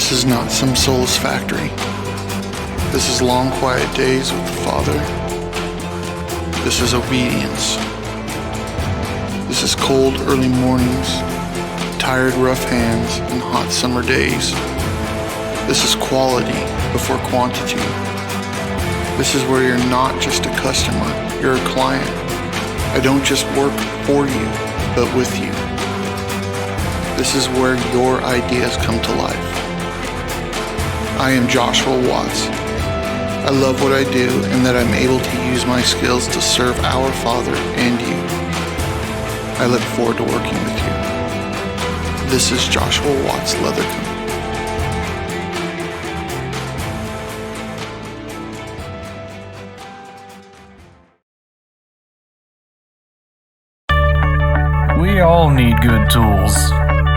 This is not some soulless factory. This is long quiet days with the Father. This is obedience. This is cold early mornings, tired rough hands, and hot summer days. This is quality before quantity. This is where you're not just a customer, you're a client. I don't just work for you, but with you. This is where your ideas come to life. I am Joshua Watts. I love what I do and that I'm able to use my skills to serve our Father and you. I look forward to working with you. This is Joshua Watts Leather Company. We all need good tools.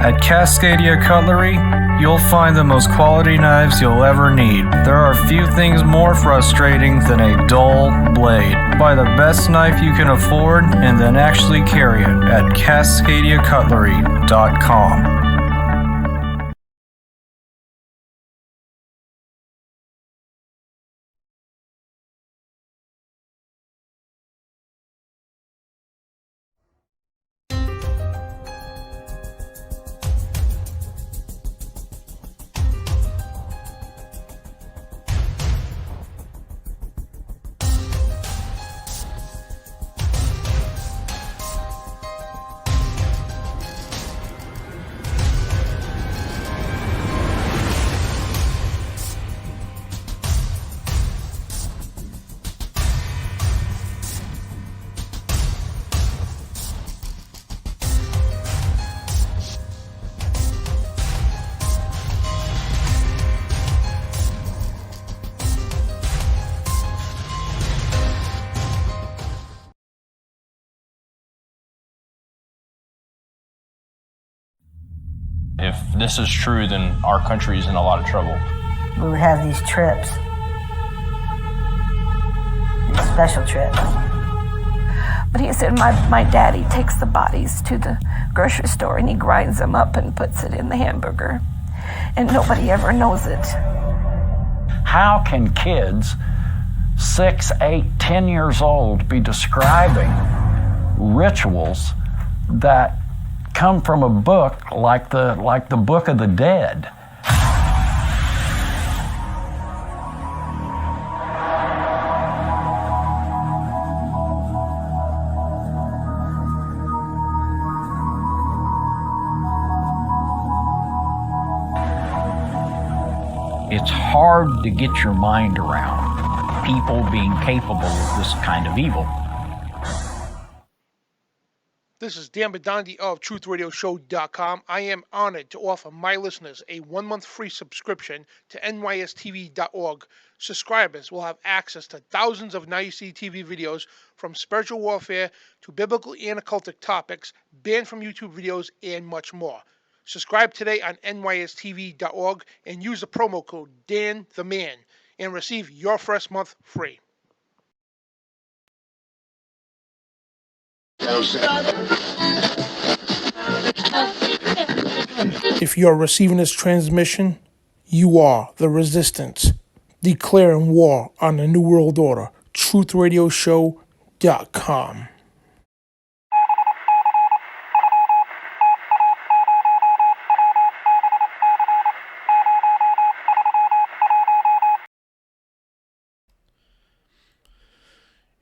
At Cascadia Cutlery, you'll find the most quality knives you'll ever need. There are few things more frustrating than a dull blade. Buy the best knife you can afford and then actually carry it at CascadiaCutlery.com. If this is true, then our country is in a lot of trouble. We would have these trips, these special trips. But he said my daddy takes the bodies to the grocery store and he grinds them up and puts it in the hamburger. And nobody ever knows it. How can kids 6, 8, 10 years old be describing rituals that come from a book like the Book of the Dead? It's hard to get your mind around people being capable of this kind of evil. This is Dan Bidondi of TruthRadioShow.com. I am honored to offer my listeners a 1-month free subscription to nystv.org. Subscribers will have access to thousands of NYST TV videos from spiritual warfare to biblical and occultic topics, banned from YouTube videos, and much more. Subscribe today on nystv.org and use the promo code DANTheMan and receive your first month free. If you're receiving this transmission, you are the resistance, declaring war on the New World Order. TruthRadioShow.com.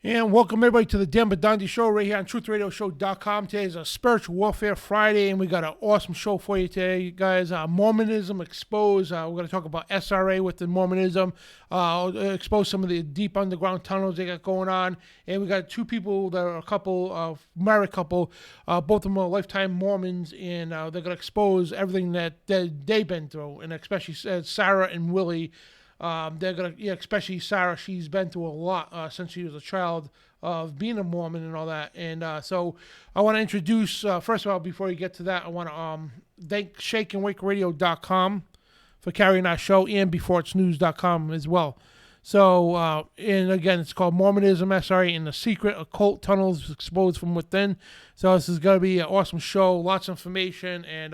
And welcome everybody to the Dan Bidondi Show right here on TruthRadioShow.com. Today is a Spiritual Warfare Friday, and we got an awesome show for you today, guys. Mormonism exposed. We're going to talk about SRA within Mormonism, expose some of the deep underground tunnels they got going on. And we got two people that are a couple, married couple, both of them are lifetime Mormons, and they're going to expose everything that they've been through, and especially Sara and Willy. They're gonna, especially Sara. She's been through a lot since she was a child of being a Mormon and all that. And so I want to introduce, first of all, before we get to that, I want to thank FOJCRadio.com for carrying our show, and beforeitsnews.com as well. So, and again, it's called Mormonism, SRA, and the Secret Occult Tunnels Exposed from Within. So this is going to be an awesome show, lots of information, and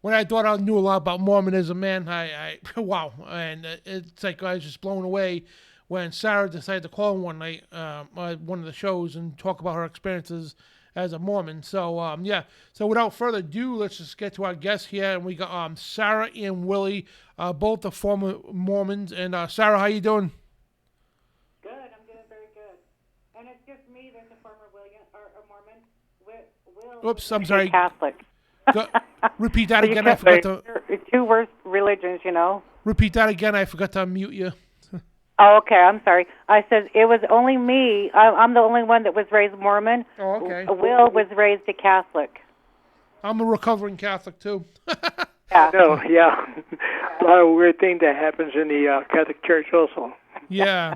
when I thought I knew a lot about Mormonism, man, I wow, and it's like I was just blown away when Sara decided to call one night, one of the shows, and talk about her experiences as a Mormon. So yeah. So without further ado, let's just get to our guests here, and we got Sara and Willy, both the former Mormons. And Sara, how you doing? Good. I'm doing very good. And it's just me that's a former Mormon. Will Oops, I'm sorry. Catholic. Repeat that again. I forgot to. Two worst religions, you know. Repeat that again. I forgot to unmute you. Oh, okay. I'm sorry. I said it was only me. I'm the only one that was raised Mormon. Oh, okay. Will was raised a Catholic. I'm a recovering Catholic too. Yeah. No, yeah. A lot of weird thing that happens in the Catholic Church also. Yeah.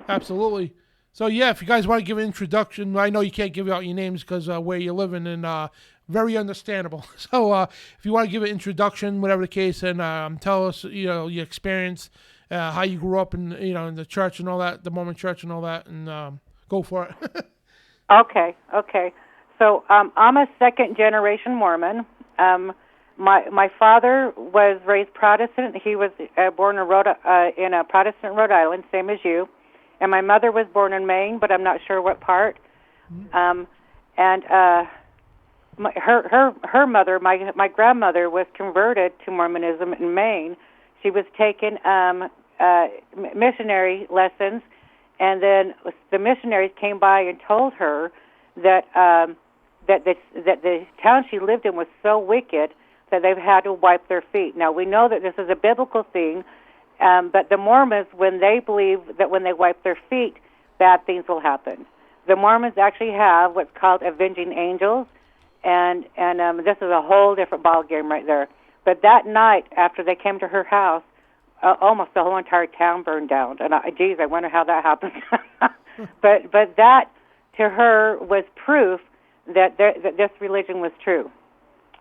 Absolutely. So yeah, if you guys want to give an introduction, I know you can't give out your names because where you're living, and very understandable. So if you want to give an introduction, whatever the case, and tell us, your experience. How you grew up in the church and all that, the Mormon church and all that, and go for it. Okay. So I'm a second generation Mormon. My father was raised Protestant. He was born in a Protestant Rhode Island, same as you. And my mother was born in Maine, but I'm not sure what part. Mm-hmm. Her mother, my grandmother, was converted to Mormonism in Maine. She was taking missionary lessons, and then the missionaries came by and told her that the town she lived in was so wicked that they've had to wipe their feet. Now, we know that this is a biblical thing, but the Mormons, when they believe that when they wipe their feet, bad things will happen. The Mormons actually have what's called avenging angels, and this is a whole different ball game right there. But that night, after they came to her house, almost the whole entire town burned down. And I wonder how that happened. but that, to her, was proof that this religion was true.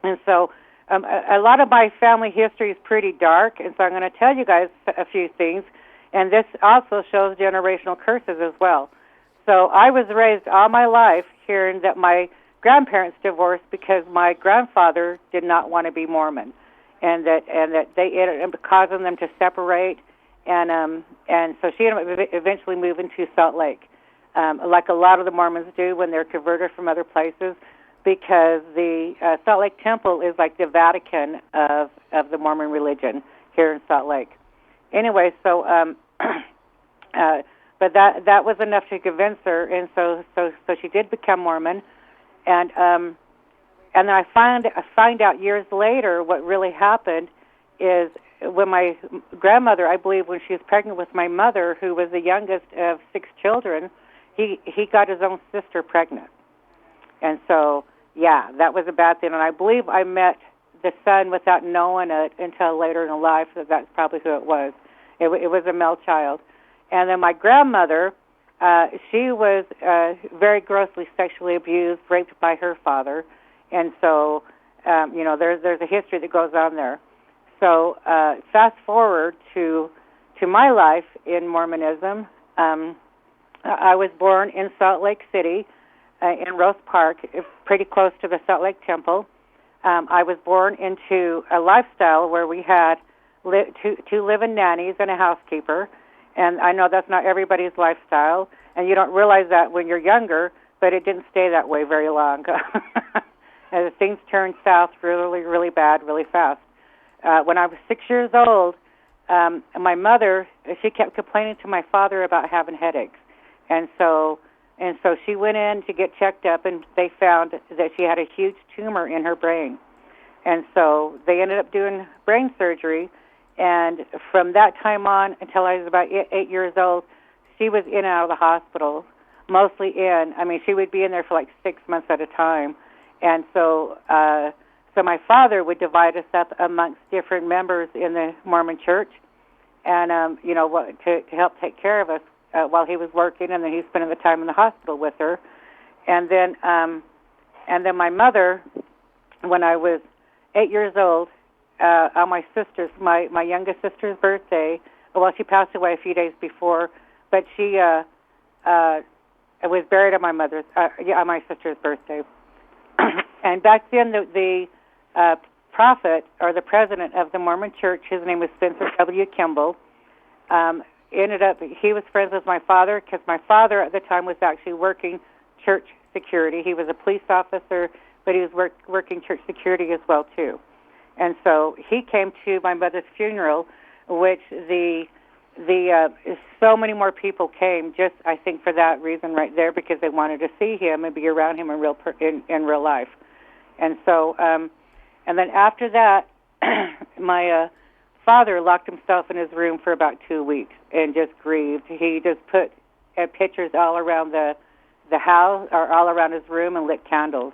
And so a lot of my family history is pretty dark, and so I'm going to tell you guys a few things. And this also shows generational curses as well. So I was raised all my life hearing that my grandparents divorced because my grandfather did not want to be Mormon. And that they ended up causing them to separate, and so she ended up eventually moving to Salt Lake, like a lot of the Mormons do when they're converted from other places, because the Salt Lake Temple is like the Vatican of the Mormon religion here in Salt Lake. Anyway, so but that was enough to convince her, and so she did become Mormon, and then I find out years later what really happened is when my grandmother, I believe, when she was pregnant with my mother, who was the youngest of 6 children, he got his own sister pregnant. And so, yeah, that was a bad thing. And I believe I met the son without knowing it until later in life that that's probably who it was. It was a male child. And then my grandmother, she was very grossly sexually abused, raped by her father. And so, there's a history that goes on there. So, fast forward to my life in Mormonism. I was born in Salt Lake City, in Rose Park, pretty close to the Salt Lake Temple. I was born into a lifestyle where we had two live-in nannies and a housekeeper. And I know that's not everybody's lifestyle, and you don't realize that when you're younger, but it didn't stay that way very long. And things turned south really, really bad, really fast. When I was 6 years old, my mother, she kept complaining to my father about having headaches. And so she went in to get checked up, and they found that she had a huge tumor in her brain. And so they ended up doing brain surgery, and from that time on until I was about 8 years old, she was in and out of the hospital, mostly in. I mean, she would be in there for like 6 months at a time. And so my father would divide us up amongst different members in the Mormon church, and to help take care of us while he was working, and then he was spending the time in the hospital with her. And then my mother, when I was 8 years old, on my youngest sister's birthday, well, she passed away a few days before, but she was buried on my sister's birthday. And back then, the prophet or the president of the Mormon Church, his name was Spencer W. Kimball, ended up, he was friends with my father because my father at the time was actually working church security. He was a police officer, but he was working church security as well, too. And so he came to my mother's funeral, which so many more people came just, I think, for that reason right there, because they wanted to see him and be around him in real life. And so, and then after that, my father locked himself in his room for about 2 weeks and just grieved. He just put pictures all around the house or all around his room and lit candles.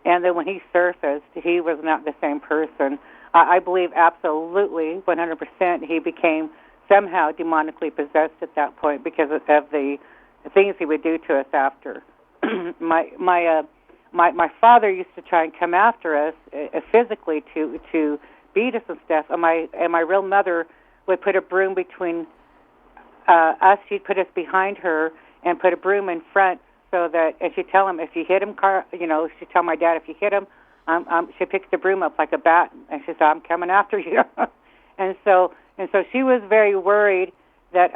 And then when he surfaced, he was not the same person. I believe absolutely, 100%, he became somehow demonically possessed at that point because of the things he would do to us after. My father used to try and come after us physically to beat us and stuff. And my real mother would put a broom between us. She'd put us behind her and put a broom in front. So that, and she'd tell him, if you hit him, she'd tell my dad, if you hit him, she picks the broom up like a bat, and she said, I'm coming after you. and so she was very worried that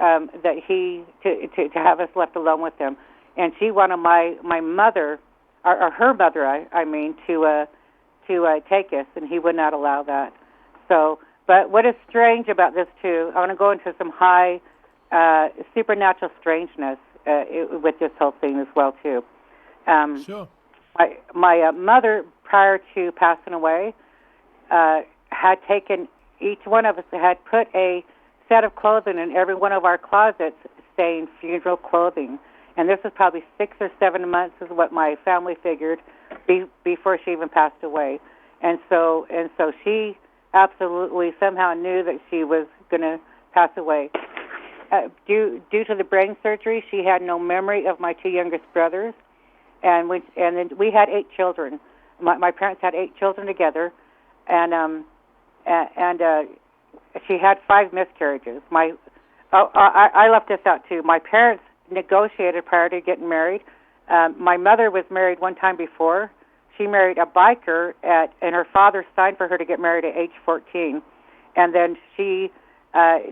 he to have us left alone with him, and she wanted my mother, or her mother, I mean, to take us, and he would not allow that. So, but what is strange about this too, I want to go into some high supernatural strangeness with this whole thing as well too. Sure. My mother, prior to passing away, had taken, each one of us had put a set of clothing in every one of our closets saying funeral clothing. And this was probably 6 or 7 months is what my family figured before she even passed away. And so she absolutely somehow knew that she was going to pass away. Due to the brain surgery, she had no memory of my 2 youngest brothers, and then we had 8 children. My parents had 8 children together, and she had 5 miscarriages. I left this out too. My parents negotiated prior to getting married. My mother was married one time before. She married a biker and her father signed for her to get married at age 14, and then she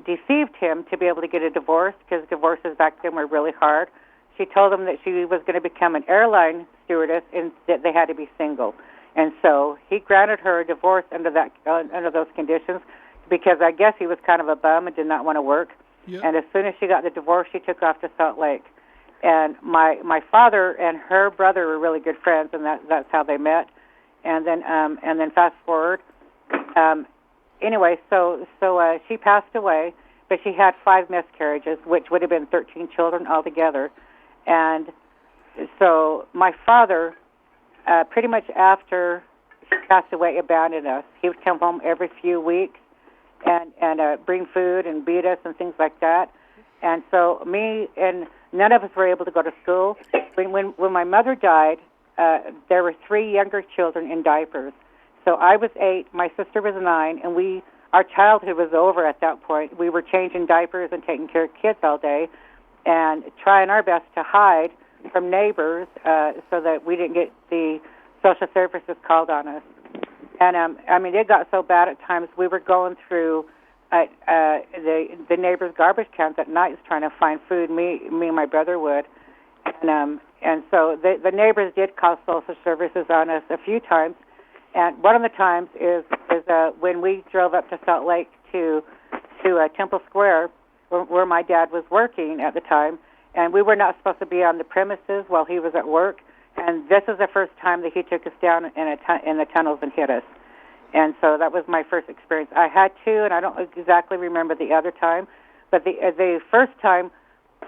deceived him to be able to get a divorce because divorces back then were really hard. She told him that she was going to become an airline stewardess and that they had to be single. And so he granted her a divorce under those conditions because I guess he was kind of a bum and did not want to work. Yep. And as soon as she got the divorce, she took off to Salt Lake. And my father and her brother were really good friends, and that's how they met. And then fast forward. Anyway, so she passed away, but she had 5 miscarriages, which would have been 13 children altogether. And so my father, pretty much after she passed away, abandoned us. He would come home every few weeks and bring food and beat us and things like that. And so me and none of us were able to go to school. When my mother died, there were 3 younger children in diapers. So I was 8, my sister was 9, and our childhood was over at that point. We were changing diapers and taking care of kids all day and trying our best to hide from neighbors so that we didn't get the social services called on us. And, I mean, it got so bad at times we were going through the neighbors' garbage cans at night trying to find food, me and my brother would. And so the neighbors did call social services on us a few times. And one of the times is when we drove up to Salt Lake to Temple Square, where my dad was working at the time, and we were not supposed to be on the premises while he was at work. And this is the first time that he took us down in the tunnels and hit us. And so that was my first experience. I had 2, and I don't exactly remember the other time, but the first time,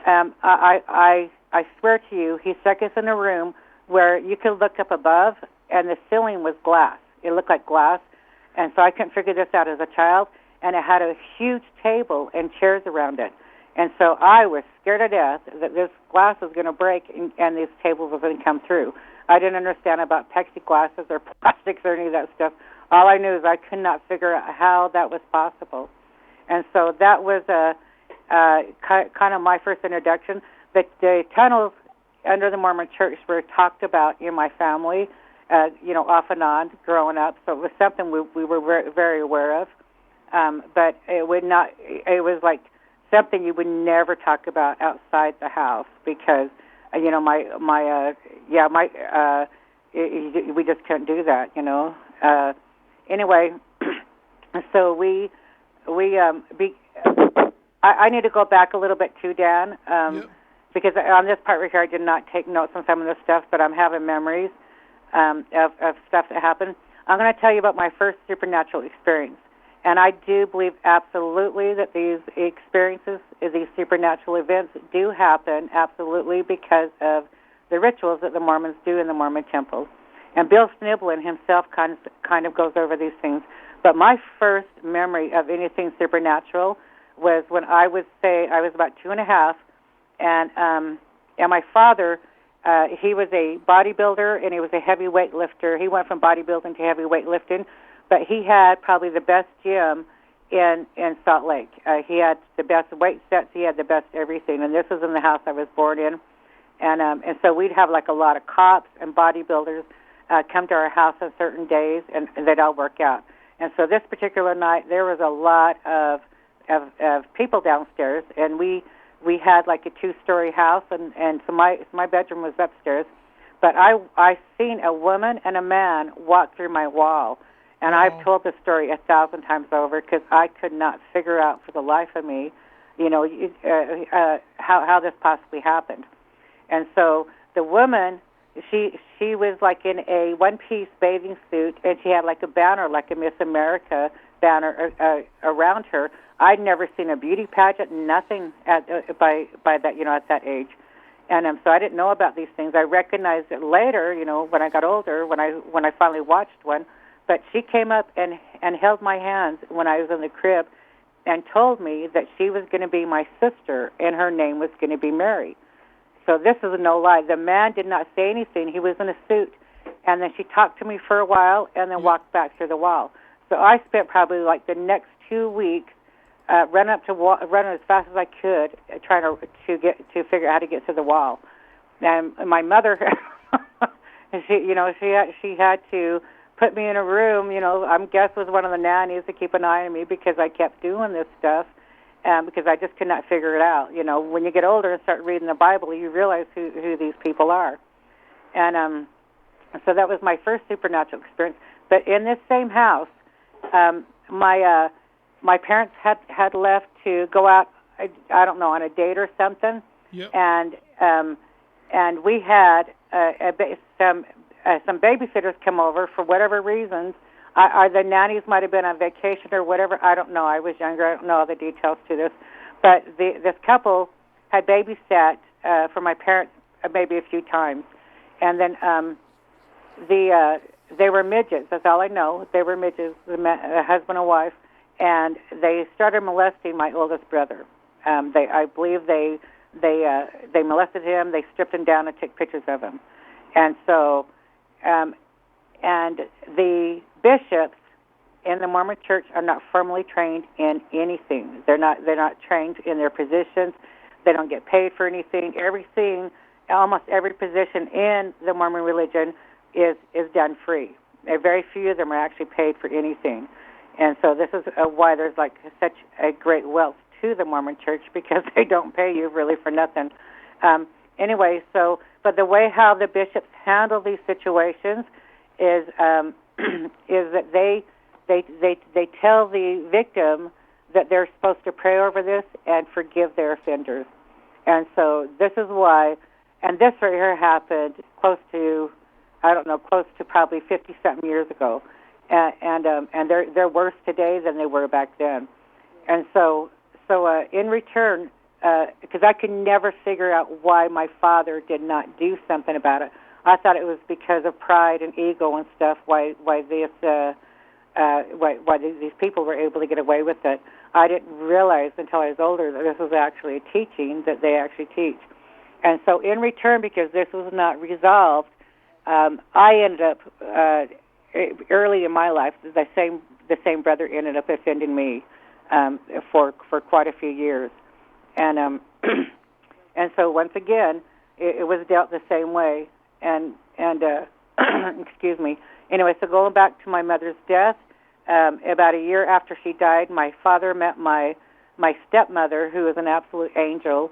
I swear to you, he stuck us in a room where you could look up above, and the ceiling was glass. It looked like glass, and so I couldn't figure this out as a child, and it had a huge table and chairs around it. And so I was scared to death that this glass was going to break and these tables were going to come through. I didn't understand about plexiglasses or plastics or any of that stuff. All I knew is I could not figure out how that was possible. And so that was kind of my first introduction. The tunnels under the Mormon Church were talked about in my family, off and on growing up. So it was something we were very, very aware of. But it was like something you would never talk about outside the house because, we just couldn't do that, Anyway, so I need to go back a little bit too, Dan, because on this part right here I did not take notes on some of this stuff, but I'm having memories of stuff that happened. I'm going to tell you about my first supernatural experience. And I do believe absolutely that these experiences, these supernatural events do happen absolutely because of the rituals that the Mormons do in the Mormon Temples. And Bill Sniblin himself kind of goes over these things. But my first memory of anything supernatural was when I was about 2.5, and my father, he was a bodybuilder and he was a heavyweight lifter. He went from bodybuilding to heavyweight lifting. But he had probably the best gym in Salt Lake. He had the best weight sets. He had the best everything. And this was in the house I was born in. And so we'd have like a lot of cops and bodybuilders come to our house on certain days, and they'd all work out. And so this particular night, there was a lot of people downstairs, and we had like a 2-story house, and so my bedroom was upstairs. But I seen a woman and a man walk through my wall. And I've told the story 1,000 times over because I could not figure out for the life of me, how this possibly happened. And so the woman, she was like in a one-piece bathing suit, and she had like a banner, like a Miss America banner around her. I'd never seen a beauty pageant, nothing by that at that age. And so I didn't know about these things. I recognized it later, when I got older, when I finally watched one. But she came up and held my hands when I was in the crib and told me that she was going to be my sister and her name was going to be Mary. So this is no lie. The man did not say anything. He was in a suit. And then she talked to me for a while and then walked back through the wall. So I spent probably like the next 2 weeks running as fast as I could, trying to figure out how to get to the wall. And my mother, she had to put me in a room, I'm guessed with one of the nannies to keep an eye on me because I kept doing this stuff, because I just could not figure it out. When you get older and start reading the Bible, you realize who these people are. And so that was my first supernatural experience. But in this same house, my parents had left to go out, I don't know, on a date or something. Yep. And we had some babysitters come over for whatever reasons. The nannies might have been on vacation or whatever. I don't know. I was younger. I don't know all the details to this. But this couple had babysat for my parents maybe a few times. And then they were midgets. That's all I know. They were midgets, a husband and wife. And they started molesting my oldest brother. I believe they molested him. They stripped him down and took pictures of him. And so... and the bishops in the Mormon Church are not formally trained in anything. They're not trained in their positions. They don't get paid for anything. Everything, almost every position in the Mormon religion is done free. Very few of them are actually paid for anything. And so this is why there's like such a great wealth to the Mormon Church, because they don't pay you really for nothing. Anyway, but the way how the bishops handle these situations is that they tell the victim that they're supposed to pray over this and forgive their offenders. And so this is why, and this right here happened close to probably 50-something years ago. And they're worse today than they were back then. And so in return, because I could never figure out why my father did not do something about it. I thought it was because of pride and ego and stuff. Why these people were able to get away with it. I didn't realize until I was older that this was actually a teaching that they actually teach. And so in return, because this was not resolved, I ended up early in my life. The same brother ended up offending me for quite a few years. And so once again, it was dealt the same way, and excuse me. Anyway, so going back to my mother's death, about a year after she died, my father met my stepmother, who was an absolute angel,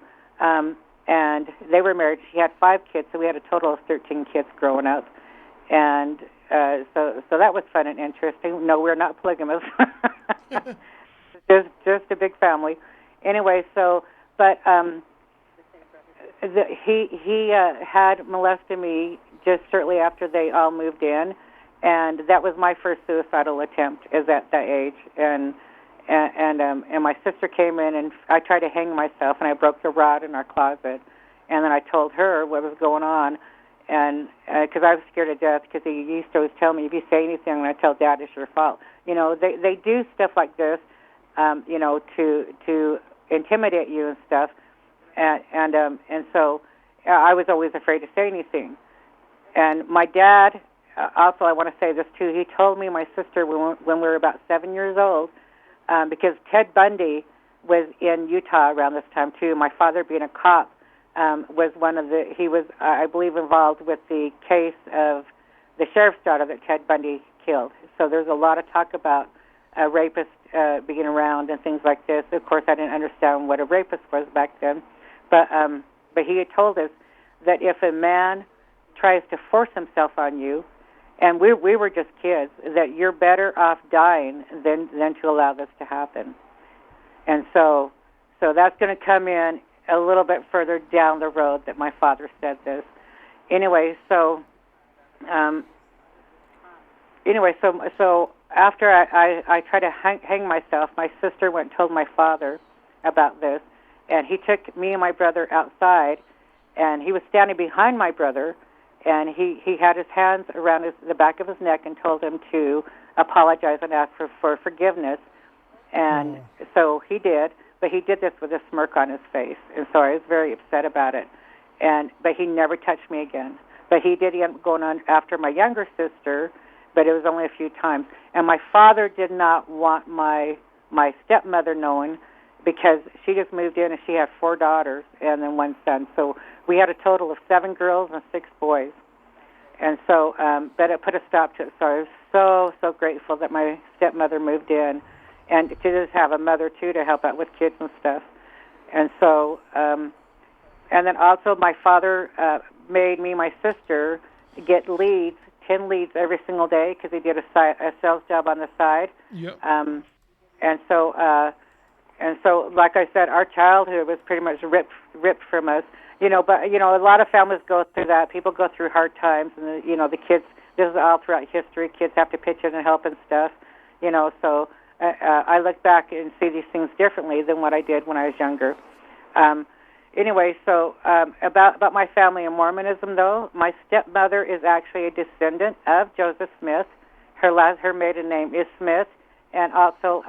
and they were married. She had 5 kids, so we had a total of 13 kids growing up. And so that was fun and interesting. No, we're not polygamous. just a big family. Anyway, so, but he had molested me just shortly after they all moved in, and that was my first suicidal attempt, is at that age. And my sister came in, and I tried to hang myself, and I broke the rod in our closet, and then I told her what was going on, and because I was scared to death, because he used to always tell me, if you say anything, I'm going to tell Dad it's your fault. You know, they do stuff like this, you know, to intimidate you and stuff, and so I was always afraid to say anything. And my dad, also, I want to say this too, he told me my sister when we were about 7 years old, because Ted Bundy was in Utah around this time too. My father, being a cop, was he was, I believe, involved with the case of the sheriff's daughter that Ted Bundy killed. So there's a lot of talk about a rapist being around and things like this. Of course, I didn't understand what a rapist was back then, but he had told us that if a man tries to force himself on you, and we were just kids, that you're better off dying than to allow this to happen. And so that's going to come in a little bit further down the road that my father said this. Anyway, so after I tried to hang myself, my sister went and told my father about this, and he took me and my brother outside, and he was standing behind my brother, and he had his hands around the back of his neck and told him to apologize and ask for forgiveness. And so he did, but he did this with a smirk on his face, and so I was very upset about it. But he never touched me again. But he did end up going on after my younger sister, but it was only a few times. And my father did not want my stepmother knowing, because she just moved in and she had 4 daughters and then 1 son. So we had a total of 7 girls and 6 boys. And so, but it put a stop to it. So I was so grateful that my stepmother moved in, and to just have a mother too to help out with kids and stuff. And so, and then also my father made me and my sister get leads, 10 leads every single day, because he did a sales job on the side. Yep. And so, like I said, our childhood was pretty much ripped from us. You know, but, you know, a lot of families go through that. People go through hard times, and, you know, the kids, this is all throughout history, kids have to pitch in and help and stuff, you know, so I look back and see these things differently than what I did when I was younger. Anyway, so about my family in Mormonism, though, my stepmother is actually a descendant of Joseph Smith. Her maiden name is Smith, and also,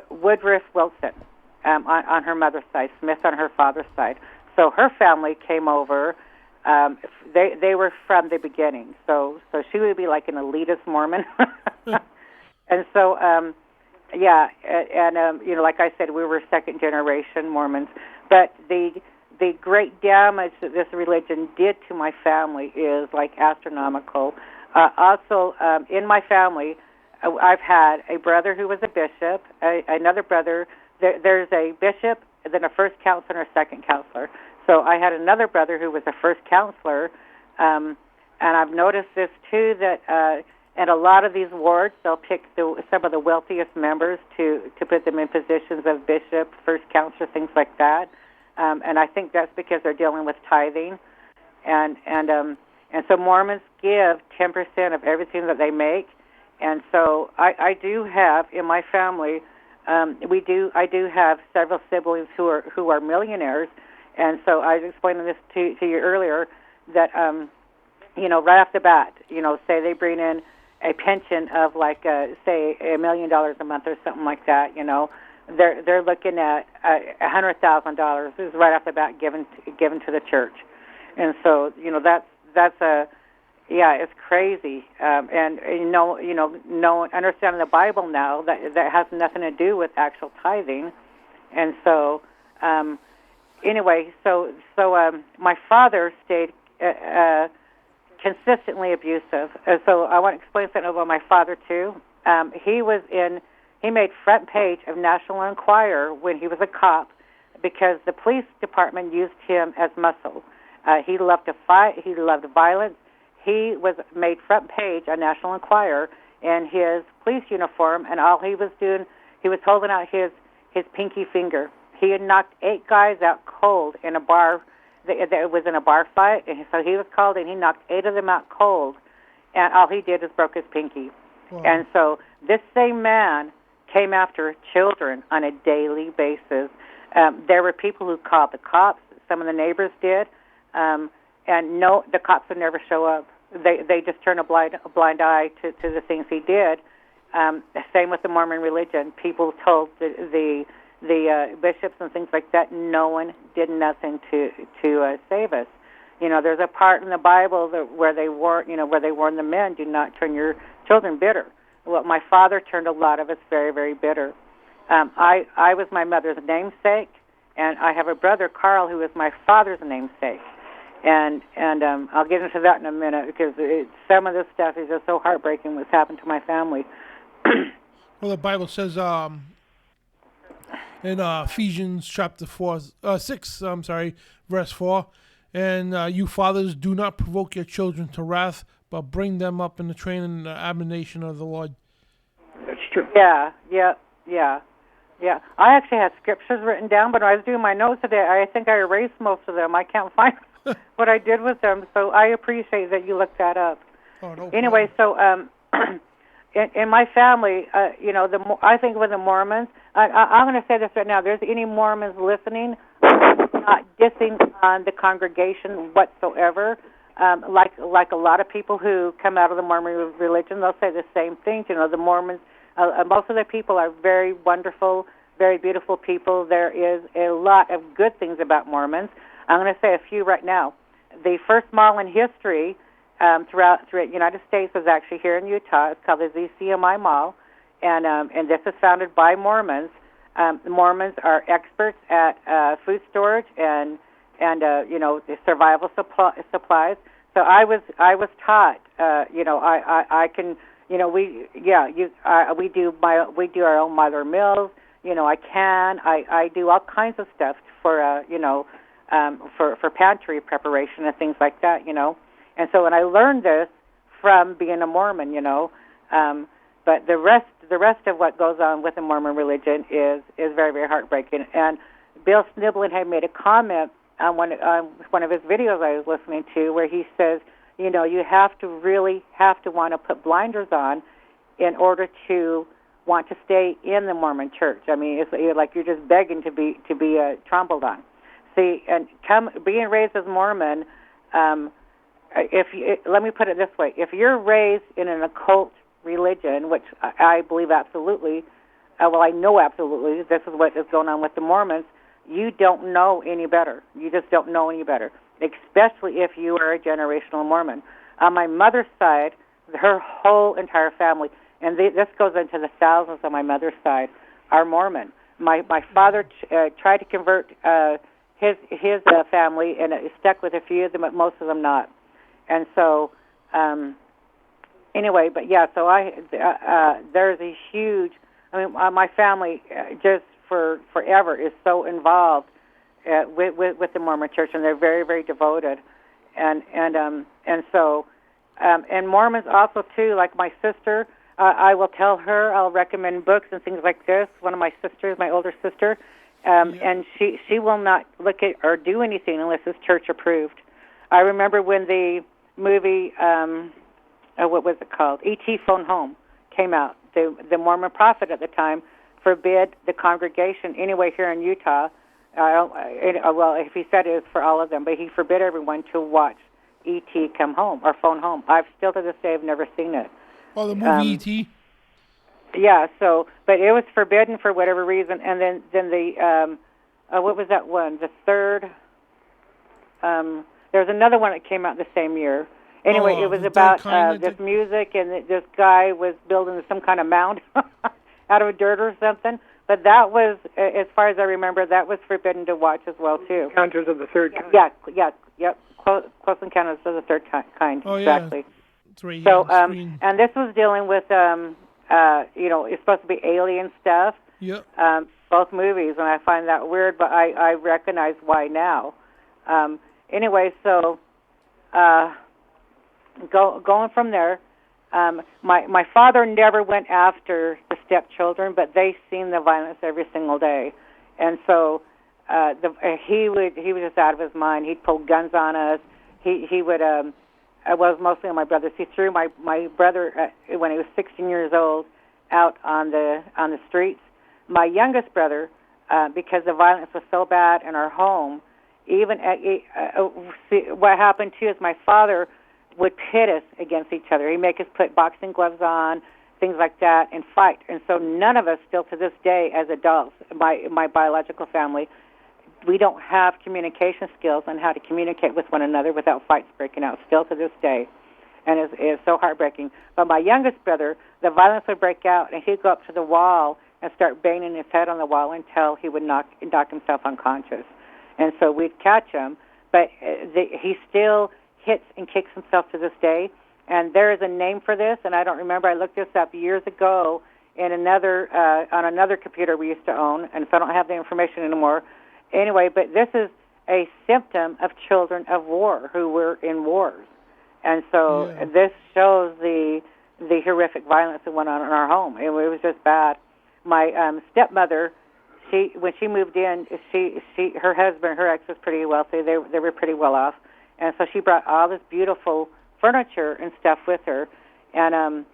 Woodruff Wilson. On her mother's side, Smith on her father's side. So her family came over. They were from the beginning. So she would be like an elitist Mormon. And so, you know, like I said, we were second-generation Mormons. But the great damage that this religion did to my family is like astronomical. Also, in my family, I've had a brother who was a bishop, another brother. There's a bishop, then a first counselor, and a second counselor. So I had another brother who was a first counselor, and I've noticed this too, that in a lot of these wards, they'll pick some of the wealthiest members to put them in positions of bishop, first counselor, things like that. And I think that's because they're dealing with tithing, and so Mormons give 10% of everything that they make. And so I do have in my family. I do have several siblings who are millionaires, and so I was explaining this to you earlier that you know, right off the bat, you know, say they bring in a pension of like say $1 million a month or something like that, you know, they're looking at $100,000 is right off the bat given to the church, and so you know that's a it's crazy, and understanding the Bible now that has nothing to do with actual tithing, and so anyway, so my father stayed consistently abusive. So I want to explain something about my father too. He made front page of National Enquirer when he was a cop because the police department used him as muscle. He loved to fight. He loved violence. He was made front page on National Enquirer in his police uniform, and all he was doing, he was holding out his pinky finger. He had knocked 8 guys out cold in a bar. It was in a bar fight, and so he was called, and he knocked 8 of them out cold, and all he did was broke his pinky. Wow. And so this same man came after children on a daily basis. There were people who called the cops. Some of the neighbors did, and no, the cops would never show up. They just turned a blind eye to the things he did. Same with the Mormon religion. People told the bishops and things like that, no one did nothing to save us. There's a part in the Bible where they warn the men, do not turn your children bitter. Well, my father turned a lot of us very, very bitter. I was my mother's namesake, and I have a brother, Carl, who is my father's namesake. And I'll get into that in a minute because some of this stuff is just so heartbreaking what's happened to my family. Well, the Bible says in Ephesians chapter 6, verse 4, and you fathers, do not provoke your children to wrath, but bring them up in the training and the admonition of the Lord. That's true. Yeah. I actually had scriptures written down, but when I was doing my notes today, I think I erased most of them. I can't find what I did with them, so I appreciate that you looked that up. Oh, no anyway, problem. So in my family, I think with the Mormons, I'm going to say this right now. There's any Mormons listening, not dissing on the congregation whatsoever. Like a lot of people who come out of the Mormon religion, they'll say the same thing. The Mormons, most of the people are very wonderful, very beautiful people. There is a lot of good things about Mormons. I'm going to say a few right now. The first mall in history throughout the United States was actually here in Utah. It's called the ZCMI Mall, and this is founded by Mormons. The Mormons are experts at food storage and the survival supplies. So I was taught, I can, we do our own mother meals. I do all kinds of stuff for for pantry preparation and things like that, And so, and I learned this from being a Mormon, but the rest of what goes on with the Mormon religion is very, very heartbreaking. And Bill Sniblin had made a comment on one of his videos I was listening to, where he says, you really have to want to put blinders on in order to want to stay in the Mormon church. I mean, it's like you're just begging to be trampled on. See, and being raised as Mormon, let me put it this way: if you're raised in an occult religion, which I believe absolutely, I know absolutely, this is what is going on with the Mormons. You don't know any better. You just don't know any better, especially if you are a generational Mormon. On my mother's side, her whole entire family, and this goes into the thousands on my mother's side, are Mormon. My father tried to convert his family, and it stuck with a few of them, but most of them not. And so, anyway, but yeah, so there's a huge. I mean, my family just forever is so involved with the Mormon Church, and they're very, very devoted, and so Mormons also too. Like my sister, I will tell her, I'll recommend books and things like this. One of my sisters, my older sister, and she will not look at or do anything unless it's church approved. I remember when the movie, what was it called? E.T. Phone Home came out. The Mormon prophet at the time forbid the congregation anyway here in Utah. If he said it was for all of them, but he forbid everyone to watch E.T. come home or phone home. I've still to this day have never seen it. Oh, the movie E.T.? Yeah, so, but it was forbidden for whatever reason. And then the, what was that one? The third, there was another one that came out the same year. Anyway, it was about this music, and this guy was building some kind of mound out of dirt or something. But that was, as far as I remember, that was forbidden to watch as well, too. Encounters of the Third Kind. Yeah, Yep. Close Encounters of the Third Kind. Oh, exactly. Yeah. It's right here So, on the screen. and this was dealing with, it's supposed to be alien stuff. Yep. Both movies, and I find that weird, but I recognize why now. Anyway, so going from there, my father never went after the stepchildren, but they seen the violence every single day, and so he was just out of his mind. He'd pull guns on us. He would. It was mostly on my brothers. He threw my brother when he was 16 years old out on the streets. My youngest brother, because the violence was so bad in our home, even what happened too is my father would pit us against each other. He'd make us put boxing gloves on, things like that, and fight. And so none of us, still to this day, as adults, my biological family, we don't have communication skills on how to communicate with one another without fights breaking out, still to this day. And it's so heartbreaking. But my youngest brother, the violence would break out, and he'd go up to the wall and start banging his head on the wall until he would knock himself unconscious. And so we'd catch him, but he still hits and kicks himself to this day. And there is a name for this, and I don't remember. I looked this up years ago in on another computer we used to own, and so I don't have the information anymore. Anyway, but this is a symptom of children of war who were in wars. And so this shows the horrific violence that went on in our home. It was just bad. My stepmother, when she moved in, her husband, her ex was pretty wealthy. They were pretty well off, and so she brought all this beautiful furniture and stuff with her, and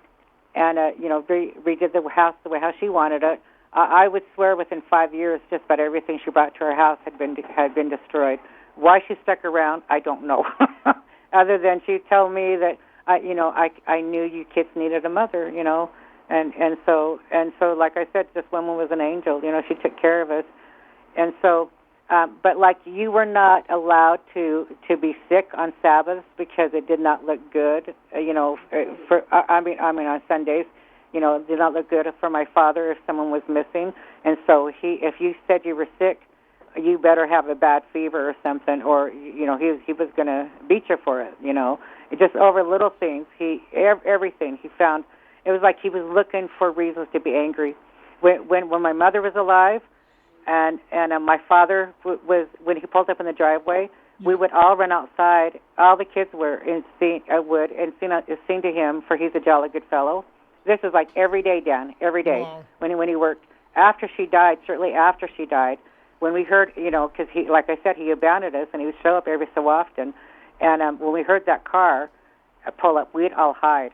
redid the house the way how she wanted it. I would swear within 5 years, just about everything she brought to her house had been destroyed. Why she stuck around, I don't know. Other than she told me that I knew you kids needed a mother, and so like I said, this woman was an angel. She took care of us, and so. But like you were not allowed to be sick on Sabbaths because it did not look good. On Sundays. It did not look good for my father if someone was missing. And so if you said you were sick, you better have a bad fever or something, or, he was going to beat you for it, It just over little things. Everything he found, it was like he was looking for reasons to be angry. When my mother was alive, and my father when he pulled up in the driveway, we would all run outside. All the kids were, and sing to him, for he's a jolly good fellow. This is like every day, Dan, every day. Wow. When he worked. Shortly after she died, when we heard, because he, like I said, he abandoned us, and he would show up every so often. And when we heard that car pull up, we'd all hide.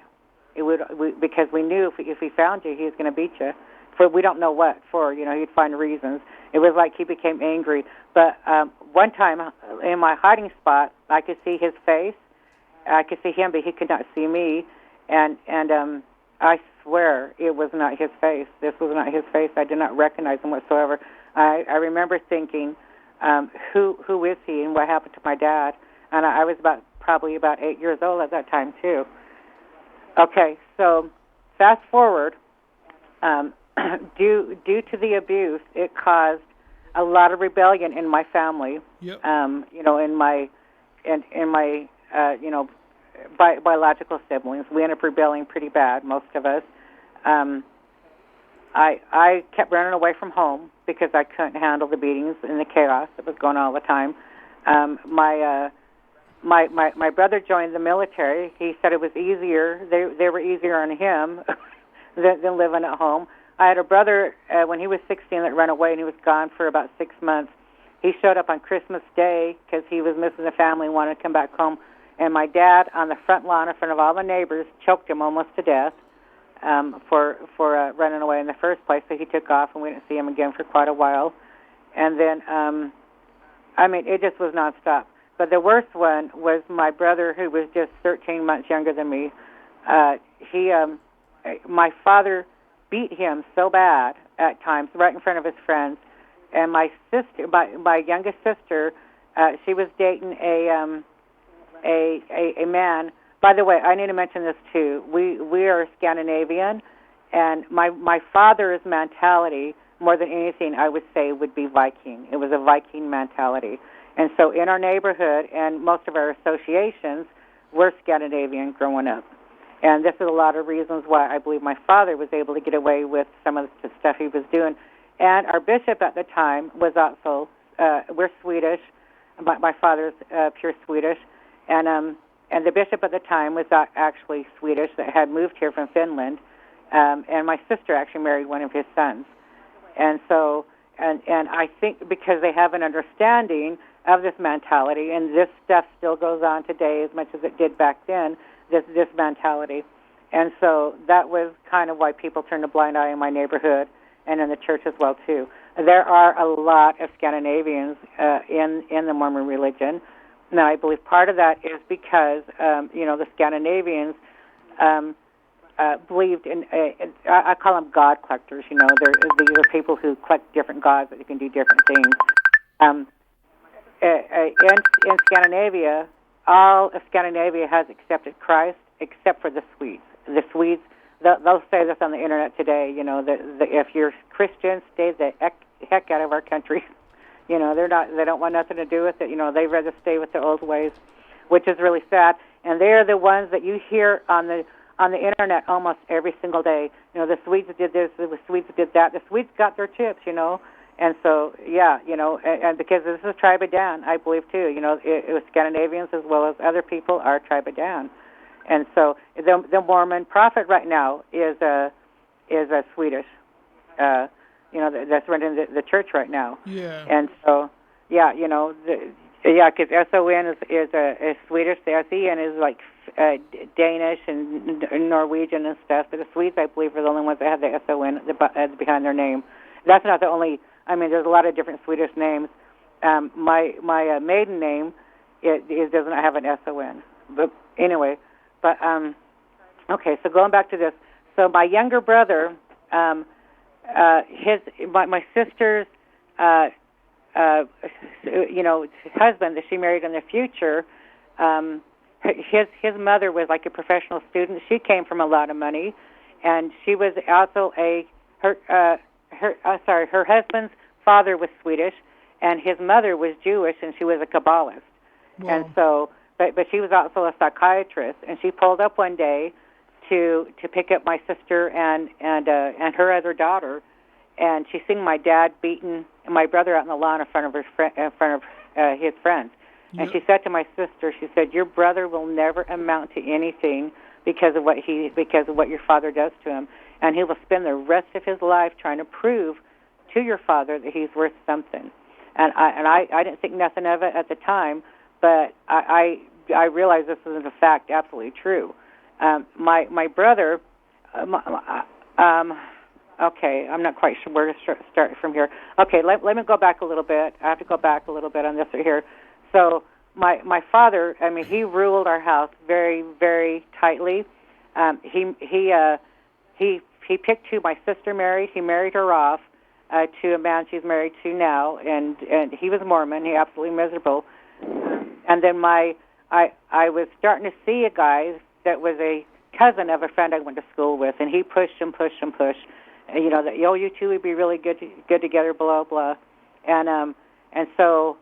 Because we knew if he found you, he was going to beat you. For we don't know what for, he'd find reasons. It was like he became angry. But one time in my hiding spot, I could see his face. I could see him, but he could not see me. And I swear it was not his face. This was not his face. I did not recognize him whatsoever. I remember thinking, who is he and what happened to my dad? And I was probably about 8 years old at that time too. Okay, so fast forward. Due to the abuse, it caused a lot of rebellion in my family. Yep. In my biological siblings, we ended up rebelling pretty bad. Most of us. I kept running away from home because I couldn't handle the beatings and the chaos that was going on all the time. My brother joined the military. He said it was easier. They were easier on him than living at home. I had a brother when he was 16 that ran away, and he was gone for about 6 months. He showed up on Christmas Day because he was missing the family and wanted to come back home. And my dad, on the front lawn in front of all the neighbors, choked him almost to death for running away in the first place. So he took off, and we didn't see him again for quite a while. And then, it just was nonstop. But the worst one was my brother, who was just 13 months younger than me. My father beat him so bad at times, right in front of his friends. And my sister, my youngest sister, she was dating a man. By the way, I need to mention this too. We are Scandinavian, and my father's mentality, more than anything, I would say, would be Viking. It was a Viking mentality. And so in our neighborhood and most of our associations, we're Scandinavian growing up. And this is a lot of reasons why I believe my father was able to get away with some of the stuff he was doing. And our bishop at the time was also, we're Swedish. My father's pure Swedish. And the bishop at the time was actually Swedish that had moved here from Finland. And my sister actually married one of his sons. And so, and I think because they have an understanding of this mentality, and this stuff still goes on today as much as it did back then, this mentality. And so that was kind of why people turned a blind eye in my neighborhood and in the church as well, too. There are a lot of Scandinavians in the Mormon religion. Now, I believe part of that is because, the Scandinavians believed in, I call them God collectors, these are people who collect different gods that can do different things. In Scandinavia, all of Scandinavia has accepted Christ except for the Swedes. The Swedes, they'll say this on the internet today, that if you're Christian, stay the heck out of our country. They don't want nothing to do with it. They'd rather stay with the old ways, which is really sad. And they're the ones that you hear on the internet almost every single day. The Swedes did this, the Swedes did that. The Swedes got their chips, And so, and because this is tribe of Dan, I believe too. It was Scandinavians as well as other people are tribe of Dan, and so the Mormon prophet right now is a Swedish. That's running the church right now. Yeah. And so, because SON is Swedish. The SEN is like Danish and Norwegian and stuff. But the Swedes, I believe, are the only ones that have the SON behind their name. That's not the only. I mean, there's a lot of different Swedish names. My maiden name it does not have an SON. But anyway, okay. So going back to this, so my younger brother, my sister's, husband that she married in the future, his mother was like a professional student. She came from a lot of money, and she was also her husband's father was Swedish, and his mother was Jewish, and she was a Kabbalist. Wow. And so, but she was also a psychiatrist, and she pulled up one day to pick up my sister and her other daughter, and she seen my dad beating my brother out in the lawn in front of his friends. Yep. And she said to my sister, she said, "Your brother will never amount to anything because of what your father does to him, and he will spend the rest of his life trying to prove to your father that he's worth something." And I didn't think nothing of it at the time, but I realized this was in fact absolutely true. My brother, okay, I'm not quite sure where to start from here. Okay, let me go back a little bit. I have to go back a little bit on this right here. So my father, I mean, he ruled our house very, very tightly. He picked who my sister married. He married her off to a man she's married to now, and he was Mormon. He absolutely miserable. And then I was starting to see a guy that was a cousin of a friend I went to school with, and he pushed and pushed and pushed. And, that you two would be really good together, blah blah. And so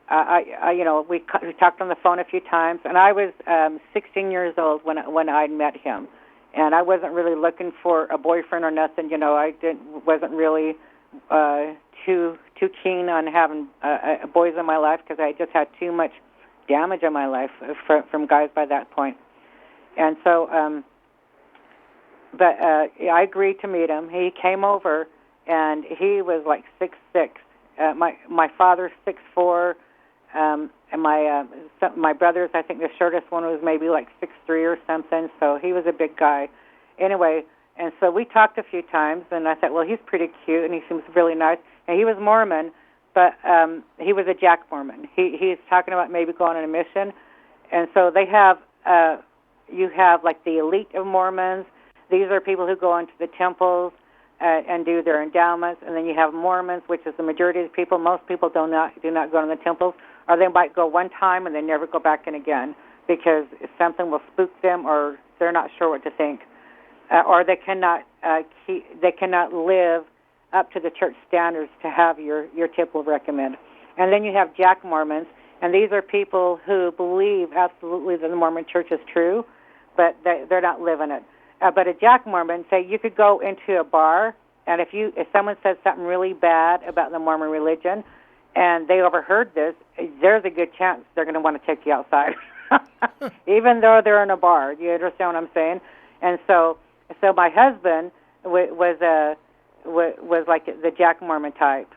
we talked on the phone a few times, and I was 16 years old when I met him, and I wasn't really looking for a boyfriend or nothing. I wasn't really too keen on having boys in my life because I just had too much damage in my life from guys by that point. And so, I agreed to meet him. He came over, and he was like 6'6". My father's 6'4", and my brothers, I think the shortest one was maybe like 6'3" or something. So he was a big guy. Anyway, and so we talked a few times, and I thought, well, he's pretty cute, and he seems really nice. And he was Mormon, but he was a Jack Mormon. He's talking about maybe going on a mission. And so they have, you have like the elite of Mormons. These are people who go into the temples and do their endowments. And then you have Mormons, which is the majority of the people. Most people do not go to the temples, or they might go one time and they never go back in again because something will spook them, or they're not sure what to think, or they cannot live up to the church standards to have your temple recommend. And then you have Jack Mormons, and these are people who believe absolutely that the Mormon Church is true, but they're not living it. But a Jack Mormon, say you could go into a bar, and if someone says something really bad about the Mormon religion, and they overheard this, there's a good chance they're going to want to take you outside, even though they're in a bar. You understand what I'm saying? And so my husband was like the Jack Mormon type.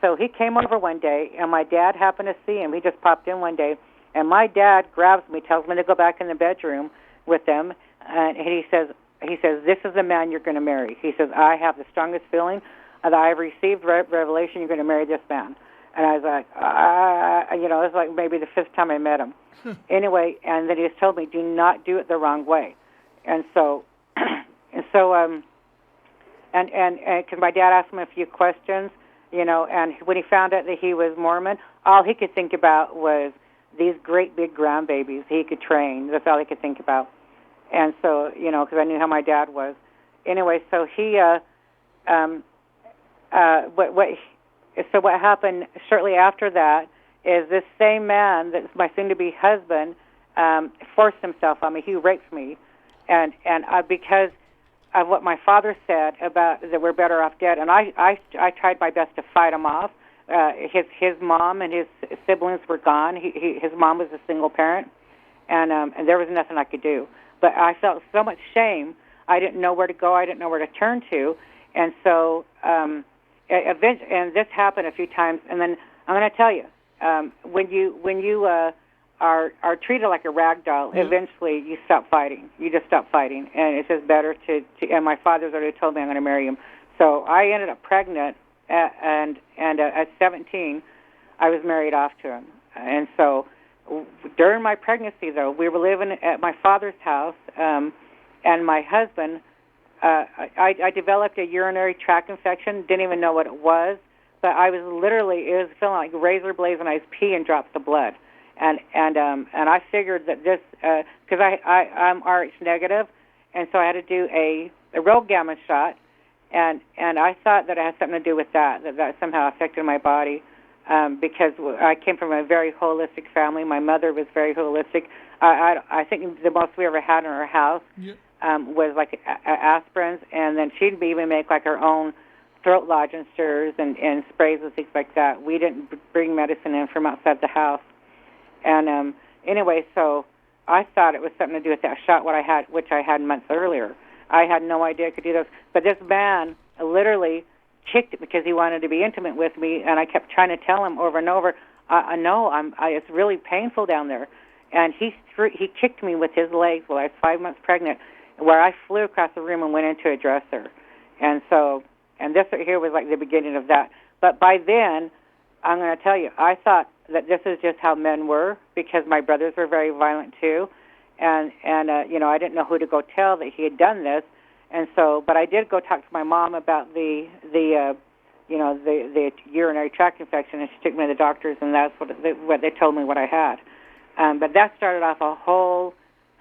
So he came over one day, and my dad happened to see him. He just popped in one day, and my dad grabs me, tells me to go back in the bedroom with them, and he says, "This is the man you're going to marry." He says, "I have the strongest feeling that I've received revelation. You're going to marry this man." And I was like, it was like maybe the fifth time I met him. Anyway, and then he just told me, "Do not do it the wrong way." And so, because my dad asked him a few questions, and when he found out that he was Mormon, all he could think about was these great big grandbabies he could train. That's all he could think about. And so, because I knew how my dad was. Anyway, so what happened shortly after that is this same man, that's my soon-to-be husband, forced himself on me. He raped me, and because of what my father said about that we're better off dead, and I tried my best to fight him off. His mom and his siblings were gone. His mom was a single parent, and there was nothing I could do. But I felt so much shame. I didn't know where to go. I didn't know where to turn to, and so eventually, and this happened a few times. And then I'm going to tell you, when you are treated like a rag doll, eventually you stop fighting. You just stop fighting, and it's just better to. And my father's already told me I'm going to marry him, so I ended up pregnant, and at 17, I was married off to him, and so. During my pregnancy, though, we were living at my father's house, and my husband, I developed a urinary tract infection, didn't even know what it was, but it was feeling like razor blades when I was peeing drops of blood. And I figured that this, because I'm Rh negative, and so I had to do a Rhode gamma shot, and I thought that it had something to do with that somehow affected my body. Because I came from a very holistic family. My mother was very holistic. I think the most we ever had in our house was like aspirins, and then she'd even make like her own throat lozenges and sprays and things like that. We didn't bring medicine in from outside the house. And anyway, so I thought it was something to do with that shot which I had months earlier. I had no idea I could do those. But this man literally kicked it because he wanted to be intimate with me, and I kept trying to tell him over and over, no, it's really painful down there. And he kicked me with his legs while I was 5 months pregnant, where I flew across the room and went into a dresser. And this right here was like the beginning of that. But by then, I'm going to tell you, I thought that this is just how men were, because my brothers were very violent too, and I didn't know who to go tell that he had done this. And so, but I did go talk to my mom about the urinary tract infection, and she took me to the doctors, and that's what they told me what I had. But that started off a whole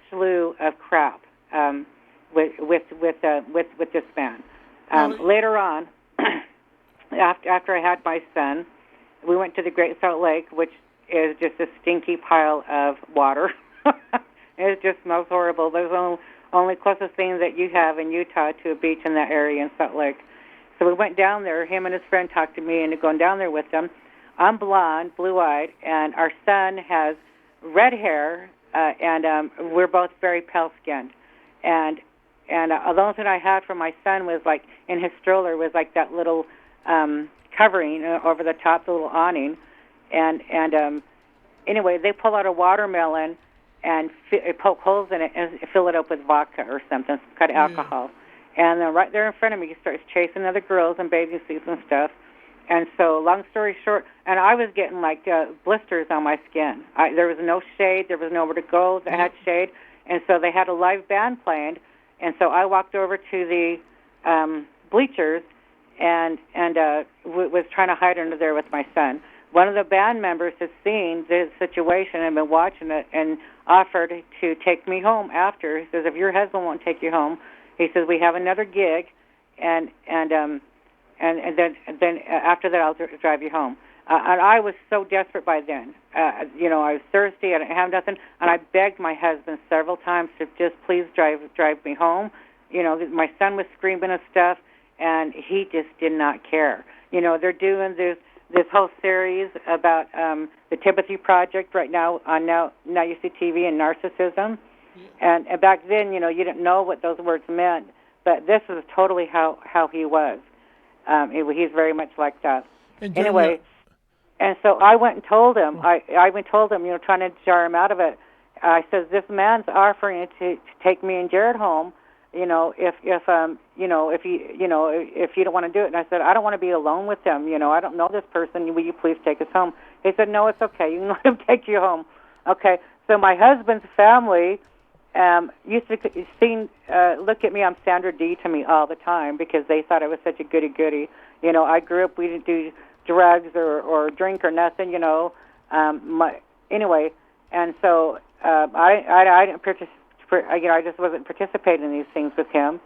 slew of crap with this man. Later on, after I had my son, we went to the Great Salt Lake, which is just a stinky pile of water. It just smells horrible. There's only closest thing that you have in Utah to a beach in that area in Salt Lake. So we went down there. Him and his friend talked to me into going down there with them. I'm blonde, blue-eyed, and our son has red hair, and we're both very pale-skinned. And the only thing I had from my son was like in his stroller was like that little covering over the top, the little awning. And anyway, they pull out a watermelon and poke holes in it and fill it up with vodka or something, some kind of alcohol. And then right there in front of me, he starts chasing other girls in bathing suits and stuff. And so, long story short, and I was getting like blisters on my skin. There was no shade. There was nowhere to go that had shade. And so they had a live band playing. And so I walked over to the bleachers and was trying to hide under there with my son. One of the band members has seen this situation and been watching it and offered to take me home after. He says, if your husband won't take you home, he says, we have another gig, and then after that I'll drive you home. And I was so desperate by then. I was thirsty. I didn't have nothing. And I begged my husband several times to just please drive me home. My son was screaming and stuff, and he just did not care. They're doing this whole series about the Timothy Project right now on now you see TV and narcissism. And back then, you didn't know what those words meant, but this is totally how he was. He's very much like that. Anyway, and so I went and told him. I went and told him, trying to jar him out of it. I said, this man's offering to take me and Jared home. If you don't want to do it. And I said, I don't want to be alone with him. I don't know this person. Will you please take us home? He said, no, it's okay. You can let him take you home. Okay. So my husband's family used to look at me. I'm Sandra D to me all the time because they thought I was such a goody-goody. I grew up, we didn't do drugs or drink or nothing, anyway, and so I didn't participate. I just wasn't participating in these things with him,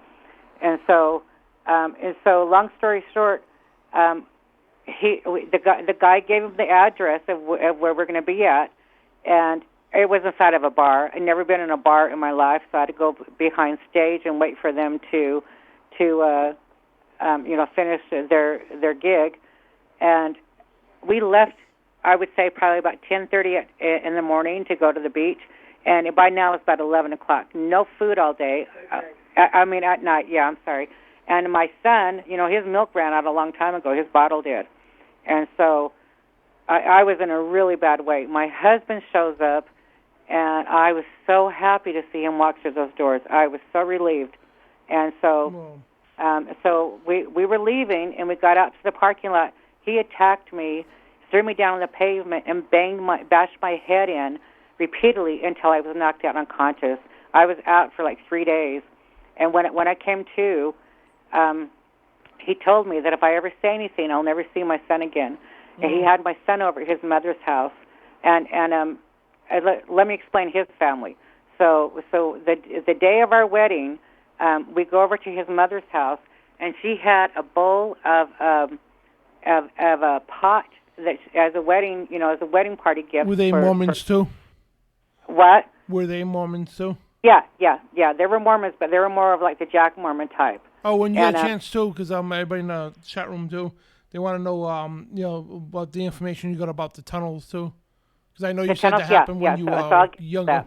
and so long story short, the guy gave him the address of where we're going to be at, and it was inside of a bar. I'd never been in a bar in my life, so I had to go behind stage and wait for them to finish their gig. And we left, I would say, probably about 10:30 in the morning to go to the beach. And by now it's about 11 o'clock. No food all day. At night, yeah, I'm sorry. And my son, his milk ran out a long time ago. His bottle did. And so I was in a really bad way. My husband shows up, and I was so happy to see him walk through those doors. I was so relieved. And so we were leaving, and we got out to the parking lot. He attacked me, threw me down on the pavement, and bashed my head in repeatedly until I was knocked out unconscious. I was out for like 3 days. And when I came to, he told me that if I ever say anything, I'll never see my son again. Mm-hmm. And he had my son over at his mother's house. And let me explain his family. So the day of our wedding, we go over to his mother's house, and she had a bowl of a pot that as a wedding party gift. Were they Mormons too? What? Were they Mormons too? Yeah. They were Mormons, but they were more of like the Jack Mormon type. Oh, when you get a chance too, because everybody in the chat room too, they want to know, about the information you got about the tunnels too, because I know you said that happened when you were younger.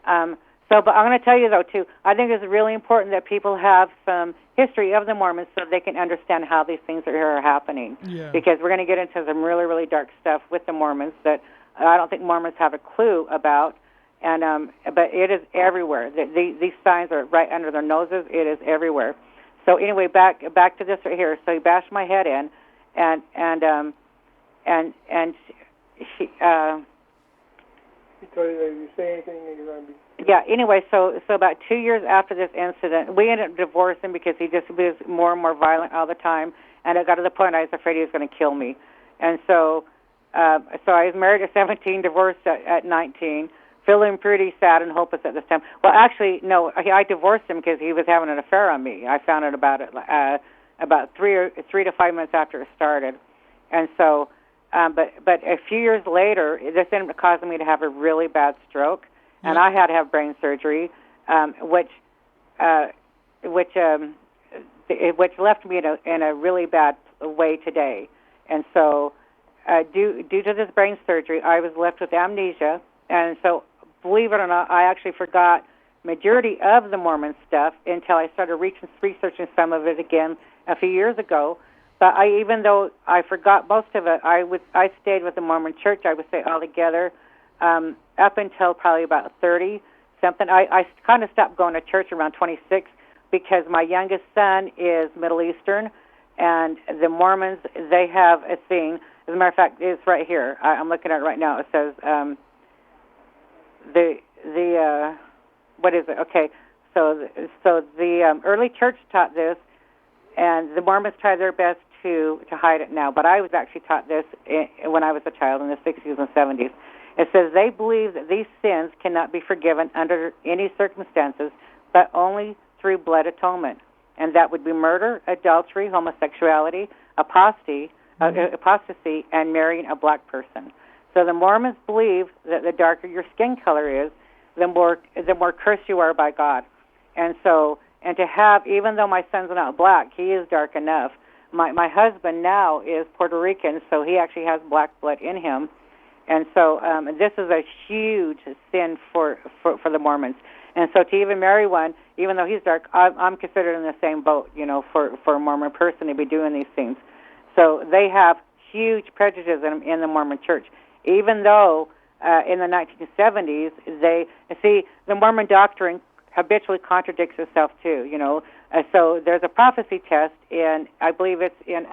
But I'm going to tell you though too, I think it's really important that people have some history of the Mormons so they can understand how these things are happening. Yeah. Because we're going to get into some really, really dark stuff with the Mormons that I don't think Mormons have a clue about. And but it is everywhere. These signs are right under their noses. It is everywhere. So anyway, back to this right here. So he bashed my head in, and she. He told you that if you say anything, you're going to be. Yeah. Anyway, so about 2 years after this incident, we ended up divorcing because he just was more and more violent all the time, and it got to the point I was afraid he was going to kill me, and so I was married at 17, divorced at 19. Feeling pretty sad and hopeless at this time. Well, actually, no, I divorced him because he was having an affair on me. I found out about it about 3 to 5 months after it started, and so, but a few years later, this ended up causing me to have a really bad stroke, and I had to have brain surgery, which left me in a really bad way today, and so, due to this brain surgery, I was left with amnesia, and so. Believe it or not, I actually forgot majority of the Mormon stuff until I started researching some of it again a few years ago. But even though I forgot most of it, I stayed with the Mormon Church. I would say altogether up until probably about 30-something. I kind of stopped going to church around 26 because my youngest son is Middle Eastern, and the Mormons, they have a thing. As a matter of fact, it's right here. I'm looking at it right now. It says... what is it? Okay, so the early church taught this, and the Mormons try their best to hide it now. But I was actually taught this when I was a child in the 60s and 70s. It says they believe that these sins cannot be forgiven under any circumstances, but only through blood atonement, and that would be murder, adultery, homosexuality, apostasy, apostasy and marrying a black person. So the Mormons believe that the darker your skin color is, the more cursed you are by God. And so, and to have, even though my son's not black, he is dark enough. My husband now is Puerto Rican, so he actually has black blood in him. And so this is a huge sin for the Mormons. And so to even marry one, even though he's dark, I'm considered in the same boat, you know, for a Mormon person to be doing these things. So they have huge prejudice in the Mormon church. Even though in the 1970s, the Mormon doctrine habitually contradicts itself too, you know. So there's a prophecy test in, I believe it's in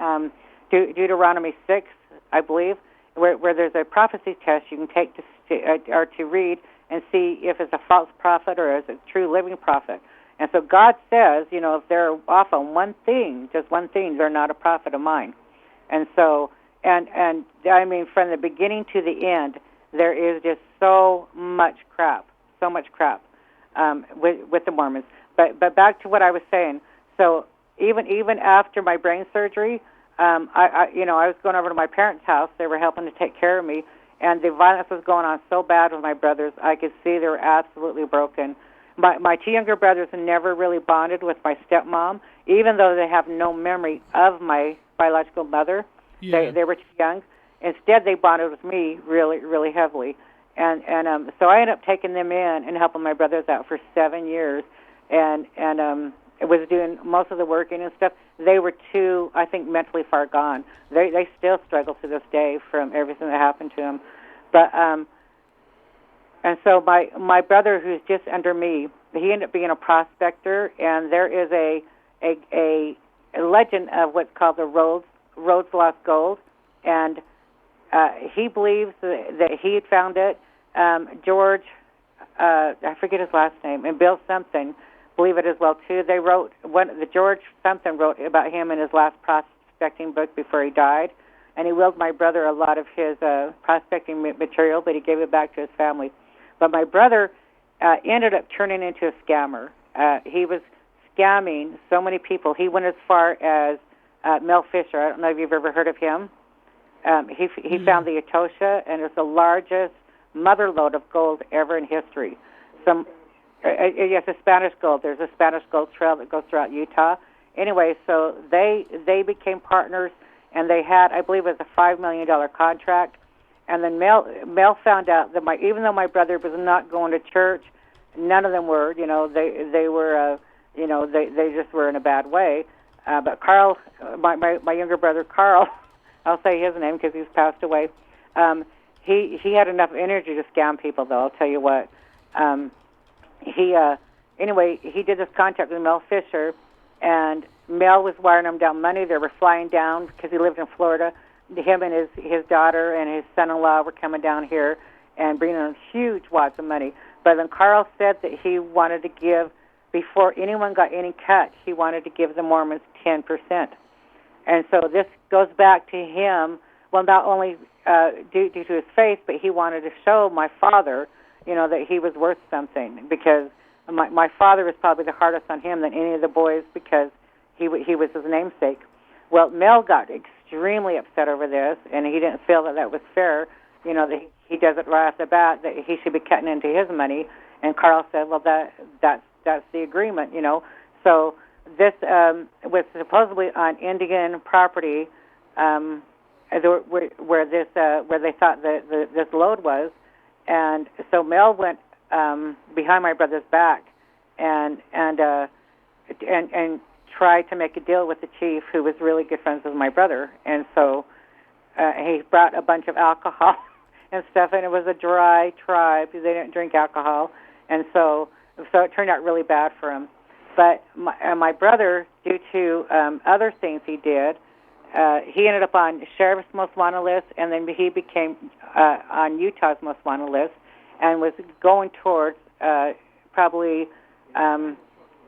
Deuteronomy 6, I believe, where there's a prophecy test you can take to read and see if it's a false prophet or is it a true living prophet. And so God says, you know, if they're off on one thing, just one thing, they're not a prophet of mine. And so, and I mean, from the beginning to the end, there is just so much crap with the Mormons. But back to what I was saying. So even after my brain surgery, I was going over to my parents' house. They were helping to take care of me, and the violence was going on so bad with my brothers. I could see they were absolutely broken. My two younger brothers never really bonded with my stepmom, even though they have no memory of my biological mother. Yeah. They were too young. Instead, they bonded with me really, really heavily. And so I ended up taking them in and helping my brothers out for 7 years, and was doing most of the working and stuff. They were too, I think, mentally far gone. They still struggle to this day from everything that happened to them. But and so my brother, who's just under me, he ended up being a prospector, and there is a legend of what's called the Rhodes Lost Gold, and he believes that he had found it. George, I forget his last name, and Bill something believe it as well too. They wrote the George something wrote about him in his last prospecting book before he died, and he willed my brother a lot of his prospecting material, but he gave it back to his family. But my brother ended up turning into a scammer. He was scamming so many people. He went as far as Mel Fisher. I don't know if you've ever heard of him. He found the Etosha, and it's the largest mother lode of gold ever in history. Yes, a Spanish gold. There's a Spanish gold trail that goes throughout Utah. Anyway, so they became partners, and they had, I believe, it was a $5 million contract. And then Mel found out that even though my brother was not going to church, none of them were. You know, they were, they just were in a bad way. But Carl, my younger brother Carl, I'll say his name because he's passed away. He had enough energy to scam people, though. I'll tell you what. He did this contract with Mel Fisher, and Mel was wiring him down money. They were flying down because he lived in Florida. Him and his daughter and his son-in-law were coming down here and bringing in huge wads of money. But then Carl said that he wanted to give, before anyone got any cut, he wanted to give the Mormons 10%. And so this goes back to him, well, not only due to his faith, but he wanted to show my father, that he was worth something, because my father was probably the hardest on him than any of the boys because he was his namesake. Well, Mel got extremely upset over this, and he didn't feel that was fair, that he does it right off the bat, that he should be cutting into his money. And Carl said, well, that's the agreement, So this was supposedly on Indian property where they thought this lode was. And so Mel went behind my brother's back and tried to make a deal with the chief, who was really good friends with my brother. And so he brought a bunch of alcohol and stuff, and it was a dry tribe. They didn't drink alcohol. And so it turned out really bad for him. But my brother, due to other things he did, he ended up on Sheriff's Most Wanted list, and then he became on Utah's Most Wanted list, and was going towards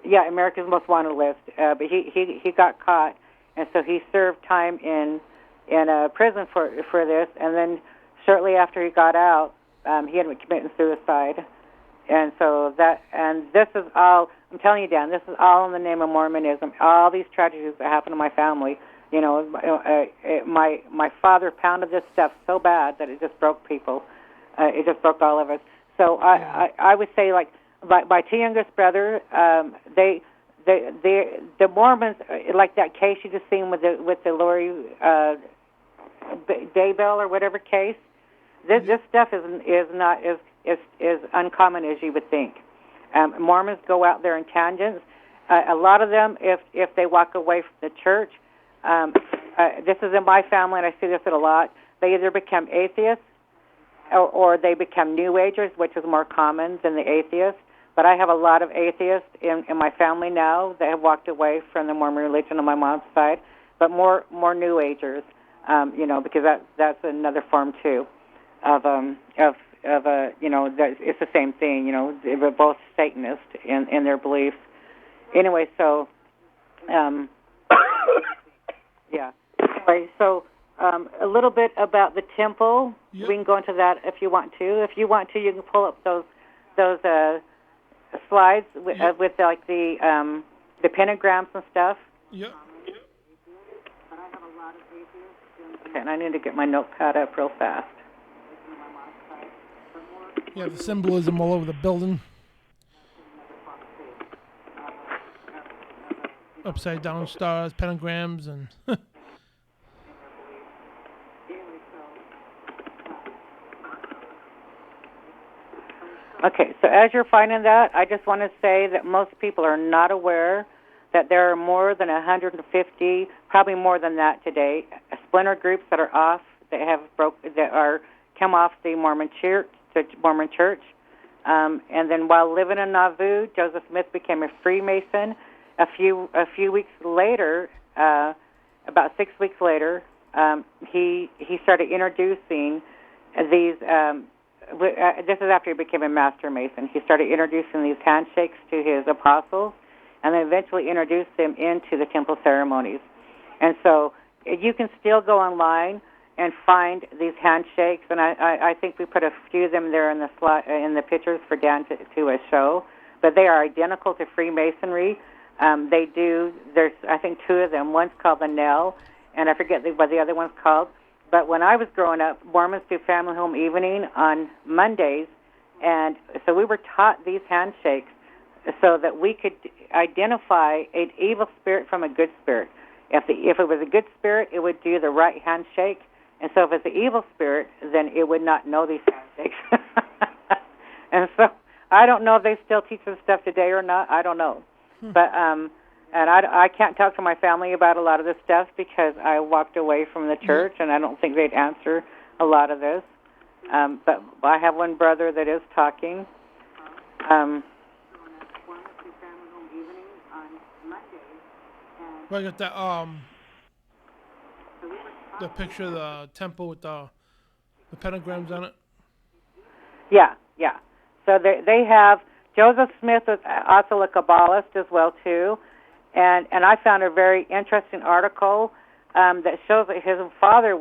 America's Most Wanted list. But he got caught, and so he served time in prison for this. And then shortly after he got out, he ended up committing suicide. And so this is all, I'm telling you, Dan, this is all in the name of Mormonism. All these tragedies that happened to my family My father pounded this stuff so bad that it just broke people. It just broke all of us. So I would say, like, my two youngest brothers, the Mormons, like that case you just seen with the Lori Daybell or whatever case. This stuff is not as uncommon as you would think. Mormons go out there in tangents. A lot of them, if they walk away from the church, this is in my family, and I see this a lot. They either become atheists or they become New Agers, which is more common than the atheists. But I have a lot of atheists in my family now that have walked away from the Mormon religion on my mom's side, but more New Agers, because that's another form too of it's the same thing. They're both Satanists in their beliefs. Anyway, so yeah. Anyway, so a little bit about the temple. Yep. We can go into that if you want to. If you want to, you can pull up those slides with like the pentagrams and stuff. Yep. Okay, and I need to get my notepad up real fast. You have the symbolism all over the building. Upside down stars, pentagrams, and Okay, so as you're finding that, I just want to say that most people are not aware that there are more than 150, probably more than that today, splinter groups that are off, that come off the Mormon Church. And then while living in Nauvoo, Joseph Smith became a Freemason. A few weeks later, about 6 weeks later, he started introducing these. This is after he became a Master Mason. He started introducing these handshakes to his apostles, and then eventually introduced them into the temple ceremonies. And so you can still go online and find these handshakes, and I think we put a few of them there in the pictures for Dan to show, but they are identical to Freemasonry. There's I think two of them. One's called the Knell, and I forget what the other one's called. But when I was growing up, Mormons do family home evening on Mondays, and so we were taught these handshakes so that we could identify an evil spirit from a good spirit. If it was a good spirit, it would do the right handshake, and so if it's an evil spirit, then it would not know these handshakes. And so I don't know if they still teach this stuff today or not. I don't know. But and I can't talk to my family about a lot of this stuff because I walked away from the church, and I don't think they'd answer a lot of this. But I have one brother that is talking. I got that the picture of the temple with the pentagrams on it. Yeah. So they have. Joseph Smith was also a Kabbalist as well too, and I found a very interesting article that shows that his father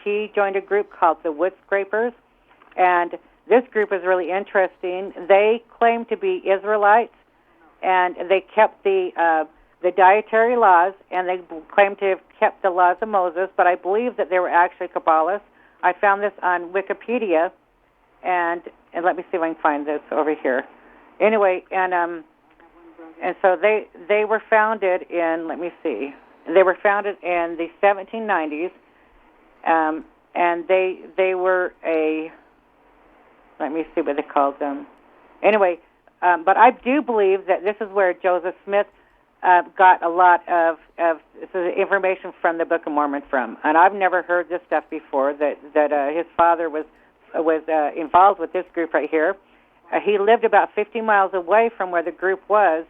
he joined a group called the Wood Scrapers, and this group is really interesting. They claim to be Israelites, and they kept the dietary laws, and they claim to have kept the laws of Moses, but I believe that they were actually Kabbalists. I found this on Wikipedia, and let me see if I can find this over here. Anyway, and so they were founded in, let me see, they were founded in the 1790s, and they were let me see what they called them. Anyway, but I do believe that this is where Joseph Smith got a lot of information from the Book of Mormon from, and I've never heard this stuff before. That his father was involved with this group right here. He lived about 50 miles away from where the group was,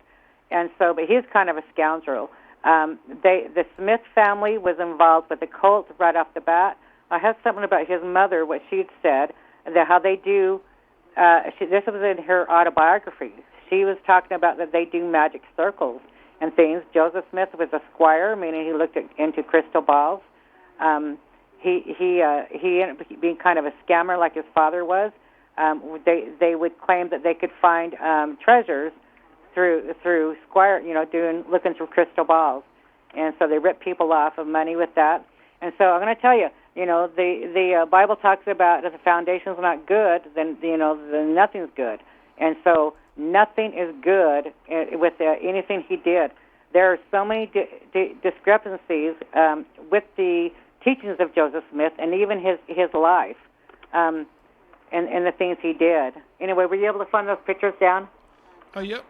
and so, but he's kind of a scoundrel. The Smith family was involved with the cult right off the bat. I have something about his mother, what she'd said, that how they do. This was in her autobiography. She was talking about that they do magic circles and things. Joseph Smith was a squire, meaning he looked into crystal balls. He ended up being kind of a scammer like his father was. They would claim that they could find treasures through squire, looking through crystal balls. and so they rip people off of money with that. And so I'm going to tell you, the Bible talks about if the foundation's not good, then then nothing's good. And so nothing is good with anything he did. There are so many discrepancies with the teachings of Joseph Smith and even his life and the things he did. Anyway, were you able to find those pictures down? Yep.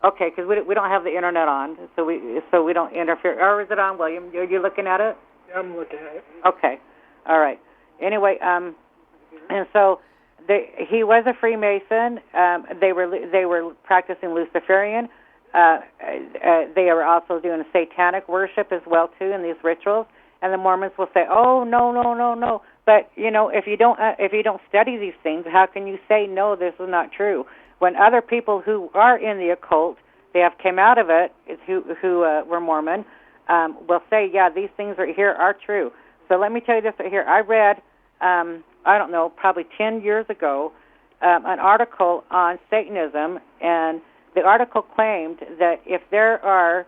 Okay, because we don't have the internet on, so we don't interfere. Or is it on, William? Are you looking at it? Yeah, I'm looking at it. Okay, all right. Anyway, and so he was a Freemason. They were practicing Luciferian. They are also doing satanic worship as well too in these rituals. And the Mormons will say, "Oh, no." But if you don't study these things, how can you say no? This is not true. When other people who are in the occult, they have came out of it, who were Mormon, will say, "Yeah, these things right here are true." So let me tell you this right here. I read, I don't know, probably 10 years ago, an article on Satanism, and the article claimed that if there are,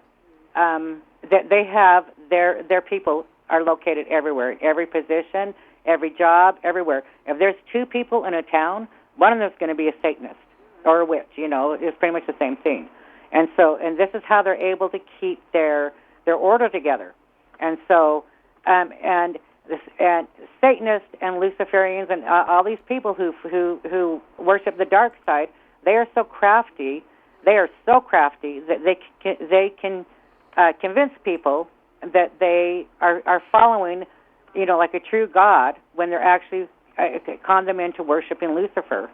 that they have their people are located everywhere, every position, every job, everywhere. If there's two people in a town, one of them is going to be a Satanist or a witch. It's pretty much the same thing. And this is how they're able to keep their order together. And so, and Satanists and Luciferians and all these people who worship the dark side, they are so crafty. They are so crafty that they can convince people that they are following, like a true God when they're actually con them into worshiping Lucifer.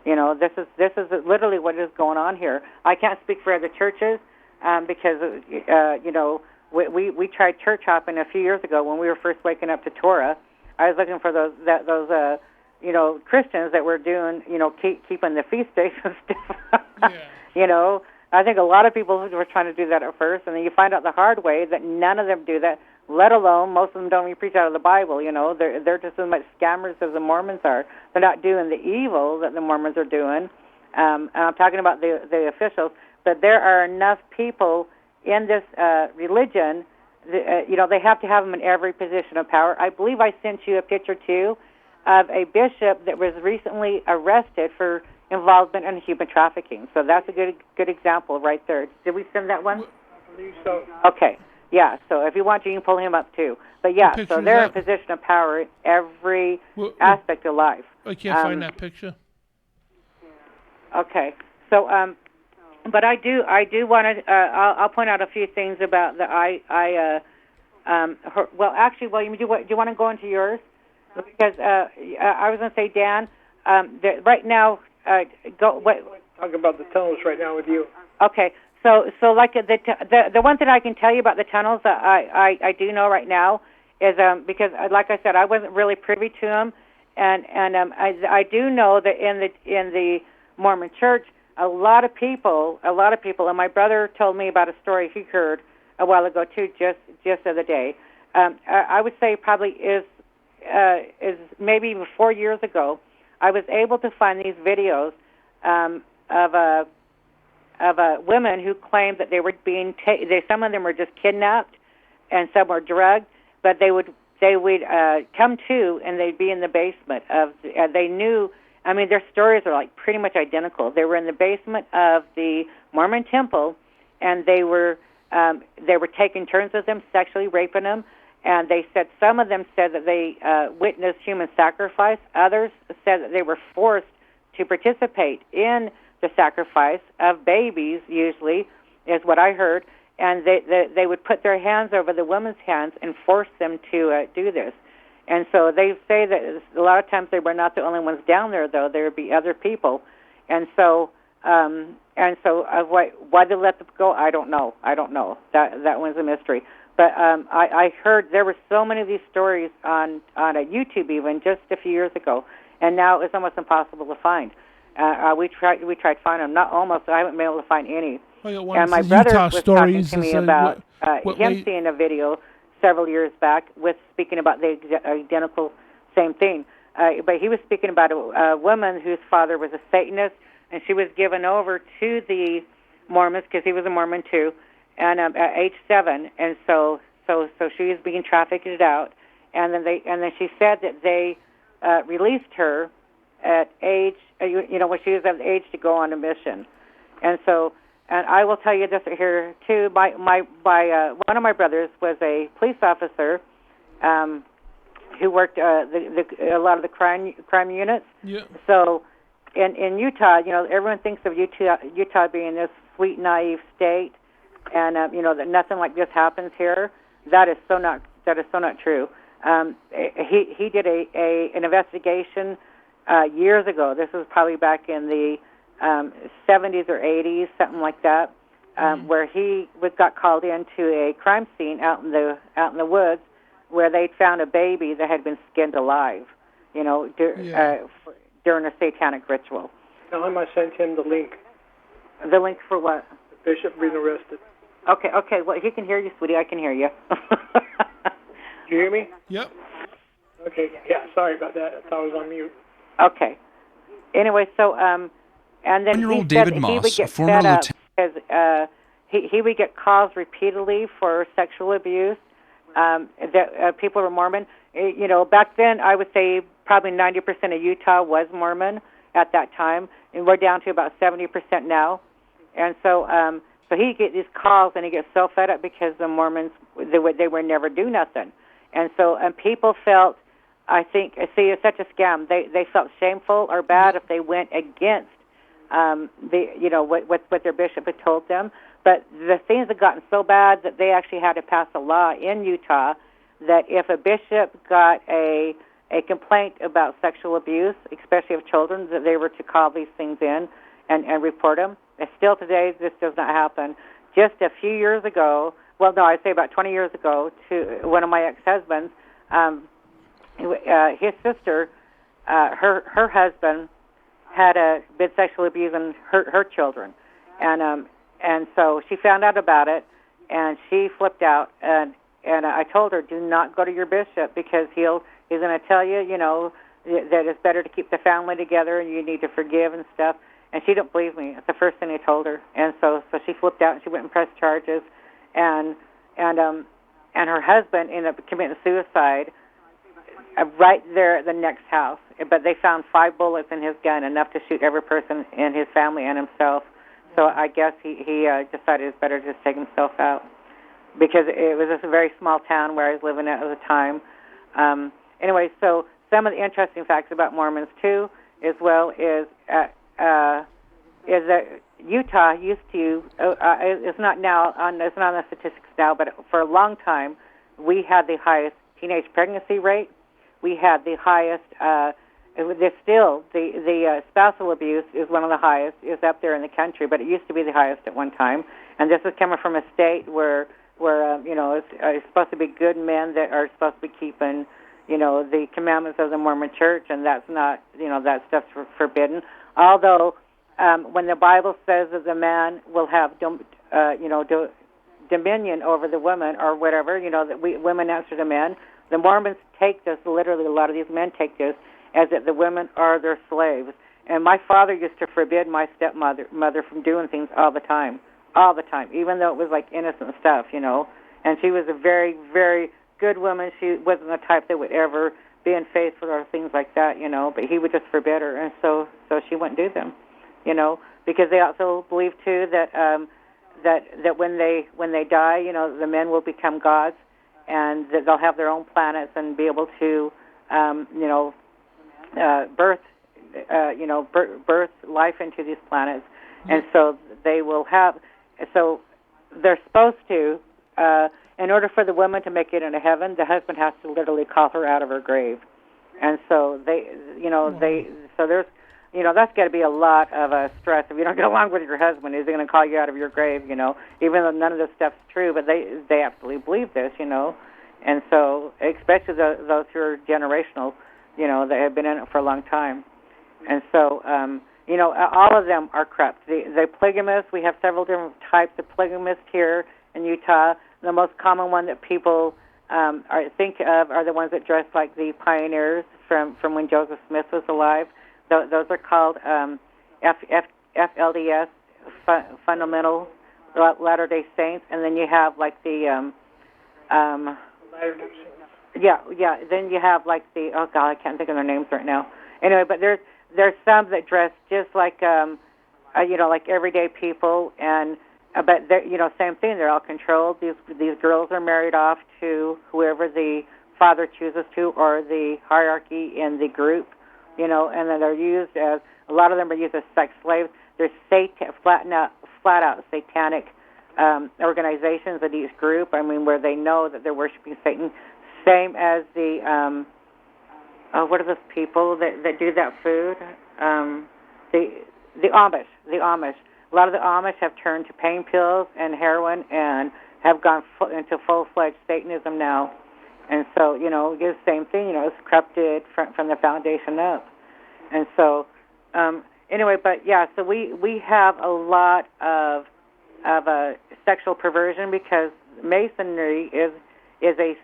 This is literally what is going on here. I can't speak for other churches because we tried church hopping a few years ago when we were first waking up to Torah. I was looking for those Christians that were doing keeping the feast days and stuff. Yeah. I think a lot of people were trying to do that at first, and then you find out the hard way that none of them do that. Let alone most of them don't even preach out of the Bible. They're just as much scammers as the Mormons are. They're not doing the evil that the Mormons are doing. And I'm talking about the officials, but there are enough people in this religion. They have to have them in every position of power. I believe I sent you a picture too of a bishop that was recently arrested for involvement in human trafficking. So that's a good example right there. Did we send that one? I believe so. Okay. Yeah, so if you want, you can pull him up too. But yeah, so they're in a position of power in every aspect of life. I can't find that picture. Okay, so but I do want to. I'll point out a few things about the well, actually, William, do you want to go into yours? Because I was going to say, Dan, right now, talk about the tunnels right now with you. Okay. So like the one thing I can tell you about the tunnels that I do know right now is because like I said, I wasn't really privy to them, and I do know that in the Mormon Church, a lot of people, and my brother told me about a story he heard a while ago too, just the other day. I would say probably is maybe even 4 years ago. I was able to find these videos of women who claimed that they were being some of them were just kidnapped and some were drugged, but they would come to and they'd be in the basement of they knew. I mean, their stories are like pretty much identical. They were in the basement of the Mormon Temple, and they were taking turns with them, sexually raping them. And they said some of them said that they witnessed human sacrifice. Others said that they were forced to participate in the sacrifice of babies. Usually, is what I heard. And they would put their hands over the women's hands and force them to do this. And so they say that a lot of times they were not the only ones down there, though. There would be other people. And so why they let them go, I don't know. That one's a mystery. But I heard there were so many of these stories on a YouTube even just a few years ago, and now it's almost impossible to find. We tried to find them. Not almost. I haven't been able to find any. And my brother was talking to me about him seeing a video several years back with speaking about the identical same thing. But he was speaking about a woman whose father was a Satanist, and she was given over to the Mormons because he was a Mormon too. and at age 7, and so she is being trafficked out, and then she said that they released her at age, when she was of age to go on a mission, and I will tell you this here too. One of my brothers was a police officer, who worked a lot of the crime units. Yeah. So in Utah, everyone thinks of Utah being this sweet, naive state, and that nothing like this happens here. That is so not true. He did an investigation years ago. This was probably back in the 70s or 80s, something like that, where he got called into a crime scene out in the woods, where they'd found a baby that had been skinned alive, during a satanic ritual. Tell him I sent him the link. The link for what? The bishop being arrested. Okay. Well, he can hear you, sweetie. I can hear you. Do you hear me? Yep. Okay. Yeah. Sorry about that. I thought I was on mute. Okay. Anyway, so and then he said David that Moss, he would get a former fed up lieutenant. because he would get calls repeatedly for sexual abuse. That people were Mormon. Back then, I would say probably 90% of Utah was Mormon at that time, and we're down to about 70% now. And so he get these calls, and he gets so fed up because the Mormons they would never do nothing, and people felt, I think, it's such a scam. They felt shameful or bad if they went against what their bishop had told them. But the things had gotten so bad that they actually had to pass a law in Utah that if a bishop got a complaint about sexual abuse, especially of children, that they were to call these things in and report them. And still today, this does not happen. Just a few years ago, I'd say about 20 years ago, to one of my ex-husbands, his sister, her husband had been sexually abusing her children, and so she found out about it, and she flipped out, and I told her, do not go to your bishop, because he's going to tell you, that it's better to keep the family together, and you need to forgive and stuff. And she didn't believe me. It's the first thing I told her, and so she flipped out, and she went and pressed charges, and her husband ended up committing suicide right there at the next house. But they found 5 bullets in his gun, enough to shoot every person in his family and himself. So I guess he decided it's better to just take himself out, because it was just a very small town where I was living at the time. Anyway, so some of the interesting facts about Mormons too, as well, is that Utah used to. It's not now on. It's not on the statistics now, but for a long time, we had the highest teenage pregnancy rate. We had the highest. There's still the spousal abuse is one of the highest. Is up there in the country, but it used to be the highest at one time. And this is coming from a state where it's supposed to be good men that are supposed to be keeping, the commandments of the Mormon Church, and that's not, that stuff's forbidden. Although, when the Bible says that the man will have, dominion over the woman or whatever, that women answer to men, the Mormons take this literally. A lot of these men take this as that the women are their slaves. And my father used to forbid my stepmother from doing things all the time, even though it was like innocent stuff, And she was a very, very good woman. She wasn't the type that would ever be unfaithful or things like that, But he would just forbid her, and so she wouldn't do them, Because they also believe too that that when they die, the men will become gods, and that they'll have their own planets and be able to, birth life into these planets, and so they will have. So they're supposed to, in order for the woman to make it into heaven, the husband has to literally call her out of her grave, and so so there's, that's got to be a lot of stress. If you don't get along with your husband, he's going to call you out of your grave, even though none of this stuff's true, but they absolutely believe this, and so especially those who are generational, that have been in it for a long time. And so, all of them are corrupt. The polygamists, we have several different types of polygamists here in Utah. The most common one that people think of are the ones that dress like the pioneers from when Joseph Smith was alive. Those are called FLDS, fundamental Latter-day Saints, and then you have like the Latter-day Saints. yeah. Then you have like the I can't think of their names right now. Anyway, but there's some that dress just like like everyday people, and but they're, same thing. They're all controlled. These girls are married off to whoever the father chooses to, or the hierarchy in the group, and then they're used as, a lot of them are used as sex slaves. There's flat out satanic organizations in each group. I mean, where they know that they're worshiping Satan. Same as the what are those people that do that food? The Amish. The Amish. A lot of the Amish have turned to pain pills and heroin and have gone into full-fledged Satanism now. And so, it's the same thing. It's corrupted from the foundation up. And so, anyway, but yeah, so we have a lot of sexual perversion, because Masonry is a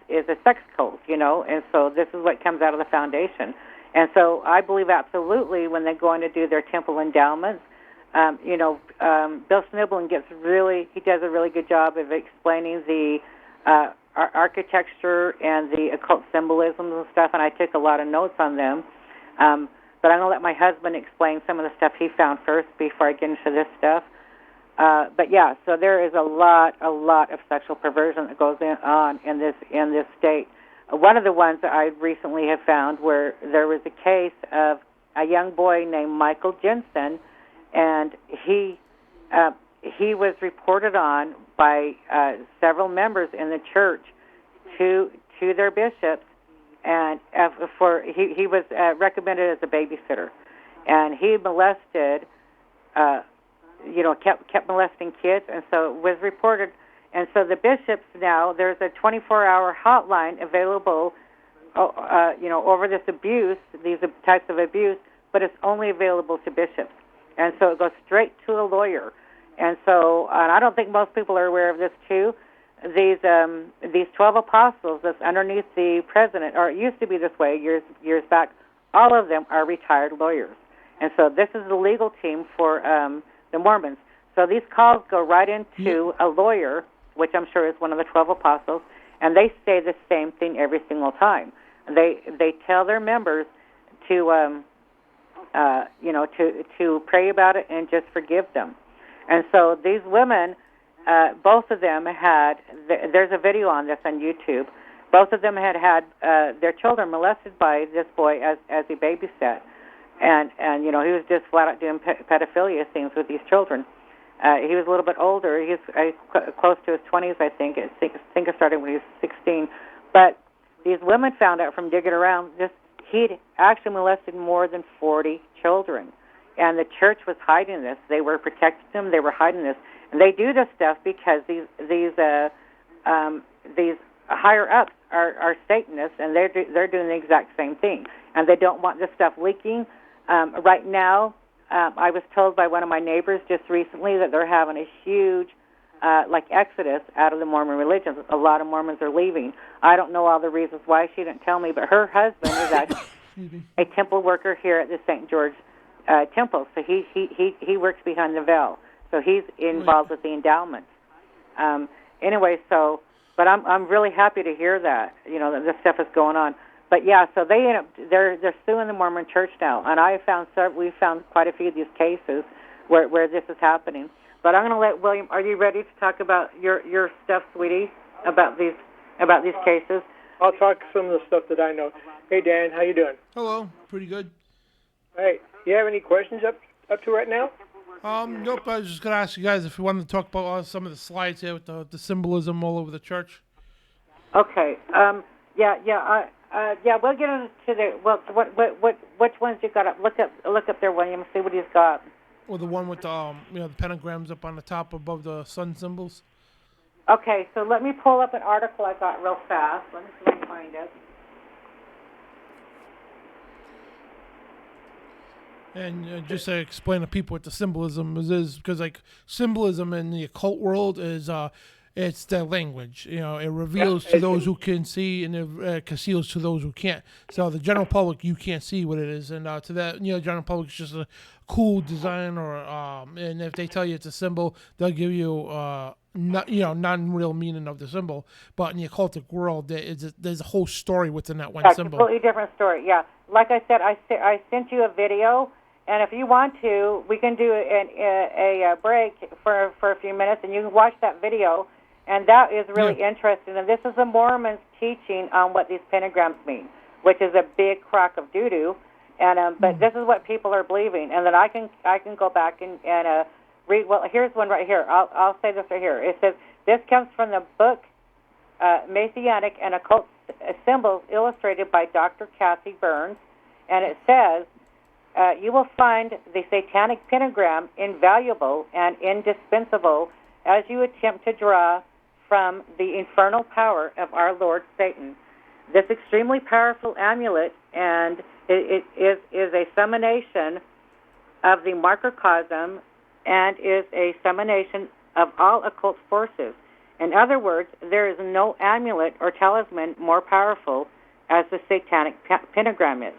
sex cult, and so this is what comes out of the foundation. And so I believe absolutely when they're going to do their temple endowments, Bill Snibbling he does a really good job of explaining the architecture and the occult symbolisms and stuff, and I took a lot of notes on them. But I'm going to let my husband explain some of the stuff he found first before I get into this stuff. But yeah, so there is a lot of sexual perversion that goes on in this state. One of the ones that I recently have found, where there was a case of a young boy named Michael Jensen, and he was reported on by several members in the church to their bishops, and he was recommended as a babysitter, and he molested, kept molesting kids, and so it was reported. And so the bishops now, there's a 24-hour hotline available, over this abuse, these types of abuse, but it's only available to bishops. And so it goes straight to a lawyer. And so, and I don't think most people are aware of this too. These 12 apostles that's underneath the president, or it used to be this way years back, all of them are retired lawyers. And so this is the legal team for the Mormons. So these calls go right into a lawyer, which I'm sure is one of the 12 apostles, and they say the same thing every single time. They tell their members to pray about it and just forgive them. And so these women, both of them had, there's a video on this on YouTube, both of them had their children molested by this boy as he babysat. And he was just flat out doing pedophilia things with these children. He was a little bit older. He was close to his 20s, I think. I think it started when he was 16. But these women found out from digging around, he'd actually molested more than 40 children. And the church was hiding this. They were protecting them. They were hiding this. And they do this stuff because these higher ups are Satanists, and they're doing the exact same thing. And they don't want this stuff leaking. Right now, I was told by one of my neighbors just recently that they're having a huge exodus out of the Mormon religion. A lot of Mormons are leaving. I don't know all the reasons why. She didn't tell me, but her husband is actually a temple worker here at the St. George Temple. So he works behind the veil. So he's involved with the endowments. Anyway, but I'm really happy to hear that, that this stuff is going on. But yeah, so they're suing the Mormon Church now, and we found quite a few of these cases where this is happening. But I'm going to let William. Are you ready to talk about your stuff, sweetie, about these cases? I'll talk some of the stuff that I know. Hey, Dan, how you doing? Hello, pretty good. Hey, you have any questions up to right now? Nope. I was just going to ask you guys if you wanted to talk about some of the slides here with the symbolism all over the church. Okay. Yeah, we'll get into which ones you got up. Look up there, William. See what he's got. Well, the one with the pentagrams up on the top above the sun symbols. Okay, so let me pull up an article I got real fast. Let me see if I can find it. And just to explain to people what the symbolism is, because symbolism in the occult world is It's the language. You know, it reveals to those who can see, and it conceals to those who can't. So the general public, you can't see what it is, and to that, you know, general public is just a cool design, or and if they tell you it's a symbol, they'll give you non-real meaning of the symbol. But in the occultic world, there's a whole story within that one symbol. Completely different story. Yeah, like I said, I sent you a video. And if you want to, we can do a break for a few minutes, and you can watch that video. And that is really interesting. And this is the Mormons teaching on what these pentagrams mean, which is a big crock of doo-doo. And but this is what people are believing. And then I can go back and read. Well, here's one right here. I'll say this right here. It says, this comes from the book Messianic and Occult Symbols, illustrated by Dr. Kathy Burns. And it says, you will find the satanic pentagram invaluable and indispensable as you attempt to draw from the infernal power of our Lord Satan. This extremely powerful amulet, and it is a summonation of the microcosm, and is a summonation of all occult forces. In other words, there is no amulet or talisman more powerful as the satanic pentagram is.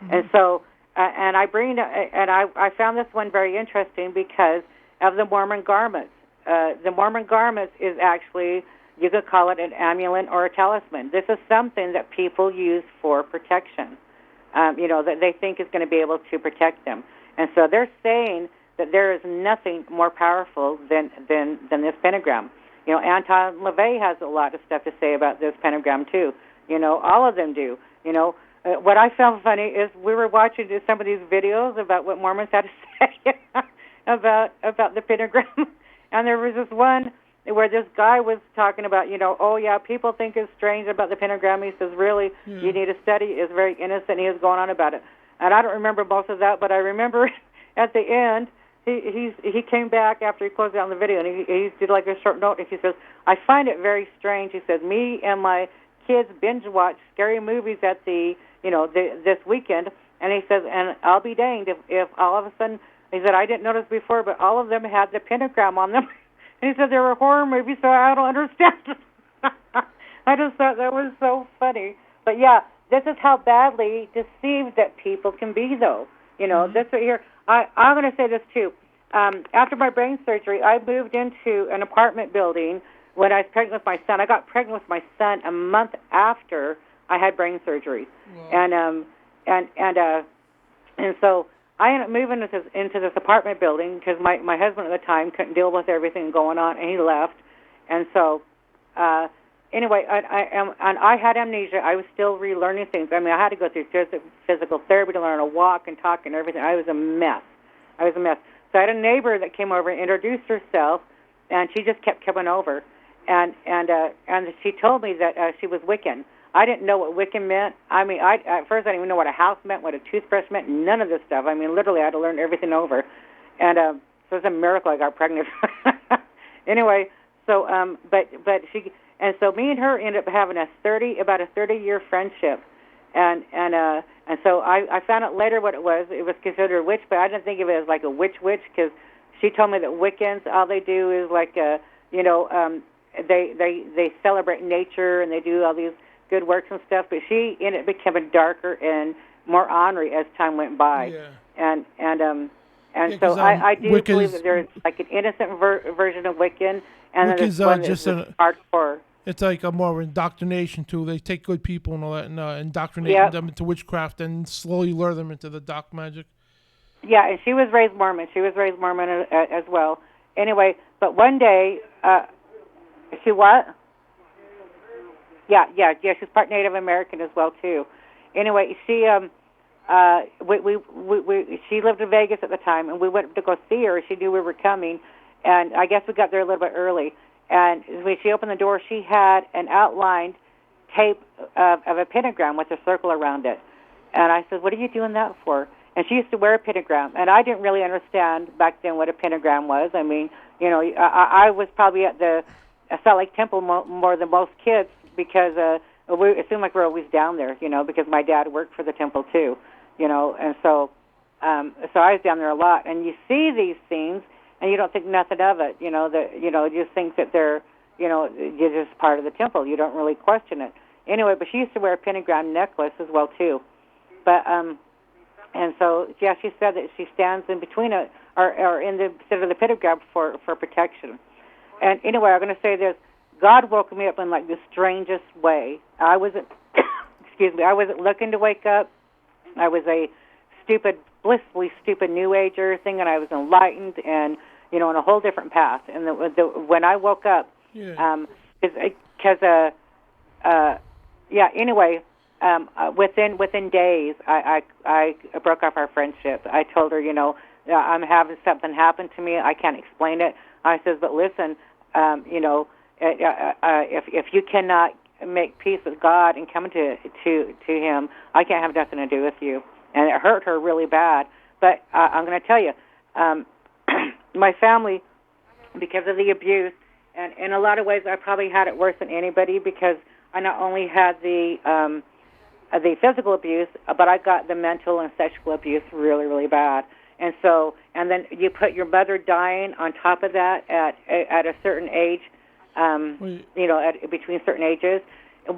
Mm-hmm. And so, I found this one very interesting because of the Mormon garments. The Mormon garments is actually, you could call it an amulet or a talisman. This is something that people use for protection, that they think is going to be able to protect them. And so they're saying that there is nothing more powerful than this pentagram. You know, Anton LaVey has a lot of stuff to say about this pentagram too. You know, all of them do. You know, what I found funny is we were watching some of these videos about what Mormons had to say about the pentagram. And there was this one where this guy was talking about, people think it's strange about the pentagram. He says, really, you need to study. It's very innocent. He was going on about it. And I don't remember most of that, but I remember at the end, he came back after he closed down the video, and he did like a short note, and he says, I find it very strange. He says, me and my kids binge watch scary movies at this weekend, and he says, and I'll be danged if all of a sudden, he said, I didn't notice before, but all of them had the pentagram on them. And he said, there were horror movies, so I don't understand. I just thought that was so funny. But yeah, this is how badly deceived that people can be, though. This right here. I'm going to say this, too. After my brain surgery, I moved into an apartment building when I was pregnant with my son. I got pregnant with my son a month after I had brain surgery. Wow. And so I ended up moving into this apartment building because my husband at the time couldn't deal with everything going on, and he left. And so, anyway, I had amnesia. I was still relearning things. I mean, I had to go through physical therapy to learn to walk and talk and everything. I was a mess. So I had a neighbor that came over and introduced herself, and she just kept coming over. And she told me that she was Wiccan. I didn't know what Wiccan meant. I mean, at first I didn't even know what a house meant, what a toothbrush meant, none of this stuff. I mean, literally I had to learn everything over. And so it's a miracle I got pregnant. Anyway, so but she, and so me and her ended up having about a 30-year friendship. And so I found out later what it was. It was considered a witch, but I didn't think of it as like a witch because she told me that Wiccans, all they do is like they celebrate nature and they do all these good works and stuff, but she ended up becoming darker and more ornery as time went by. Yeah. And so I do Wicca's, believe that there's like an innocent version of Wiccan, and then there's one that's hardcore. It's like a more indoctrination too. They take good people and all that and indoctrinate them into witchcraft and slowly lure them into the dark magic. Yeah, and she was raised Mormon. As well. Anyway, but one day, she what? Yeah, she's part Native American as well too. Anyway, she she lived in Vegas at the time, and we went to go see her. She knew we were coming, and I guess we got there a little bit early. And when she opened the door, she had an outlined tape of a pentagram with a circle around it. And I said, "What are you doing that for?" And she used to wear a pentagram, and I didn't really understand back then what a pentagram was. I mean, I was probably at the Salt Lake Temple more than most kids, because it seemed like we're always down there, because my dad worked for the temple too, and so I was down there a lot. And you see these things, and you don't think nothing of it, you just think that they're, you're just part of the temple. You don't really question it. Anyway, but she used to wear a pentagram necklace as well, too. But, and so, yeah, she said that she stands in between it, or in the center of the pentagram for protection. And anyway, I'm going to say this. God woke me up in like the strangest way. I wasn't, I wasn't looking to wake up. I was a blissfully stupid New Ager thinking I was enlightened and, in a whole different path. And when I woke up, anyway, within days, I broke off our friendship. I told her, I'm having something happen to me. I can't explain it. I says, but listen, if you cannot make peace with God and come to Him, I can't have nothing to do with you. And it hurt her really bad. But I'm going to tell you, my family, because of the abuse, and in a lot of ways, I probably had it worse than anybody because I not only had the physical abuse, but I got the mental and sexual abuse really, really bad. And so, and then you put your mother dying on top of that at a certain age, between certain ages.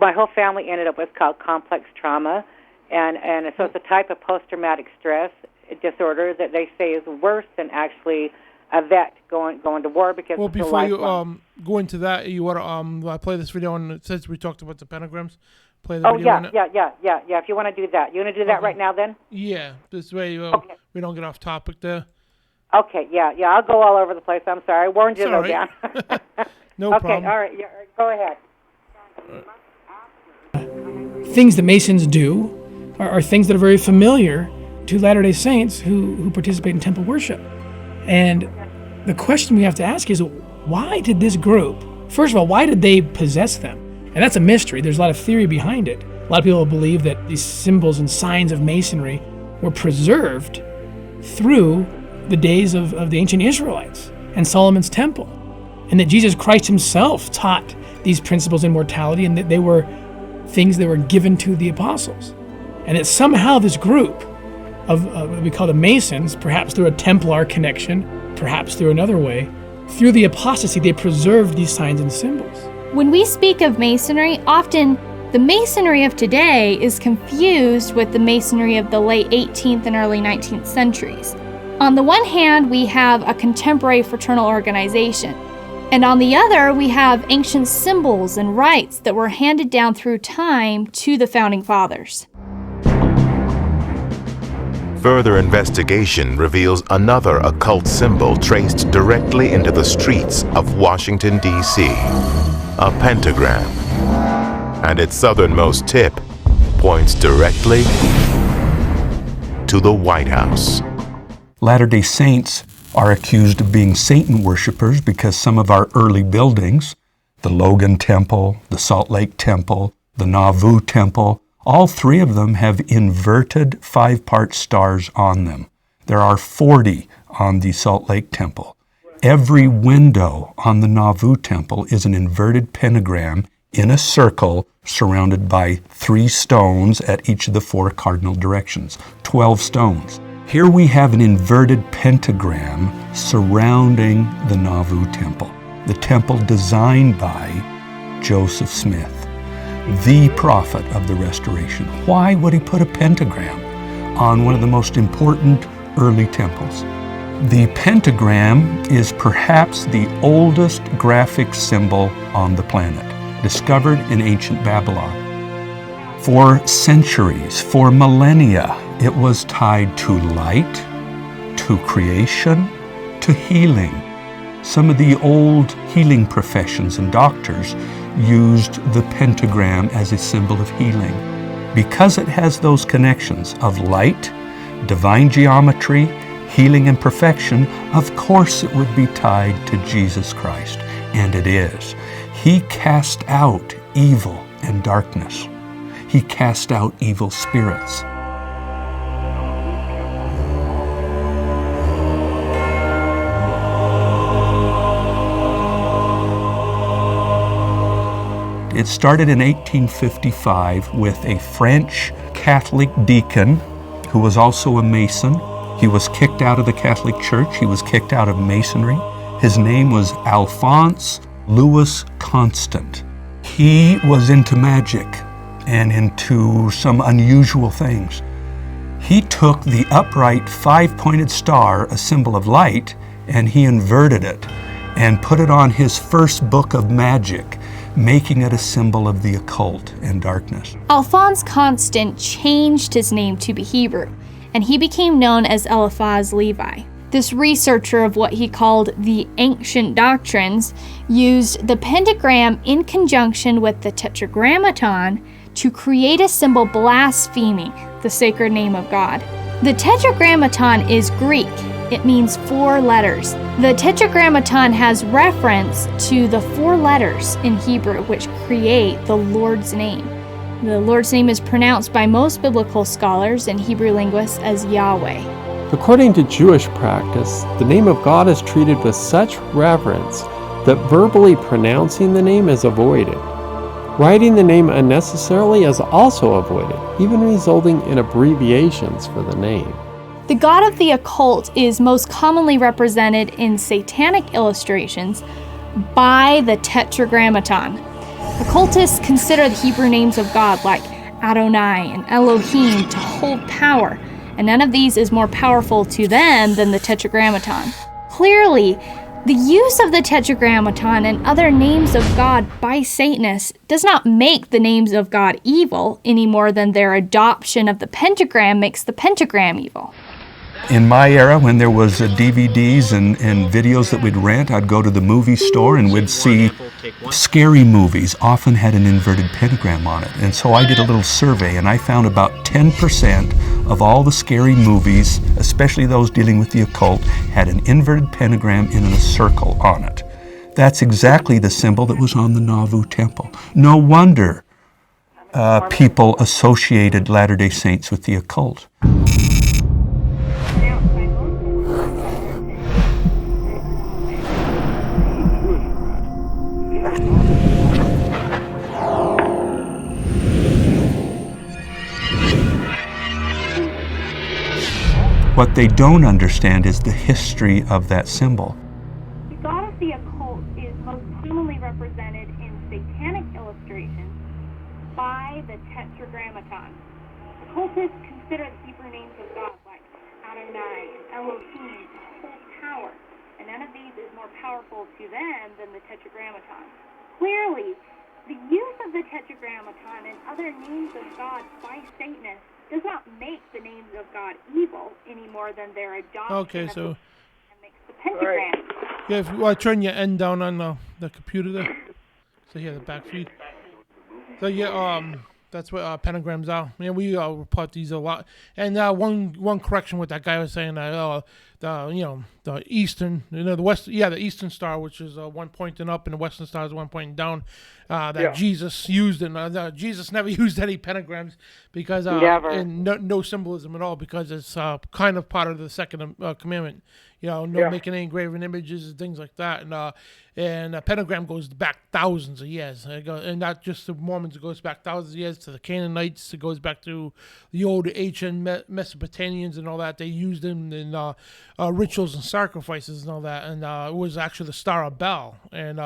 My whole family ended up with what's called complex trauma, and so it's a type of post-traumatic stress disorder that they say is worse than actually a vet going to war because. Well, before you go into that, you want to play this video, and since we talked about the pentagrams, play the video. Yeah. If you want to do that, you want to do that right now, then? Yeah, this way we don't get off topic there. Okay, yeah. I'll go all over the place. I'm sorry. I warned you, though, Dan. No problem. Okay, all right. Yeah, go ahead. Things that Masons do are things that are very familiar to Latter-day Saints who participate in temple worship. And the question we have to ask is, why did this group, first of all, why did they possess them? And that's a mystery. There's a lot of theory behind it. A lot of people believe that these symbols and signs of Masonry were preserved through the days of the ancient Israelites and Solomon's temple, and that Jesus Christ himself taught these principles in mortality, and that they were things that were given to the apostles. And that somehow this group of what we call the Masons, perhaps through a Templar connection, perhaps through another way, through the apostasy, they preserved these signs and symbols. When we speak of Masonry, often the Masonry of today is confused with the Masonry of the late 18th and early 19th centuries. On the one hand, we have a contemporary fraternal organization, and on the other, we have ancient symbols and rites that were handed down through time to the Founding Fathers. Further investigation reveals another occult symbol traced directly into the streets of Washington, D.C., a pentagram. And its southernmost tip points directly to the White House. Latter-day Saints are accused of being Satan worshipers because some of our early buildings, the Logan Temple, the Salt Lake Temple, the Nauvoo Temple, all three of them have inverted 5-part stars on them. There are 40 on the Salt Lake Temple. Every window on the Nauvoo Temple is an inverted pentagram in a circle surrounded by 3 stones at each of the 4 cardinal directions, 12 stones. Here we have an inverted pentagram surrounding the Nauvoo Temple, the temple designed by Joseph Smith, the prophet of the Restoration. Why would he put a pentagram on one of the most important early temples? The pentagram is perhaps the oldest graphic symbol on the planet, discovered in ancient Babylon. For centuries, for millennia, it was tied to light, to creation, to healing. Some of the old healing professions and doctors used the pentagram as a symbol of healing. Because it has those connections of light, divine geometry, healing and perfection, of course it would be tied to Jesus Christ, and it is. He cast out evil and darkness. He cast out evil spirits. It started in 1855 with a French Catholic deacon who was also a Mason. He was kicked out of the Catholic Church. He was kicked out of Masonry. His name was Alphonse Louis Constant. He was into magic and into some unusual things. He took the upright five-pointed star, a symbol of light, and he inverted it and put it on his first book of magic, making it a symbol of the occult and darkness. Alphonse Constant changed his name to be Hebrew, and he became known as Eliphaz Levi. This researcher of what he called the ancient doctrines used the pentagram in conjunction with the tetragrammaton to create a symbol blaspheming the sacred name of God. The tetragrammaton is Greek. It means 4 letters. The tetragrammaton has reference to the 4 letters in Hebrew which create the Lord's name. The Lord's name is pronounced by most biblical scholars and Hebrew linguists as Yahweh. According to Jewish practice, the name of God is treated with such reverence that verbally pronouncing the name is avoided. Writing the name unnecessarily is also avoided, even resulting in abbreviations for the name. The god of the occult is most commonly represented in satanic illustrations by the tetragrammaton. Occultists consider the Hebrew names of God like Adonai and Elohim to hold power, and none of these is more powerful to them than the tetragrammaton. Clearly, the use of the tetragrammaton and other names of God by Satanists does not make the names of God evil any more than their adoption of the pentagram makes the pentagram evil. In my era, when there was DVDs and videos that we'd rent, I'd go to the movie store and we'd see scary movies often had an inverted pentagram on it. And so I did a little survey and I found about 10% of all the scary movies, especially those dealing with the occult, had an inverted pentagram in a circle on it. That's exactly the symbol that was on the Nauvoo Temple. No wonder people associated Latter-day Saints with the occult. What they don't understand is the history of that symbol. The god of the occult is most commonly represented in satanic illustrations by the tetragrammaton. Occultists consider the Hebrew names of God like Adonai and Elohim to hold power, and none of these is more powerful to them than the tetragrammaton. Clearly, the use of the tetragrammaton and other names of God by Satanists does not make the names of God evil any more than their adoption of makes the pentagram. Yeah, if you turn your end down on the computer there. So here, the back feed. So yeah, that's what pentagrams are. Yeah, we report these a lot. And one correction with that guy was saying that the eastern, the eastern star, which is one pointing up, and the western star is one pointing down. Jesus used, and Jesus never used any pentagrams because and no symbolism at all, because it's kind of part of the second commandment. No making any graven images and things like that. And a pentagram goes back thousands of years. And not just the Mormons, it goes back thousands of years to the Canaanites. It goes back to the old ancient Mesopotamians and all that. They used them in rituals and sacrifices and all that. And it was actually the Star of Bel. And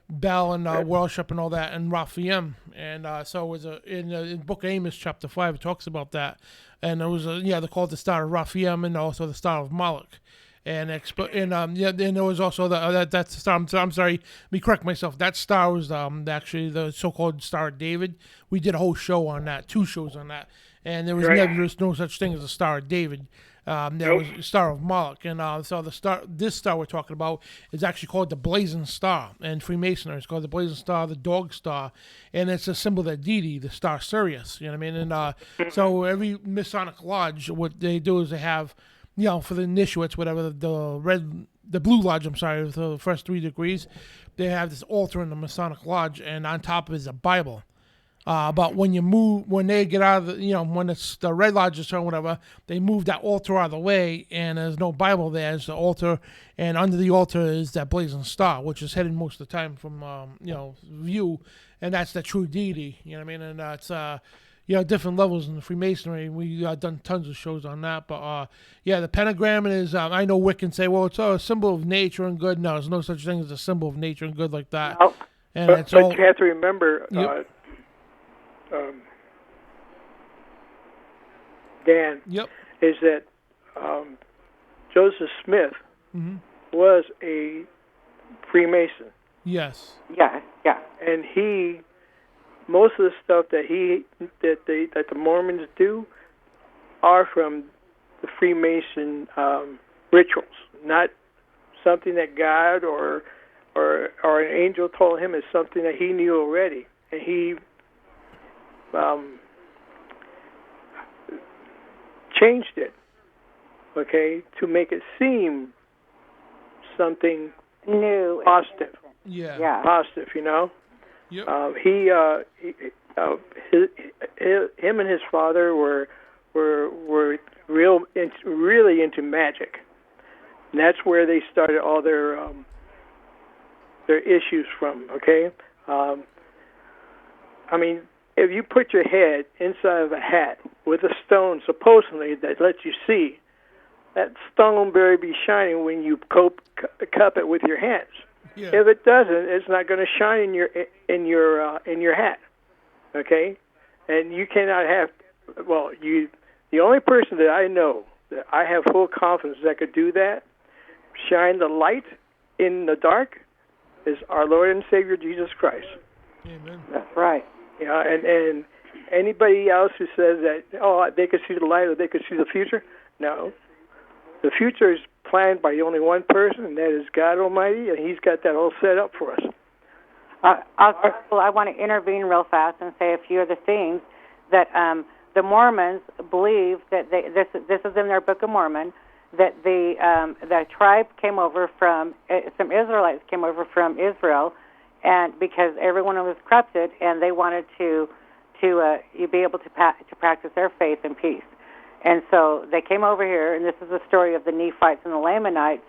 Bel and worship and all that, and Raphaim. And so it was in the book of Amos, chapter 5, it talks about that. And it was, they called it the Star of Raphaim and also the Star of Moloch. And then there was also that's the star. I'm sorry, let me correct myself. That star was actually the so-called Star of David. We did a whole show on that, 2 shows on that, and there was no such thing as a Star of David. There was a Star of Moloch, and so this star we're talking about is actually called the Blazing Star, and Freemasonry is called the Blazing Star, the Dog Star, and it's a symbol of that deity, the Star Sirius. You know what I mean? And so every Masonic lodge, what they do is they have, for the initiates, whatever, the Blue Lodge, the first 3 degrees, they have this altar in the Masonic Lodge, and on top of it is a Bible. But when they get out of when it's the Red Lodge or whatever, they move that altar out of the way, and there's no Bible there. There's the altar, and under the altar is that blazing star, which is hidden most of the time from, view, and that's the true deity, you know what I mean? And that's, different levels in the Freemasonry. We done tons of shows on that. But the pentagram is. I know Wiccans say, well, it's a symbol of nature and good. No, there's no such thing as a symbol of nature and good like that. No. And but it's all. You have to remember, Dan. Yep. Is that Joseph Smith was a Freemason. Yes. Yeah. And most of the stuff that the Mormons do are from the Freemason rituals, not something that God or an angel told him. It's something that he knew already, and he changed it, to make it seem something new, positive. Yeah. Positive, Yep. Him and his father were really into magic, and that's where they started all their issues from. I mean, if you put your head inside of a hat with a stone, supposedly that lets you see, that stone better be shining when you cup it with your hands. Yeah. If it doesn't, it's not going to shine in your hat. Okay, and you cannot have. Well, the only person that I know that I have full confidence that could do that, shine the light in the dark, is our Lord and Savior Jesus Christ. Amen. That's right. And anybody else who says that they could see the light or they could see the future, no. The future is planned by only one person, and that is God Almighty, and He's got that all set up for us. I want to intervene real fast and say a few of the things that the Mormons believe that this is in their Book of Mormon, that the tribe came over from some Israelites came over from Israel, and because everyone was corrupted, and they wanted to be able to practice their faith in peace. And so they came over here, and this is the story of the Nephites and the Lamanites.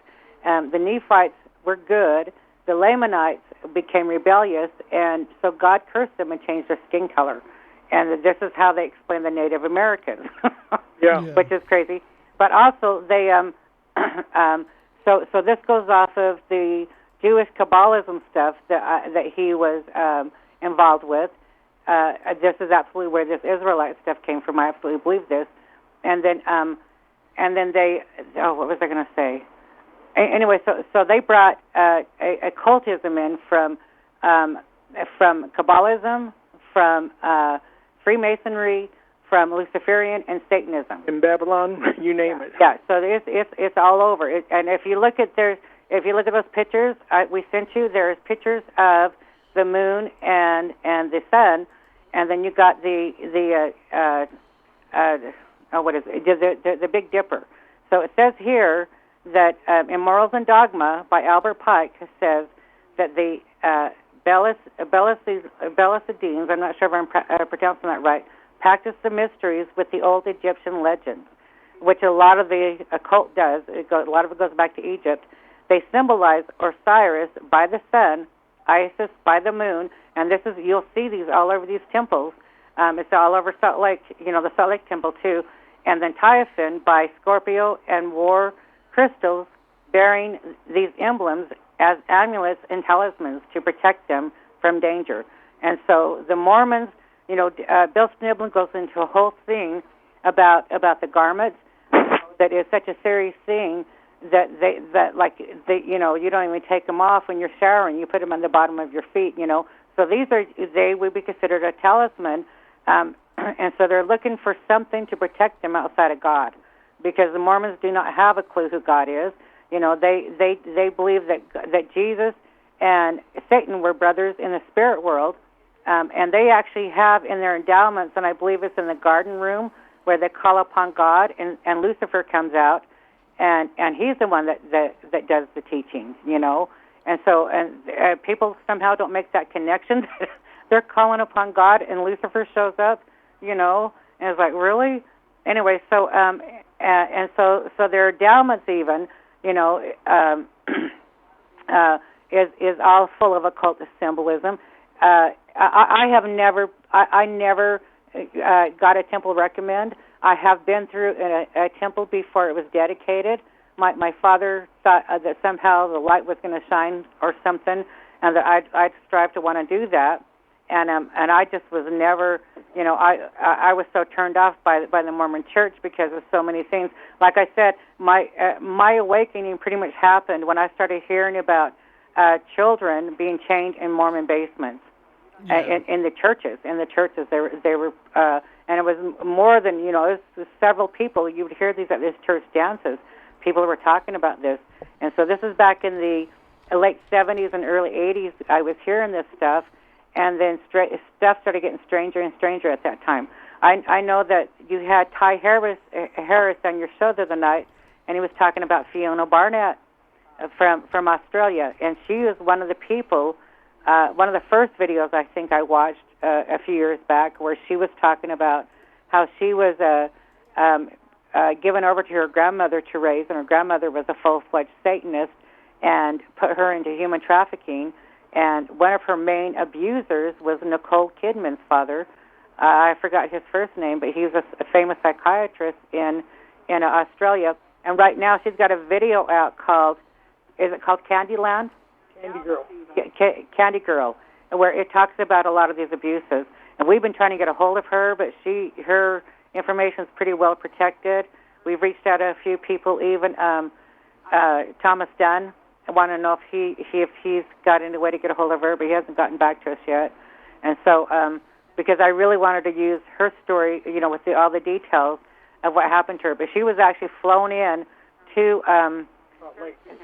The Nephites were good. The Lamanites became rebellious, and so God cursed them and changed their skin color. And this is how they explain the Native Americans, which is crazy. But also they, so this goes off of the Jewish Kabbalism stuff that he was involved with. This is absolutely where this Israelite stuff came from. I absolutely believe this. And then they, what was I going to say? Anyway, so they brought occultism in from Kabbalism, from Freemasonry, from Luciferian, and Satanism. In Babylon, you name it. Yeah, so it's all over. And if you look at those pictures we sent you, there's pictures of the moon and the sun, and then you got the Big Dipper. So it says here that in Morals and Dogma by Albert Pike says that the Bellicidines, I'm not sure if I'm pronouncing that right, practice the mysteries with the old Egyptian legends, which a lot of the occult does. A lot of it goes back to Egypt. They symbolize Osiris by the sun, Isis by the moon, and you'll see these all over these temples. It's all over Salt Lake, the Salt Lake Temple too, and then Typhon by Scorpio and war crystals bearing these emblems as amulets and talismans to protect them from danger. And so the Mormons, Bill Sniblin goes into a whole thing about the garments that is such a serious thing that you don't even take them off when you're showering. You put them on the bottom of your feet, So they would be considered a talisman, and so they're looking for something to protect them outside of God, because the Mormons do not have a clue who God is. They believe that Jesus and Satan were brothers in the spirit world, and they actually have in their endowments, and I believe it's in the garden room where they call upon God, and Lucifer comes out, and he's the one that does the teaching, And so people somehow don't make that connection. They're calling upon God, and Lucifer shows up, and it's like, really? Anyway, so and so their endowments even, is all full of occult symbolism. I never got a temple recommend. I have been through a temple before it was dedicated. My father thought that somehow the light was going to shine or something, and that I'd strive to want to do that. And I just was never, I was so turned off by the Mormon Church because of so many things. Like I said, my awakening pretty much happened when I started hearing about children being chained in Mormon basements. In the churches. They were, and it was more than, it was several people. You would hear these at these church dances. People were talking about this. And so this is back in the late 70s and early 80s. I was hearing this stuff, and then stuff started getting stranger and stranger at that time. I know that you had Ty Harris on your show the other night, and he was talking about Fiona Barnett from Australia, and she was one of the people. One of the first videos I think I watched a few years back, where she was talking about how she was given over to her grandmother to raise, and her grandmother was a full-fledged Satanist and put her into human trafficking. And one of her main abusers was Nicole Kidman's father. I forgot his first name, but he was a famous psychiatrist in Australia. And right now she's got a video out called, is it called Candyland? Candy Girl. Candy Girl, where it talks about a lot of these abuses. And we've been trying to get a hold of her, but her information is pretty well protected. We've reached out to a few people, even Thomas Dunn. I want to know if he's got any way to get a hold of her, but he hasn't gotten back to us yet. And so, because I really wanted to use her story, with all the details of what happened to her. But she was actually flown in to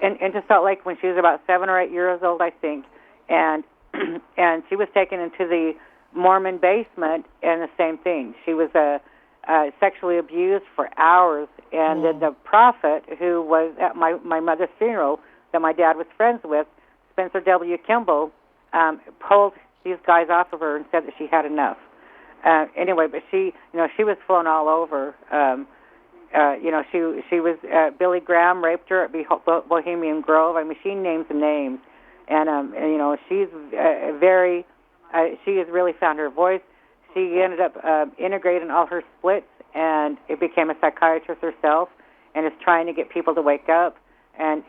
into Salt Lake when she was about 7 or 8 years old, I think, and she was taken into the Mormon basement, and the same thing. She was sexually abused for hours, and then the prophet who was at my mother's funeral that my dad was friends with, Spencer W. Kimball, pulled these guys off of her and said that she had enough. Anyway, but she was flown all over. She was Billy Graham raped her at Bohemian Grove. I mean, she names the names, and she's very. She has really found her voice. She ended up integrating all her splits, and it became a psychiatrist herself, and is trying to get people to wake up. And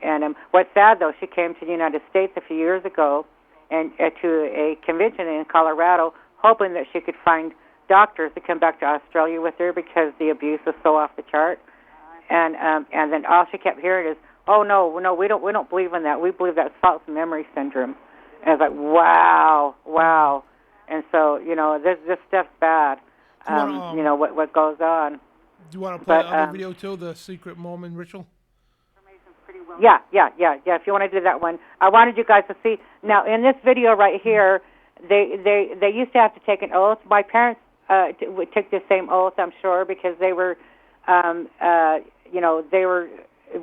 what's sad though, she came to the United States a few years ago, and to a convention in Colorado, hoping that she could find doctors to come back to Australia with her because the abuse was so off the chart. And then all she kept hearing is, "Oh no, we don't believe in that. We believe that's false memory syndrome." And I was like, wow. And so this stuff's bad. What goes on. Do you want to play other video too, the secret Mormon ritual? Yeah. If you want to do that one, I wanted you guys to see. Now, in this video right here, they used to have to take an oath. My parents took the same oath, I'm sure, because they were, they were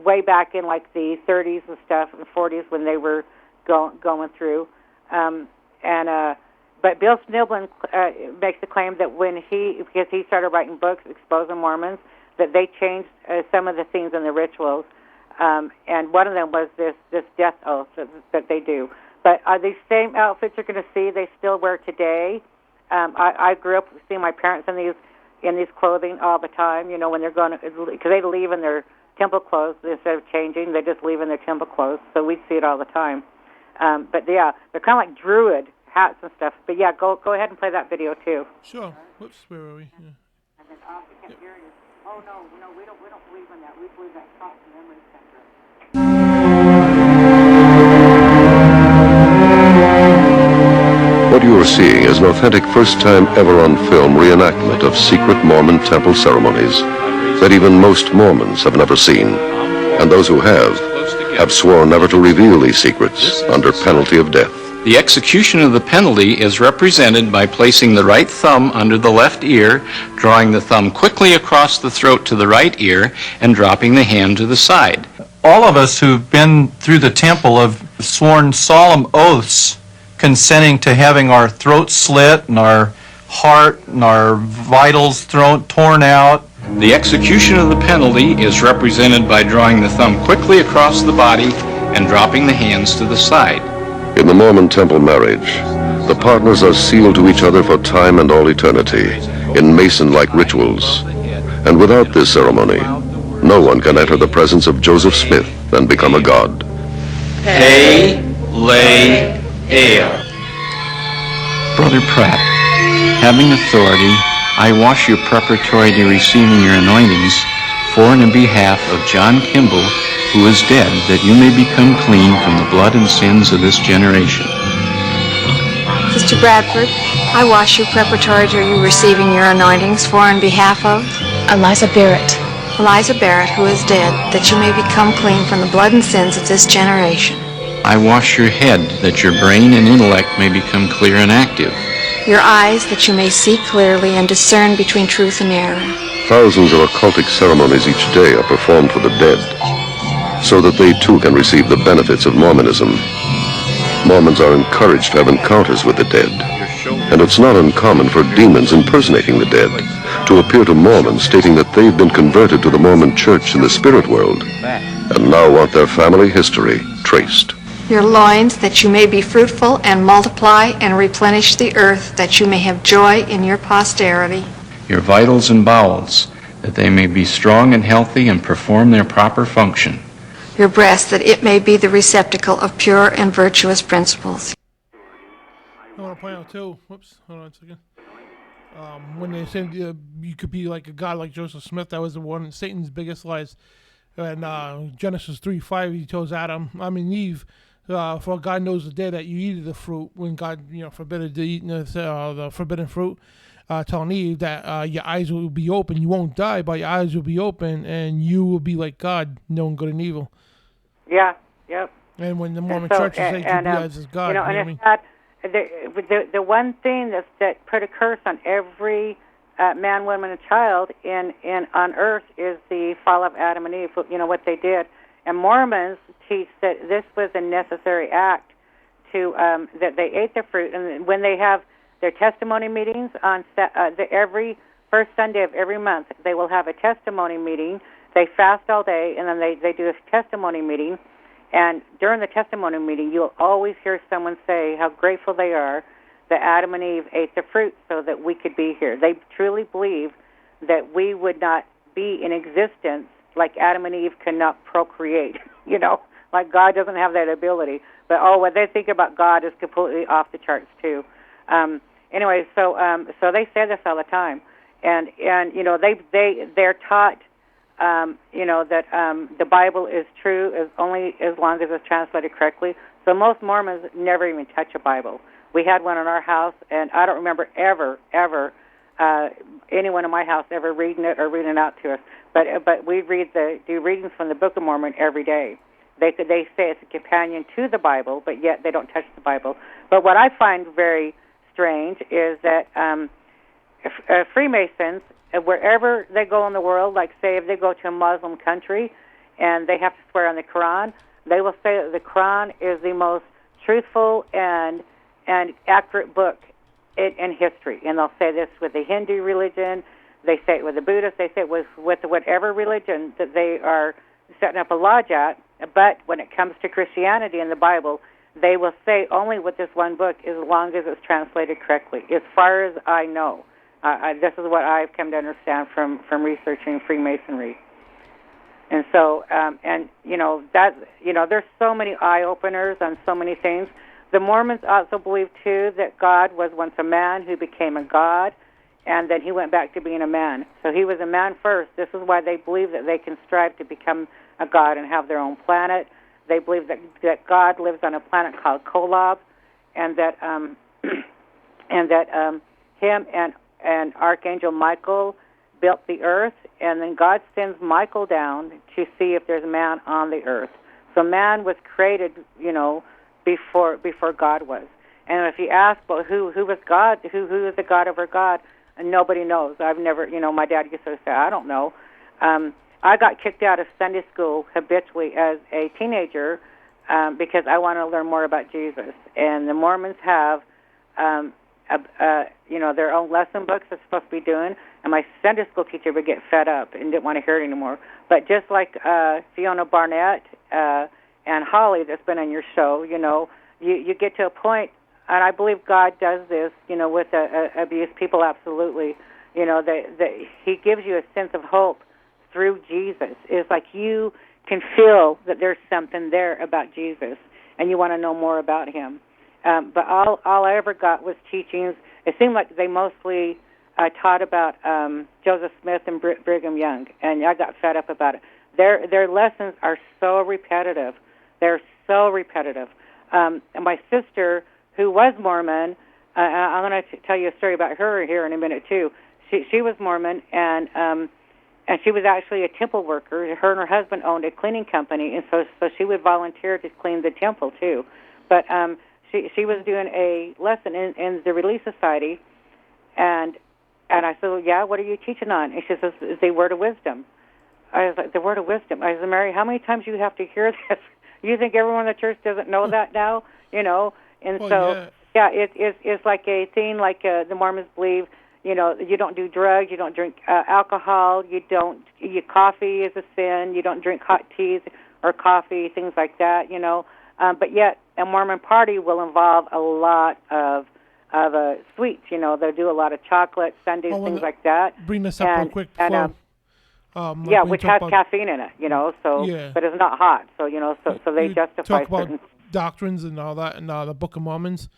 way back in like the 30s and stuff, and 40s when they were going through. But Bill Sniblin makes the claim that because he started writing books exposing Mormons, that they changed some of the things in the rituals. And one of them was this death oath that they do. But these same outfits you're going to see, they still wear today. I grew up seeing my parents in these clothing all the time. When they're going, because they leave in their temple clothes instead of changing, they just leave in their temple clothes. So we see it all the time. But yeah, they're kind of like druid hats and stuff. But yeah, go ahead and play that video too. Sure. Whoops, where were we? Yeah. And then kept hearing it. Oh no, we don't believe in that. We believe that's false memory syndrome. What you are seeing is an authentic first-time ever on film reenactment of secret Mormon temple ceremonies that even most Mormons have never seen, and those who have sworn never to reveal these secrets under penalty of death. The execution of the penalty is represented by placing the right thumb under the left ear, drawing the thumb quickly across the throat to the right ear, and dropping the hand to the side. All of us who've been through the temple have sworn solemn oaths consenting to having our throat slit and our heart and our vitals torn out. The execution of the penalty is represented by drawing the thumb quickly across the body and dropping the hands to the side. In the Mormon temple marriage, the partners are sealed to each other for time and all eternity, in Mason-like rituals. And without this ceremony, no one can enter the presence of Joseph Smith and become a god. Pay, lay, air. Brother Pratt, having authority, I wash you preparatory to receiving your anointings for and in behalf of John Kimball, who is dead, that you may become clean from the blood and sins of this generation. Sister Bradford, I wash you preparatory to you receiving your anointings for and behalf of Eliza Barrett. Eliza Barrett, who is dead, that you may become clean from the blood and sins of this generation. I wash your head, that your brain and intellect may become clear and active. Your eyes, that you may see clearly and discern between truth and error. Thousands of occultic ceremonies each day are performed for the dead, so that they too can receive the benefits of Mormonism. Mormons are encouraged to have encounters with the dead, and it's not uncommon for demons impersonating the dead to appear to Mormons stating that they've been converted to the Mormon church in the spirit world and now want their family history traced. Your loins, that you may be fruitful and multiply and replenish the earth, that you may have joy in your posterity. Your vitals and bowels, that they may be strong and healthy and perform their proper function. Your breast, that it may be the receptacle of pure and virtuous principles. I want to point out too, whoops, hold on a second. When they said you could be like a god like Joseph Smith, that was the one, Satan's biggest lies. And Genesis 3:5, he tells Eve, for God knows the day that you eat of the fruit, when God, forbidden to eat the forbidden fruit, telling Eve that your eyes will be open, you won't die, but your eyes will be open, and you will be like God, knowing good and evil. Yeah, yep. And when the Mormon churches say Judaizers is God, the one thing that put a curse on every man, woman, and child on earth is the fall of Adam and Eve. What they did, and Mormons teach that this was a necessary act to that they ate the fruit, and when they have their testimony meetings on every first Sunday of every month, they will have a testimony meeting. They fast all day, and then they do a testimony meeting. And during the testimony meeting, you'll always hear someone say how grateful they are that Adam and Eve ate the fruit so that we could be here. They truly believe that we would not be in existence like Adam and Eve cannot procreate, like God doesn't have that ability. But what they think about God is completely off the charts too. Anyway, so they say this all the time, and they're taught that the Bible is true only as long as it's translated correctly. So most Mormons never even touch a Bible. We had one in our house, and I don't remember ever anyone in my house ever reading it or reading it out to us. But we do readings from the Book of Mormon every day. They say it's a companion to the Bible, but yet they don't touch the Bible. But what I find very strange is that Freemasons, wherever they go in the world, like say if they go to a Muslim country and they have to swear on the Quran, they will say that the Quran is the most truthful and accurate book in history. And they'll say this with the Hindu religion, they say it with the Buddhists, they say it with whatever religion that they are setting up a lodge at. But when it comes to Christianity and the Bible, they will say only with this one book as long as it's translated correctly, as far as I know. This is what I've come to understand from researching Freemasonry. And so, there's so many eye-openers on so many things. The Mormons also believe, too, that God was once a man who became a god, and then he went back to being a man. So he was a man first. This is why they believe that they can strive to become a god and have their own planet. They believe that God lives on a planet called Kolob, and that him and Archangel Michael built the earth, and then God sends Michael down to see if there's man on the earth. So man was created, before God was. And if you ask, well, who was God? Who is the God over God? And nobody knows. I've never, my dad used to say, I don't know. I got kicked out of Sunday school habitually as a teenager because I wanted to learn more about Jesus. And the Mormons have, their own lesson books they're supposed to be doing. And my Sunday school teacher would get fed up and didn't want to hear it anymore. But just like Fiona Barnett and Holly that's been on your show, you get to a point, and I believe God does this, with abused people, absolutely. You know, he gives you a sense of hope through Jesus. It's like you can feel that there's something there about Jesus, and you want to know more about him. But all I ever got was teachings. It seemed like they mostly taught about Joseph Smith and Brigham Young, and I got fed up about it. Their lessons are so repetitive. They're so repetitive. And my sister, who was Mormon, I'm going to tell you a story about her here in a minute too. She was Mormon, and she was actually a temple worker. Her and her husband owned a cleaning company, and so she would volunteer to clean the temple too. But she was doing a lesson in the Relief Society, and I said, well, yeah, what are you teaching on? And she says, the word of wisdom. I was like, the word of wisdom. I said, Mary, how many times do you have to hear this? You think everyone in the church doesn't know that now? You know? And it's like a thing like the Mormons believe, you know, you don't do drugs, you don't drink alcohol, coffee is a sin, you don't drink hot teas or coffee, things like that, you know. But yet a Mormon party will involve a lot of sweets, you know. They'll do a lot of chocolate, sundaes, things like that. Bring this up real quick. Which has caffeine in it, you know. So, but it's not hot. So, you know, so they justify talk about certain doctrines and all that in the Book of Mormons.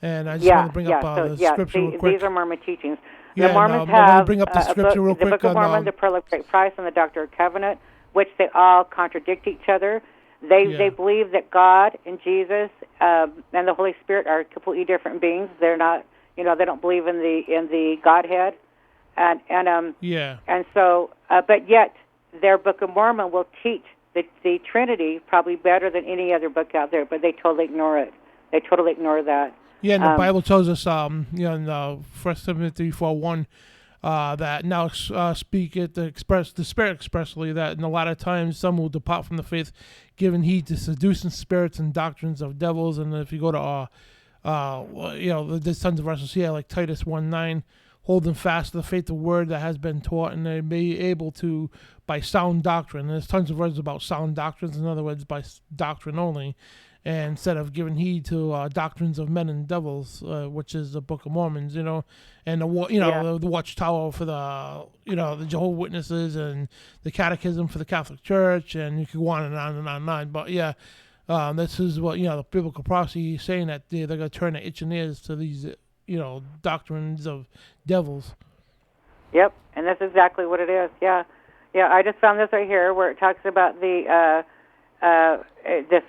And I just want to bring up the scripture real quick. These are Mormon teachings. The Mormons have bring up the scripture real quick. The Book of Mormon, the Pearl of Great Price, and the Doctrine of Covenant, which they all contradict each other. They believe that God and Jesus and the Holy Spirit are completely different beings. They're not, you know, they don't believe in the Godhead, and so, but yet their Book of Mormon will teach the Trinity probably better than any other book out there, but they totally ignore it. They totally ignore that. Yeah, and the Bible tells us, in 1 Timothy 4:1, that now speak it to express the Spirit expressly, that in a lot of times some will depart from the faith, giving heed to seducing spirits and doctrines of devils. And if you go to, there's tons of verses here, like Titus 1:9, holding fast to the faith of word that has been taught, and they may be able to, by sound doctrine. And there's tons of verses about sound doctrines, in other words, by doctrine only. And instead of giving heed to doctrines of men and devils, which is the Book of Mormons, you know, and the Watchtower for the Jehovah's Witnesses, and the Catechism for the Catholic Church, and you could go on and on and on and on. But this is what the biblical prophecy is saying, that they're going to turn their itching ears to these doctrines of devils. Yep, and that's exactly what it is. Yeah. I just found this right here where it talks about the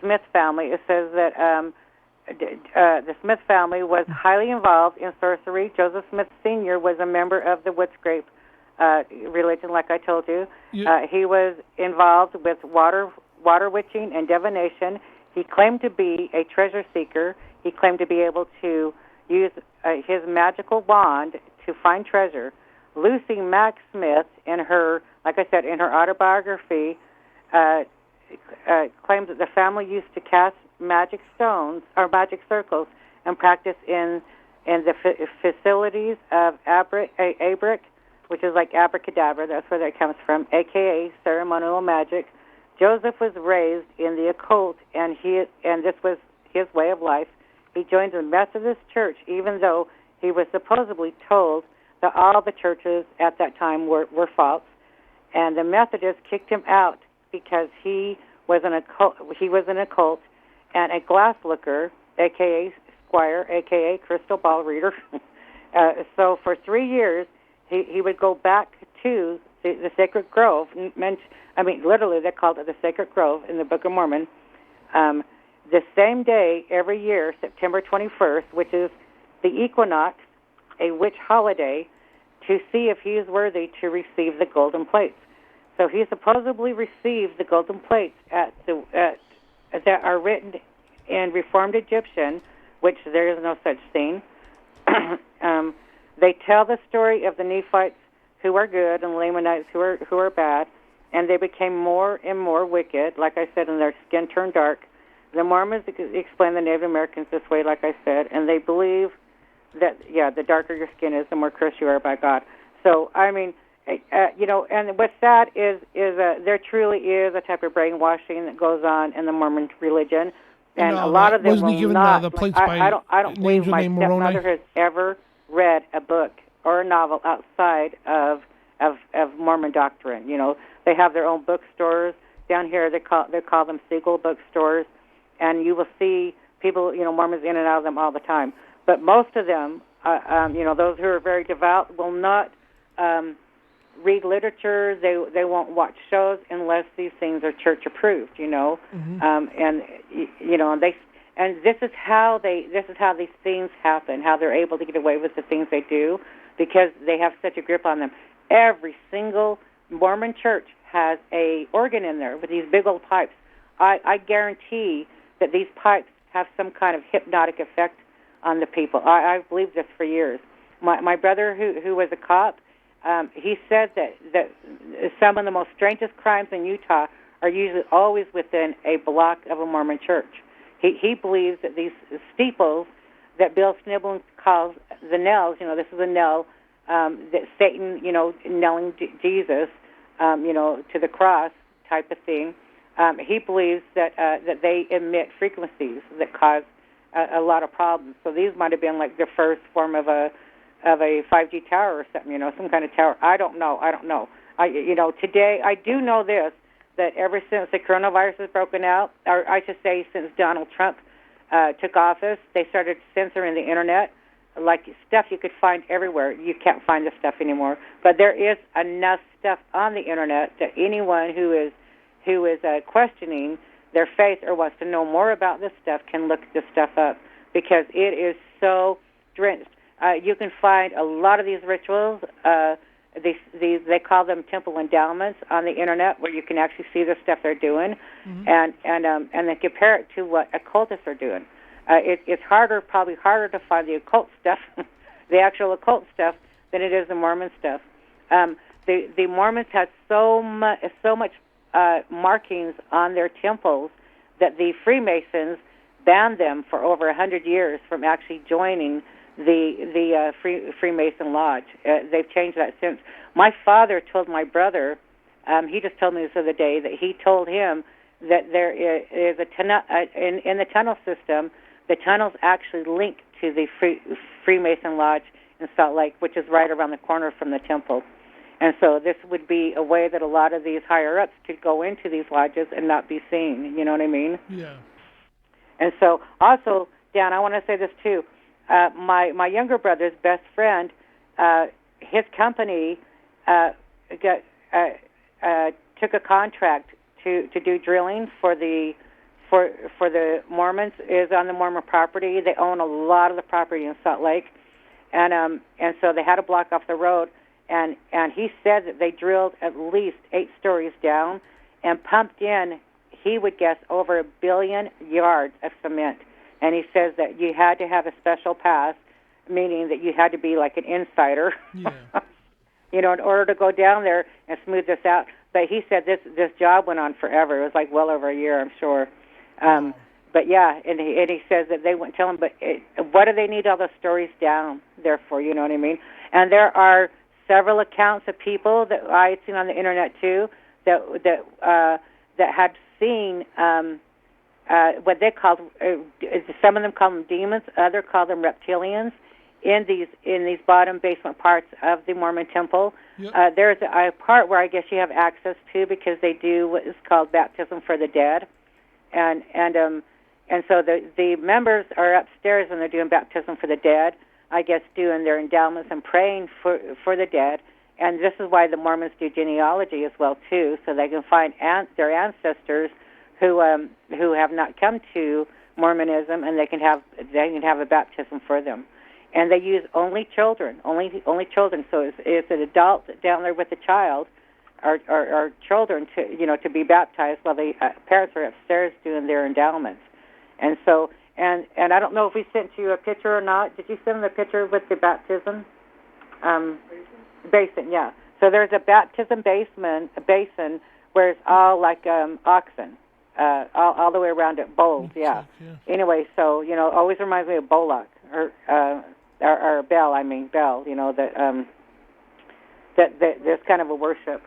Smith family. It says that the Smith family was highly involved in sorcery. Joseph Smith Sr. was a member of the wood scrape religion, like I told you. He was involved with water witching and divination. He claimed to be a treasure seeker. He claimed to be able to use his magical wand to find treasure. Lucy Mack Smith, in her autobiography, claims that the family used to cast magic stones or magic circles and practice in the facilities of Abric, which is like abracadabra. That's where that comes from, a.k.a. ceremonial magic. Joseph was raised in the occult, and this was his way of life. He joined the Methodist Church, even though he was supposedly told that all the churches at that time were false. And the Methodists kicked him out because he was an occult and a glass looker, a.k.a. squire, a.k.a. crystal ball reader. So for 3 years, he would go back to the Sacred Grove. Literally, they called it the Sacred Grove in the Book of Mormon. The same day every year, September 21st, which is the equinox, a witch holiday, to see if he is worthy to receive the golden plates. So he supposedly received the golden plates that are written in Reformed Egyptian, which there is no such thing. They tell the story of the Nephites who are good and the Lamanites who are bad, and they became more and more wicked, like I said, and their skin turned dark. The Mormons explain the Native Americans this way, like I said, and they believe that, the darker your skin is, the more cursed you are by God. So, and what's sad is there truly is a type of brainwashing that goes on in the Mormon religion, and a lot of them will not. The plates I don't believe my stepmother has ever read a book or a novel outside of Mormon doctrine. You know, they have their own bookstores down here. They call them Siegel bookstores, and you will see people, you know, Mormons in and out of them all the time. But most of them, you know, those who are very devout will not read literature. They won't watch shows unless these things are church approved. You know, and you know, and this is how these things happen. How they're able to get away with the things they do, because they have such a grip on them. Every single Mormon church has a organ in there with these big old pipes. I guarantee that these pipes have some kind of hypnotic effect on the people. I've believed this for years. My brother, who was a cop, he said that some of the most strangest crimes in Utah are usually always within a block of a Mormon church. He believes that these steeples that Bill Snibbling calls the knells, you know, this is a knell, that Satan, you know, knelling Jesus, you know, to the cross type of thing. He believes that they emit frequencies that cause a lot of problems. So these might have been like the first form of a 5G tower or something, you know, some kind of tower. I don't know. You know, today I do know this, that ever since the coronavirus has broken out, or I should say since Donald Trump took office, they started censoring the internet, like stuff you could find everywhere. You can't find this stuff anymore. But there is enough stuff on the internet that anyone who is questioning their faith or wants to know more about this stuff can look this stuff up, because it is so drenched. You can find a lot of these rituals. They call them temple endowments on the internet, where you can actually see the stuff they're doing, and then compare it to what occultists are doing. It's probably harder to find the occult stuff, the actual occult stuff, than it is the Mormon stuff. The Mormons had so much markings on their temples that the Freemasons banned them for over 100 years from actually joining the Freemason Lodge. They've changed that since. My father told my brother, he just told me this other day, that he told him that there is a tunnel in the tunnel system. The tunnels actually link to the Freemason Lodge in Salt Lake, which is right around the corner from the temple. And so this would be a way that a lot of these higher-ups could go into these lodges and not be seen. You know what I mean? Yeah. And so also, Dan, I want to say this too. My younger brother's best friend, his company took a contract to do drilling for the Mormons. Is on the Mormon property. They own a lot of the property in Salt Lake, and so they had to block off the road. And he said that they drilled at least 8 stories down and pumped in, he would guess, over 1 billion yards of cement. And he says that you had to have a special pass, meaning that you had to be like an insider, you know, in order to go down there and smooth this out. But he said this job went on forever. It was like well over a year, I'm sure. But yeah, and he says that they wouldn't tell him, but what do they need all those stories down there for, you know what I mean? And there are several accounts of people that I had seen on the internet too that had seen what they called, some of them call them demons, others call them reptilians, in these bottom basement parts of the Mormon Temple. Yep. There's a part where I guess you have access to, because they do what is called baptism for the dead, and so the members are upstairs and they're doing baptism for the dead, I guess, doing their endowments and praying for the dead. And this is why the Mormons do genealogy as well too, so they can find their ancestors who have not come to Mormonism, and they can have a baptism for them. And they use only children. So it's an adult down there with a child, or children to be baptized, while the parents are upstairs doing their endowments. And so. And I don't know if we sent you a picture or not. Did you send them a picture with the baptism? Basin, yeah. So there's a baptism basin where it's all like oxen, all the way around it, bowls, yeah. Anyway, so, you know, always reminds me of Bollock, or Bell, you know, that there's kind of a worship.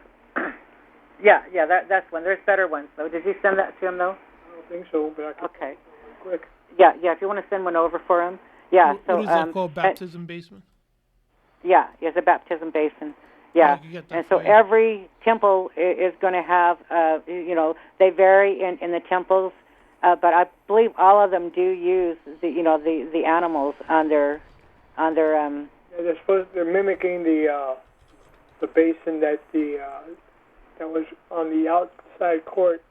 yeah, that's one. There's better ones, though. Did you send that to him, though? I don't think so, but I can okay. Quick. Yeah, if you want to send one over for him. Yeah. What is that called, baptism basement? Yeah, it's a baptism basin. Yeah, and so every temple is going to have, they vary in the temples, but I believe all of them do use the animals on their. They're mimicking the basin that that was on the outside court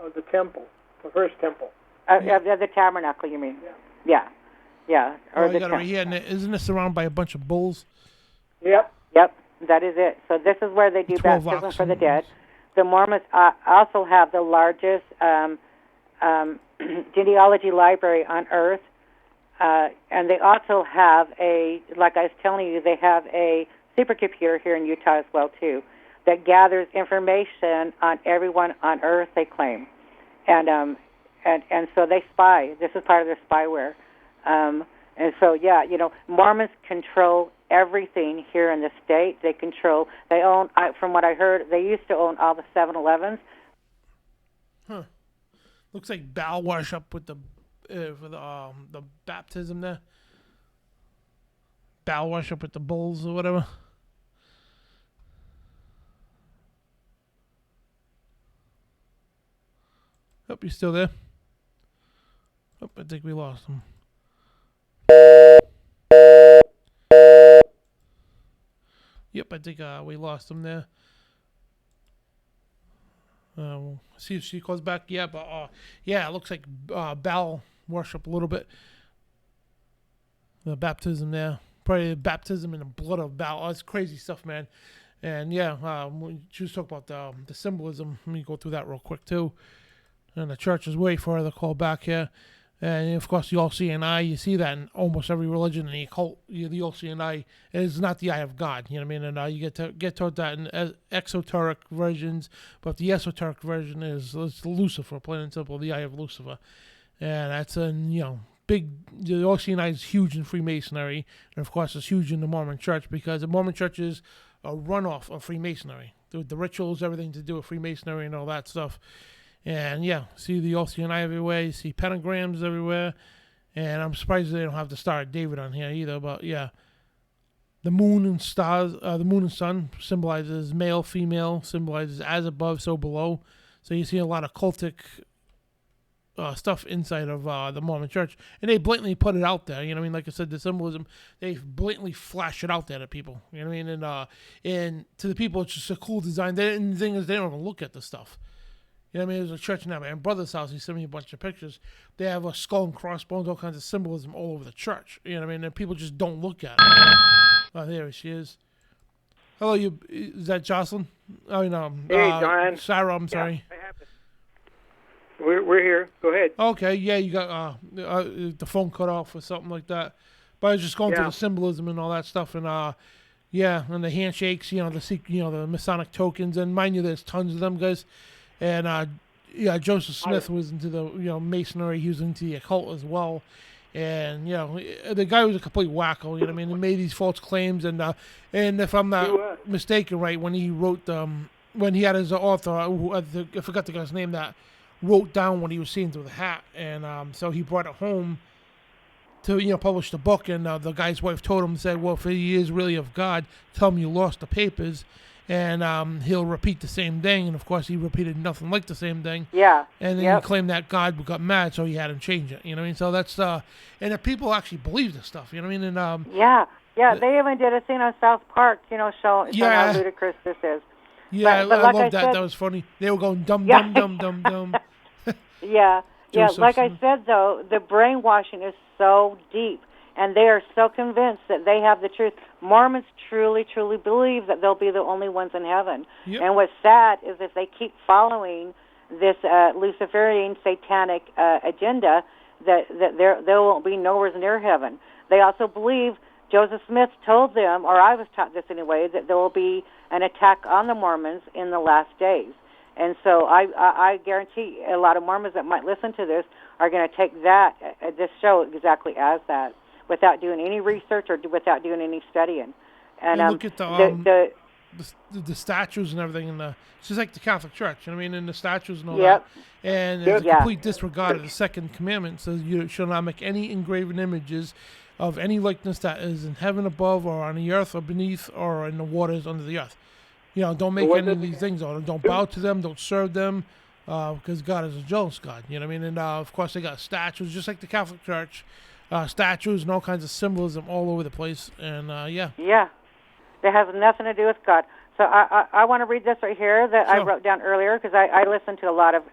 of the temple, the first temple. The tabernacle, you mean? Yeah. Or you got it right here, and isn't it surrounded by a bunch of bulls? Yep, that is it. So this is where they do baptism for the dead. The Mormons also have the largest genealogy library on earth, and they also have like I was telling you, they have a supercomputer here in Utah as well too, that gathers information on everyone on earth, they claim, and so they spy. This is part of their spyware. And so, Mormons control everything here in the state. They own, from what I heard, they used to own all the 7-Elevens. Huh. Looks like Baal worship with the baptism there. Baal worship with the bulls or whatever. Hope you're still there. Oh, I think we lost him. Yep, I think we lost him there. See if she calls back. Yeah, but it looks like Baal worship a little bit. The baptism there, probably the baptism in the blood of Baal. Oh, it's crazy stuff, man. And we just talk about the symbolism. Let me go through that real quick too. And the church is way further call back here. And of course, the OCNI, you see that in almost every religion. In the occult, the OCNI is not the eye of God. You know what I mean? And you get taught that in exoteric versions, but the esoteric version is Lucifer, plain and simple, the eye of Lucifer. And that's big. The OCNI is huge in Freemasonry, and of course, it's huge in the Mormon Church because the Mormon Church is a runoff of Freemasonry. The rituals, everything to do with Freemasonry and all that stuff. And see the OCNI everywhere. You see pentagrams everywhere. And I'm surprised they don't have the Star of David on here either. But the moon and stars, the moon and sun symbolizes male, female, symbolizes as above, so below. So you see a lot of cultic stuff inside of the Mormon Church. And they blatantly put it out there. You know what I mean? Like I said, the symbolism, they blatantly flash it out there to people. You know what I mean? And to the people, it's just a cool design. And the thing is, they don't even look at the stuff. You know what I mean? There's a church now. My brother's house, he sent me a bunch of pictures. They have a skull and crossbones, all kinds of symbolism all over the church. You know what I mean? And people just don't look at it. Oh, there she is. Hello, is that Jocelyn? Oh, no. Hey, John. Sara, I'm sorry. We're here. Go ahead. Okay, you got the phone cut off or something like that. But I was just going through the symbolism and all that stuff, and and the handshakes, the Masonic tokens, and mind you, there's tons of them, guys. And Joseph Smith was into the Masonry. He was into the occult as well. And the guy was a complete wacko. You know what I mean? He made these false claims, and if I'm not mistaken, right, when he wrote when he had his author, I forgot the guy's name, that wrote down what he was seeing through the hat, and so he brought it home to publish the book. And the guy's wife told him, said, "Well, if he is really of God, tell him you lost the papers." And he'll repeat the same thing. And, of course, he repeated nothing like the same thing. Yeah. And then he claimed that God got mad, so he had him change it. You know what I mean? So that's, and the people actually believe this stuff. You know what I mean? And they even did a scene on South Park, showing how ludicrous this is. Yeah, but I like love that. Said, that was funny. They were going dumb, dumb, dumb, dumb, dumb. Yeah. Like I said, though, the brainwashing is so deep. And they are so convinced that they have the truth. Mormons truly, truly believe that they'll be the only ones in heaven. Yep. And what's sad is if they keep following this Luciferian satanic agenda, that there won't be nowhere near heaven. They also believe, Joseph Smith told them, or I was taught this anyway, that there will be an attack on the Mormons in the last days. And so I guarantee a lot of Mormons that might listen to this are going to take this show exactly as that, without doing any research or without doing any studying. And look at the statues and everything, it's just like the Catholic Church, you know what I mean, and the statues and all that. And there's a complete disregard of the second commandment. It says you shall not make any engraven images of any likeness that is in heaven above or on the earth or beneath or in the waters under the earth. Don't make any of these things on them. Don't bow to them. Don't serve them, because God is a jealous God. You know what I mean? And of course, they got statues, just like the Catholic Church, statues and all kinds of symbolism all over the place. And yeah. Yeah, that has nothing to do with God. So I want to read this right here that I wrote down earlier, because I listened to a lot of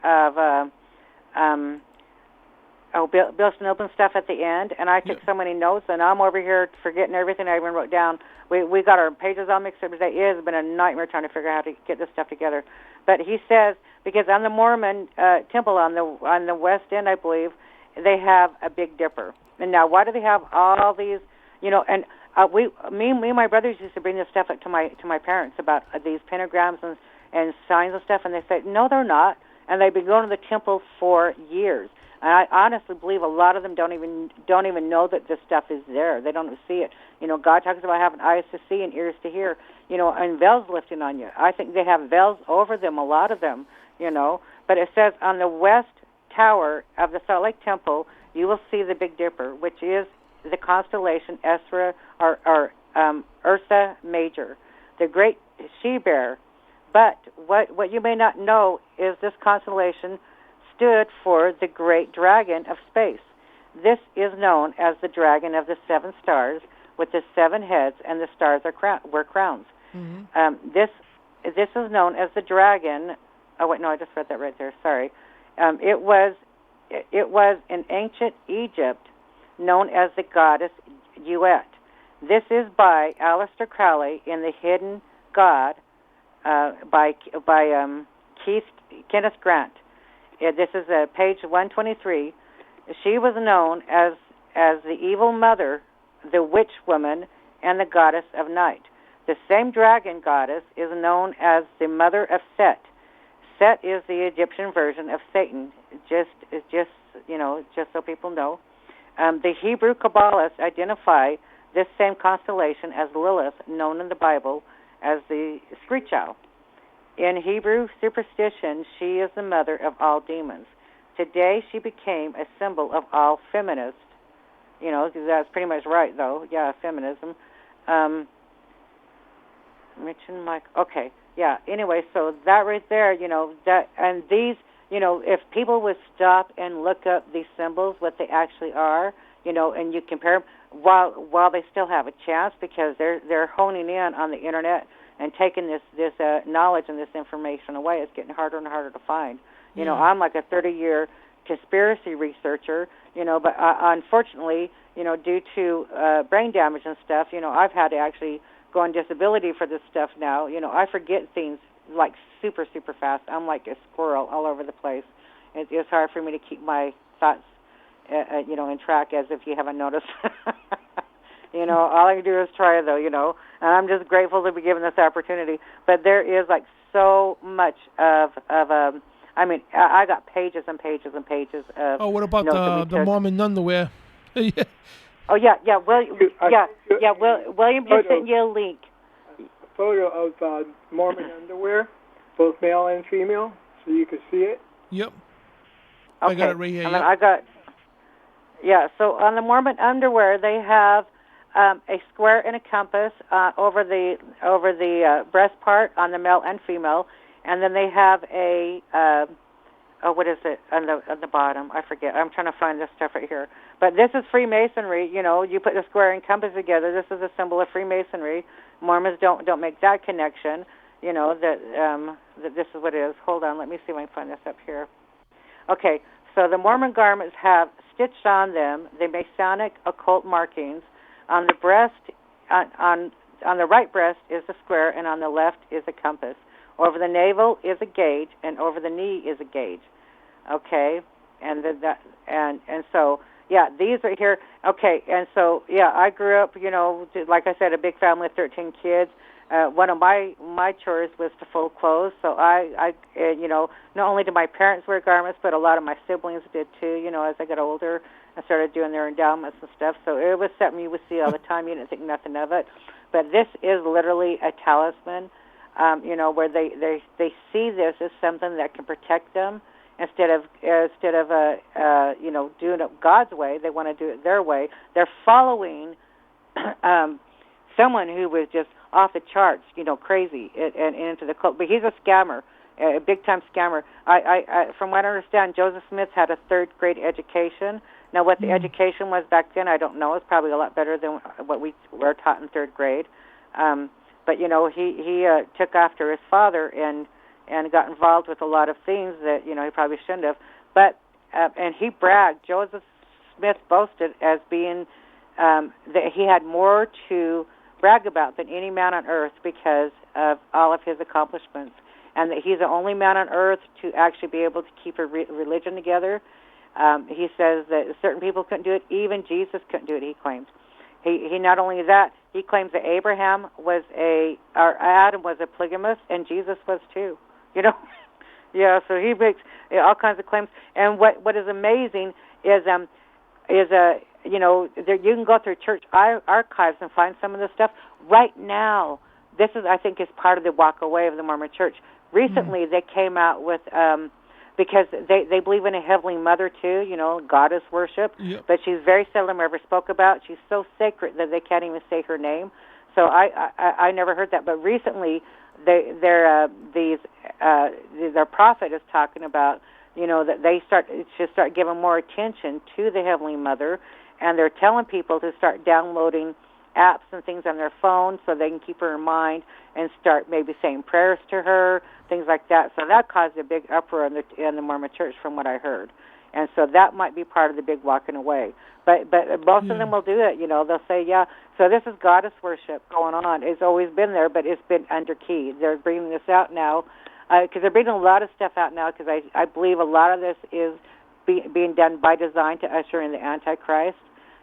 Bill Snowden stuff at the end, and I took so many notes, and I'm over here forgetting everything I even wrote down. We got our pages all mixed up today. It has been a nightmare trying to figure out how to get this stuff together. But he says, because on the Mormon temple on the west end, I believe, they have a Big Dipper. And now, why do they have all these? And me and my brothers used to bring this stuff up to my parents about these pentagrams and signs and stuff, and they say, no, they're not. And they've been going to the temple for years. And I honestly believe a lot of them don't even know that this stuff is there. They don't see it. God talks about having eyes to see and ears to hear, and veils lifting on you. I think they have veils over them, a lot of them, But it says on the west tower of the Salt Lake Temple, you will see the Big Dipper, which is the constellation Ursa Major, the great she-bear. But what you may not know is this constellation stood for the great dragon of space. This is known as the dragon of the 7 stars, with the 7 heads, and the stars were crowns. Mm-hmm. This is known as the dragon. Oh wait, no, I just read that right there. Sorry. It was in ancient Egypt known as the goddess Uet. This is by Aleister Crowley in The Hidden God by Kenneth Grant. This is page 123. She was known as the evil mother, the witch woman, and the goddess of night. The same dragon goddess is known as the mother of Set. Set is the Egyptian version of Satan. Just so people know. The Hebrew Kabbalists identify this same constellation as Lilith, known in the Bible as the Screech Owl. In Hebrew superstition, she is the mother of all demons. Today, she became a symbol of all feminists. That's pretty much right, though. Yeah, feminism. Mitch and Mike. Okay, yeah. Anyway, so that right there, that, and these, if people would stop and look up these symbols, what they actually are, and you compare them, while they still have a chance, because they're honing in on the internet and taking this knowledge and this information away. It's getting harder and harder to find. I'm like a 30-year conspiracy researcher, but unfortunately, due to brain damage and stuff, I've had to actually go on disability for this stuff now. I forget things like super, super fast. I'm like a squirrel all over the place. It's hard for me to keep my thoughts, in track, as if you haven't noticed. All I can do is try, though, and I'm just grateful to be given this opportunity. But there is like so much of I got pages and pages and pages of. Oh, what about the Mormon underwear? Yeah. Oh yeah. William just sent you a link. A photo of Mormon underwear, both male and female, so you can see it. Yep. Okay. I got it right here. And then so on the Mormon underwear, they have a square and a compass over the breast part on the male and female, and then they have a what is it on the bottom? I forget. I'm trying to find this stuff right here. But this is Freemasonry. You put the square and compass together. This is a symbol of Freemasonry. Mormons don't make that connection. That this is what it is. Hold on. Let me see if I can find this up here. Okay. So the Mormon garments have stitched on them the Masonic occult markings. On the breast, on the right breast is a square, and on the left is a compass. Over the navel is a gauge, and over the knee is a gauge. Okay, and so these right here. Okay, and so I grew up, like I said, a big family of 13 kids. One of my chores was to fold clothes. So I not only did my parents wear garments, but a lot of my siblings did too. As I got older, I started doing their endowments and stuff. So it was something you would see all the time. You didn't think nothing of it. But this is literally a talisman, where they see this as something that can protect them instead of doing it God's way. They want to do it their way. They're following someone who was just off the charts, crazy, and into the cult. But he's a scammer, a big-time scammer. I from what I understand, Joseph Smith had a third-grade education. Now, what the education was back then, I don't know. It's probably a lot better than what we were taught in third grade. But he took after his father and got involved with a lot of things that he probably shouldn't have. But and he bragged. Joseph Smith boasted as being that he had more to brag about than any man on earth because of all of his accomplishments, and that he's the only man on earth to actually be able to keep a religion together. He says that certain people couldn't do it. Even Jesus couldn't do it, he claims. He not only that, he claims that Adam was a polygamist, and Jesus was too. Yeah, so he makes all kinds of claims. And what is amazing is you can go through church archives and find some of this stuff. Right now, this is, I think, is part of the walk away of the Mormon Church. Recently, they came out with, because they believe in a Heavenly Mother too, goddess worship, but she's very seldom ever spoke about. She's so sacred that they can't even say her name. So I never heard that. But recently, their prophet is talking about, that they should start giving more attention to the Heavenly Mother, and they're telling people to start downloading apps and things on their phone so they can keep her in mind and start maybe saying prayers to her, things like that. So that caused a big uproar in the Mormon Church, from what I heard, and so that might be part of the big walking away. But most of them will do it. They'll say, yeah. So this is goddess worship going on. It's always been there, but it's been under key. They're bringing this out now because they're bringing a lot of stuff out now. Because I believe a lot of this is being done by design to usher in the Antichrist.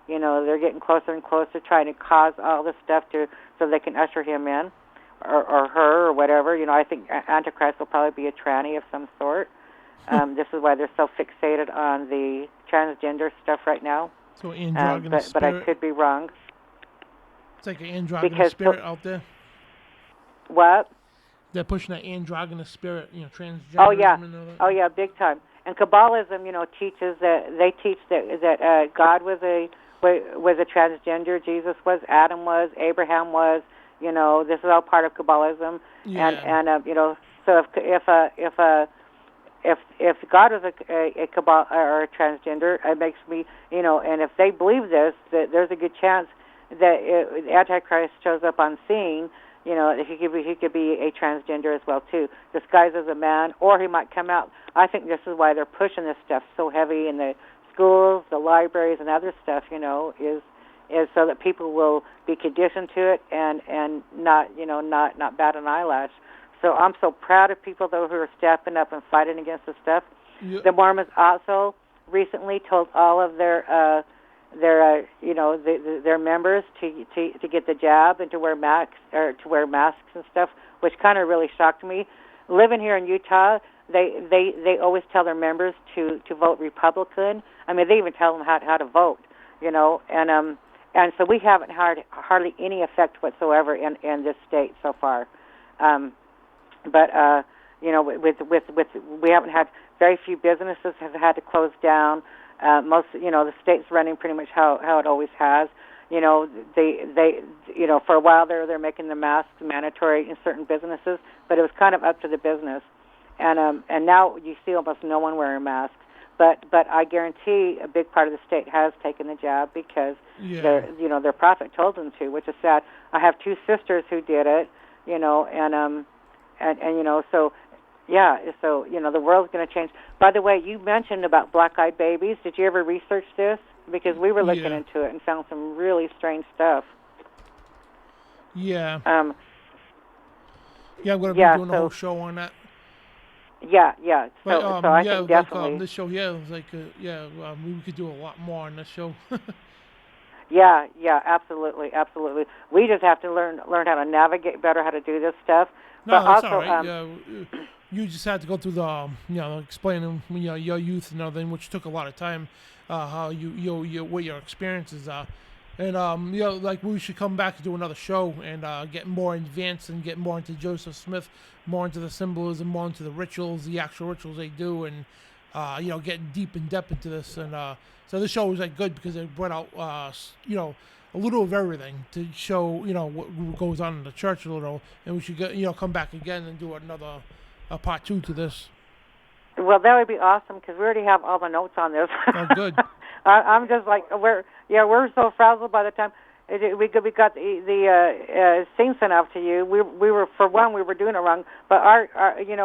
They're getting closer and closer, trying to cause all this stuff so they can usher him in, or her, or whatever. I think Antichrist will probably be a tranny of some sort. This is why they're so fixated on the transgender stuff right now. So androgynous but I could be wrong. It's like an androgynous spirit out there. What? They're pushing that androgynous spirit, transgender. Oh yeah, big time. And Kabbalism, teaches that God was a transgender, Jesus was, Adam was, Abraham was. This is all part of Kabbalism. Yeah. And so if God was a Kabbal or a transgender, it makes me, and if they believe this, that there's a good chance that the Antichrist shows up on scene. He could be a transgender as well too, disguised as a man, or he might come out. I think this is why they're pushing this stuff so heavy in the schools, the libraries, and other stuff. Is so that people will be conditioned to it and not bat an eyelash. So I'm so proud of people though who are stepping up and fighting against this stuff. Yep. The Mormons also recently told all of their members to get the jab and to wear masks and stuff, which kind of really shocked me. Living here in Utah, they always tell their members to vote Republican. I mean, they even tell them how to vote, and so we haven't had hardly any effect whatsoever in this state so far. But we haven't had, very few businesses have had to close down. Most, the state's running pretty much how it always has. They for a while they're making the masks mandatory in certain businesses, but it was kind of up to the business. And now you see almost no one wearing masks. But I guarantee a big part of the state has taken the jab because their prophet told them to, which is sad. I have two sisters who did it, so the world's going to change. By the way, you mentioned about black-eyed babies. Did you ever research this? Because we were looking into it and found some really strange stuff. Yeah. I'm going to be doing a whole show on that. Yeah. So I think definitely. This show, we could do a lot more on this show. Yeah, absolutely. We just have to learn how to navigate better, how to do this stuff. No, but that's also, all right. You just had to go through the, explaining your youth and everything, which took a lot of time. How what your experiences are, and like we should come back and do another show and get more advanced and get more into Joseph Smith, more into the symbolism, more into the rituals, the actual rituals they do, and getting deep in depth into this. And so this show was like good because it brought out, a little of everything to show, what goes on in the church a little. And we should get, come back again and do another part 2 to this. Well, that would be awesome because we already have all the notes on this. Oh, good. I'm just like we're so frazzled by the time we got the thing sent out to you. We were we were doing it wrong, but our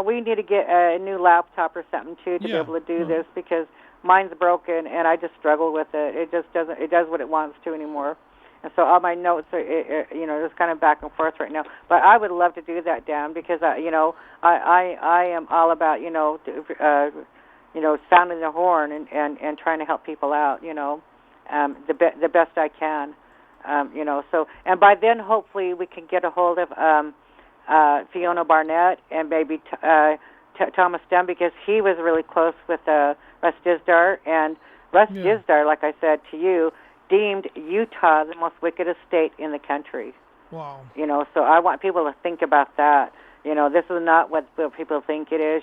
we need to get a new laptop or something too to be able to do this because mine's broken and I just struggle with it. It just doesn't. It does what it wants to anymore. And so all my notes are, just kind of back and forth right now. But I would love to do that, Dan, because I am all about sounding the horn and trying to help people out, the best I can, So and by then hopefully we can get a hold of Fiona Barnett and maybe Thomas Dunn because he was really close with Russ Dizdar, and Russ Dizdar, like I said to you, deemed Utah the most wickedest state in the country. Wow. So I want people to think about that. This is not what people think it is.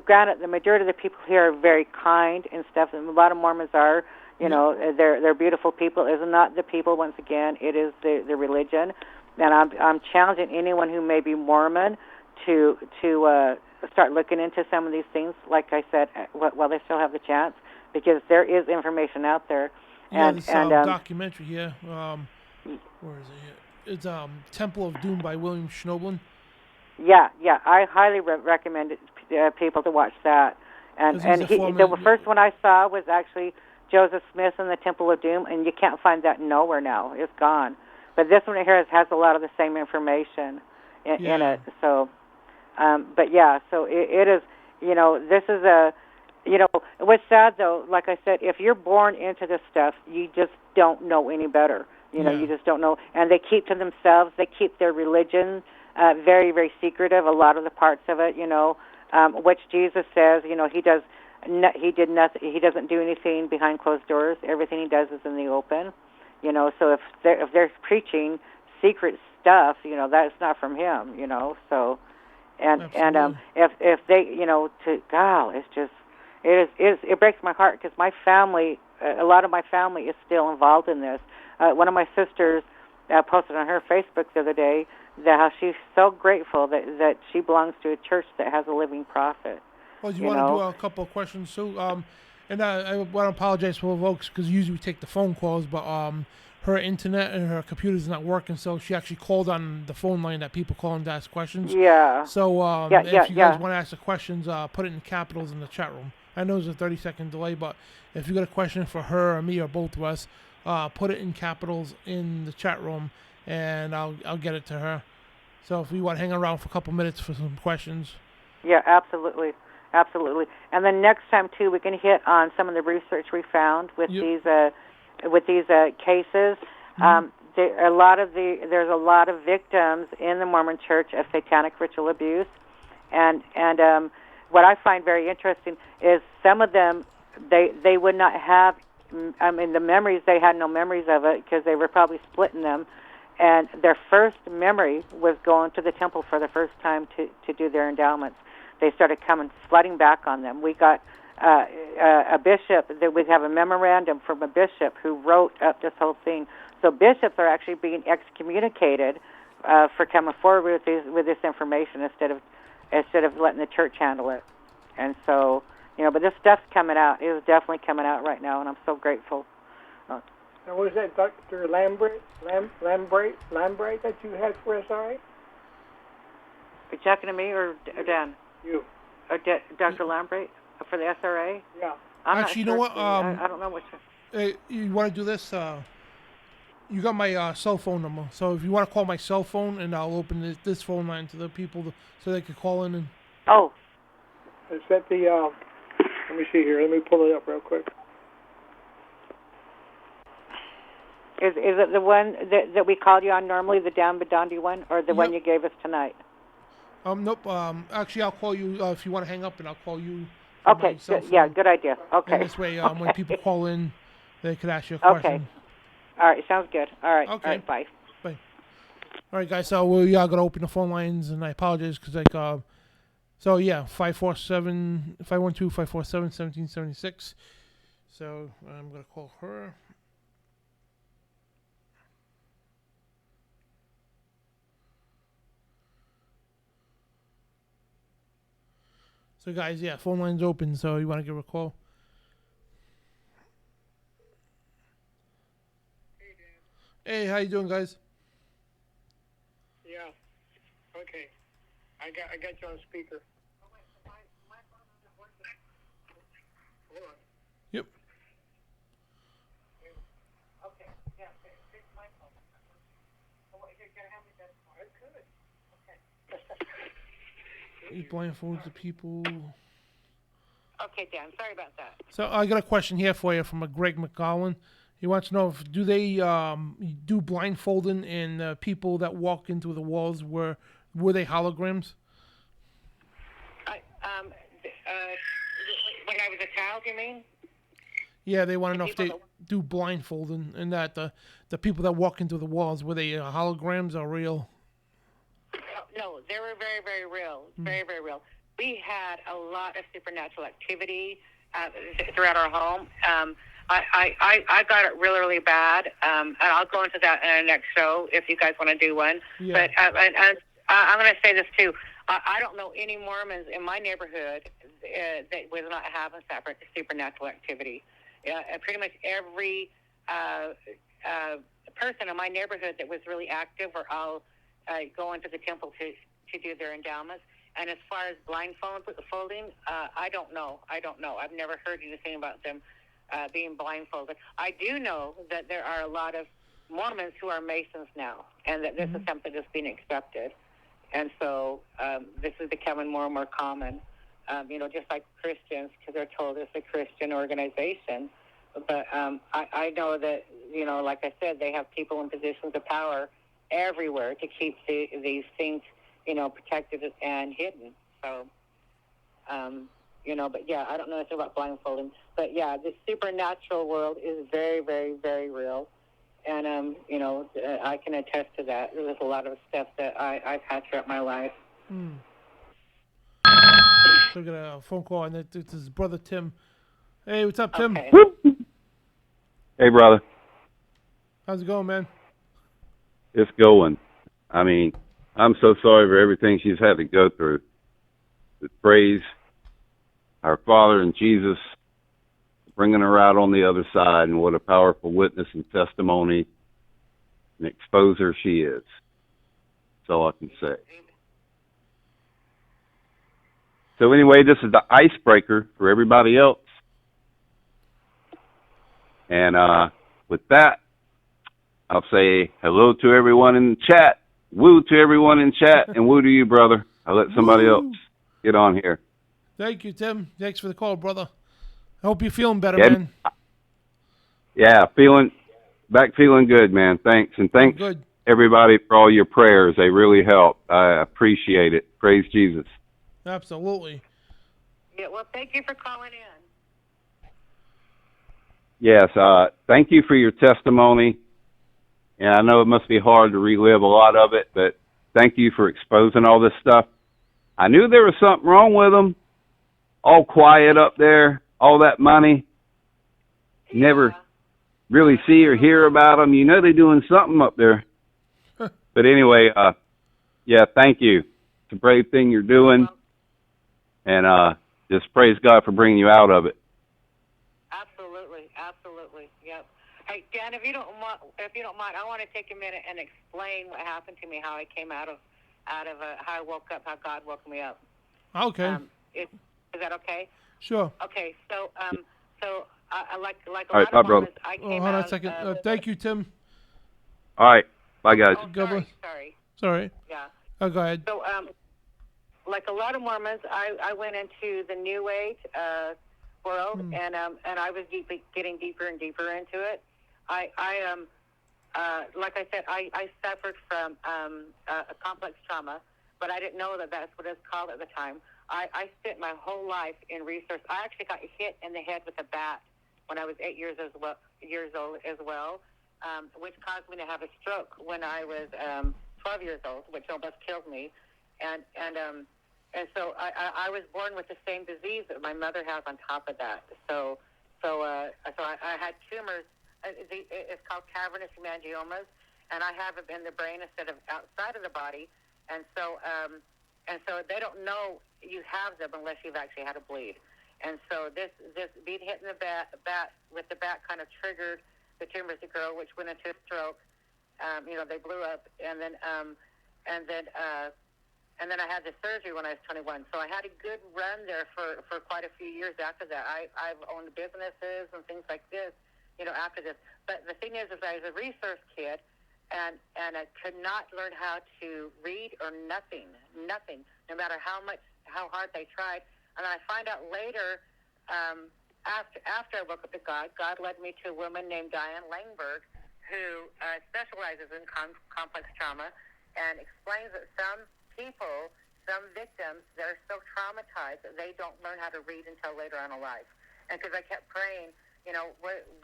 Granted, the majority of the people here are very kind and stuff, and a lot of Mormons are. They're beautiful people. It's not the people. Once again, it is the religion, and I'm challenging anyone who may be Mormon to start looking into some of these things. Like I said, while they still have the chance, because there is information out there. This documentary here. Where is it? It's Temple of Doom by William Schnoblin. Yeah. I highly recommend people to watch that. And the first one I saw was actually Joseph Smith and the Temple of Doom, and you can't find that nowhere now. It's gone. But this one here has a lot of the same information in it. So, so it is. This is a. What's sad though, like I said, if you're born into this stuff, you just don't know any better. You just don't know. And they keep to themselves. They keep their religion very, very secretive. A lot of the parts of it, which Jesus says, he did nothing. He doesn't do anything behind closed doors. Everything he does is in the open. So if they're preaching secret stuff, that's not from him. So, and if they, it's just. It breaks my heart because my family, a lot of my family is still involved in this. One of my sisters posted on her Facebook the other day that how she's so grateful that she belongs to a church that has a living prophet. Well, do you want to do a couple of questions, Sue? And I want to apologize for folks because usually we take the phone calls, but her internet and her computer's not working, so she actually called on the phone line that people call in to ask questions. Yeah. So if you guys want to ask the questions, put it in capitals in the chat room. I know there's a 30-second delay, but if you got a question for her or me or both of us, put it in capitals in the chat room, and I'll get it to her. So if you want to hang around for a couple minutes for some questions. Yeah, absolutely. And then next time, too, we can hit on some of the research we found with these cases. Mm-hmm. There's a lot of victims in the Mormon Church of satanic ritual abuse, and what I find very interesting is some of them they would not have. I mean, the memories, they had no memories of it because they were probably splitting them, and their first memory was going to the temple for the first time to do their endowments. They started coming flooding back on them. We got a bishop, that we have a memorandum from a bishop who wrote up this whole thing. So bishops are actually being excommunicated for coming forward with this information instead of letting the church handle it. And so, but this stuff's coming out. It is definitely coming out right now, and I'm so grateful. Now, was that Dr. Lambright that you had for SRA? Are you talking to me or Dan? You. Or Dr. Lambright for the SRA? Yeah. Actually, you know what? I don't know what. You want to do this? You got my cell phone number, so if you want to call my cell phone, and I'll open this phone line to the people so they can call in. And oh, is that the? Let me see here. Let me pull it up real quick. Is it the one that we called you on normally, the Dan Bidondi one, or the one you gave us tonight? Nope. Actually, I'll call you if you want to hang up, and I'll call you. Okay. Good idea. Okay. And this way, when people call in, they could ask you a question. Okay. All right, sounds good. All right. Okay. All right, bye. Bye. All right, guys. So we are gonna open the phone lines, and I apologize because So yeah, 512-547-1776. So I'm gonna call her. So guys, yeah, phone line's open. So you want to give her a call? Hey, how you doing, guys? Yeah. Okay. I got you on speaker. Hold on. Yep. Okay. Yeah. Fix my phone. You're gonna have me that far. I could. Okay. You blindfold the people. Okay, Dan. Sorry about that. So I got a question here for you from a Greg McGowan. He wants to know if do they do blindfolding and people that walk into the walls were they holograms? When I was a child, you mean? Yeah, they want to know if they do blindfolding and that the people that walk into the walls were they holograms or real? No, they were very, very real. Very, very real. We had a lot of supernatural activity throughout our home. I got it really, really bad, and I'll go into that in our next show if you guys want to do one. Yeah. But and I'm going to say this too. I don't know any Mormons in my neighborhood that was not having supernatural activity. Pretty much every person in my neighborhood that was really active or all go into the temple to do their endowments. And as far as blindfolding, I don't know. I've never heard anything about them being blindfolded. I do know that there are a lot of Mormons who are Masons now, and that this is something that's being accepted. And so this is becoming more and more common, just like Christians, because they're told it's a Christian organization. But I know that, like I said, they have people in positions of power everywhere to keep these things, protected and hidden. So, but yeah, I don't know anything about blindfolding. But yeah, the supernatural world is very, very, very real. And, I can attest to that. There's a lot of stuff that I've had throughout my life. So we got a phone call, and it's his brother Tim. Hey, what's up, Tim? Hey, brother. How's it going, man? It's going. I mean, I'm so sorry for everything she's had to go through. But praise our Father and Jesus, bringing her out on the other side, and what a powerful witness and testimony and exposer she is. That's all I can say. So anyway, this is the icebreaker for everybody else. And with that, I'll say hello to everyone in the chat, woo to everyone in chat, and woo to you, brother. I'll let somebody else get on here. Thank you, Tim. Thanks for the call, brother. I hope you're feeling better, Yeah. man. Yeah, feeling good, man. Thanks. And thanks, everybody, for all your prayers. They really help. I appreciate it. Praise Jesus. Absolutely. Yeah, well, thank you for calling in. Yes, thank you for your testimony. And I know it must be hard to relive a lot of it, but thank you for exposing all this stuff. I knew there was something wrong with them. All quiet up there, all that money. Never really see or hear about them. You know they're doing something up there. But anyway, yeah, thank you. It's a brave thing you're doing. And just praise God for bringing you out of it. Absolutely, yep. Hey, Dan, if you don't mind, I want to take a minute and explain what happened to me, how I came out of how I woke up, how God woke me up. Okay. Is that okay? Sure. Okay, so I like a All right, lot bye, of brother. moments, I came Hold on out a second. of, Thank you, Tim. All right. Bye, guys. God bless. Sorry. Sorry. Yeah. Oh, go ahead. So, like a lot of Mormons, I went into the New Age world, and I was getting deeper and deeper into it. Like I said, I suffered from a complex trauma, but I didn't know that that's what it's called at the time. I spent my whole life in research. I actually got hit in the head with a bat when I was 8 years old as well, which caused me to have a stroke when I was 12 years old, which almost killed me. And so I was born with the same disease that my mother has on top of that. So I had tumors. It's called cavernous hemangiomas, and I have them in the brain instead of outside of the body. And so they don't know you have them unless you've actually had a bleed. And so this being hit in the bat with the bat kind of triggered the tumors to grow, which went into a stroke. They blew up, and then I had the surgery when I was 21. So I had a good run there for quite a few years after that. I've owned businesses and things like this, after this. But the thing is I was a resource kid, and I could not learn how to read or nothing, no matter how hard they tried. And I find out later, after I woke up to God led me to a woman named Diane Langberg, who specializes in complex trauma, and explains that some people, some victims, they're so traumatized that they don't learn how to read until later on in life. And because I kept praying,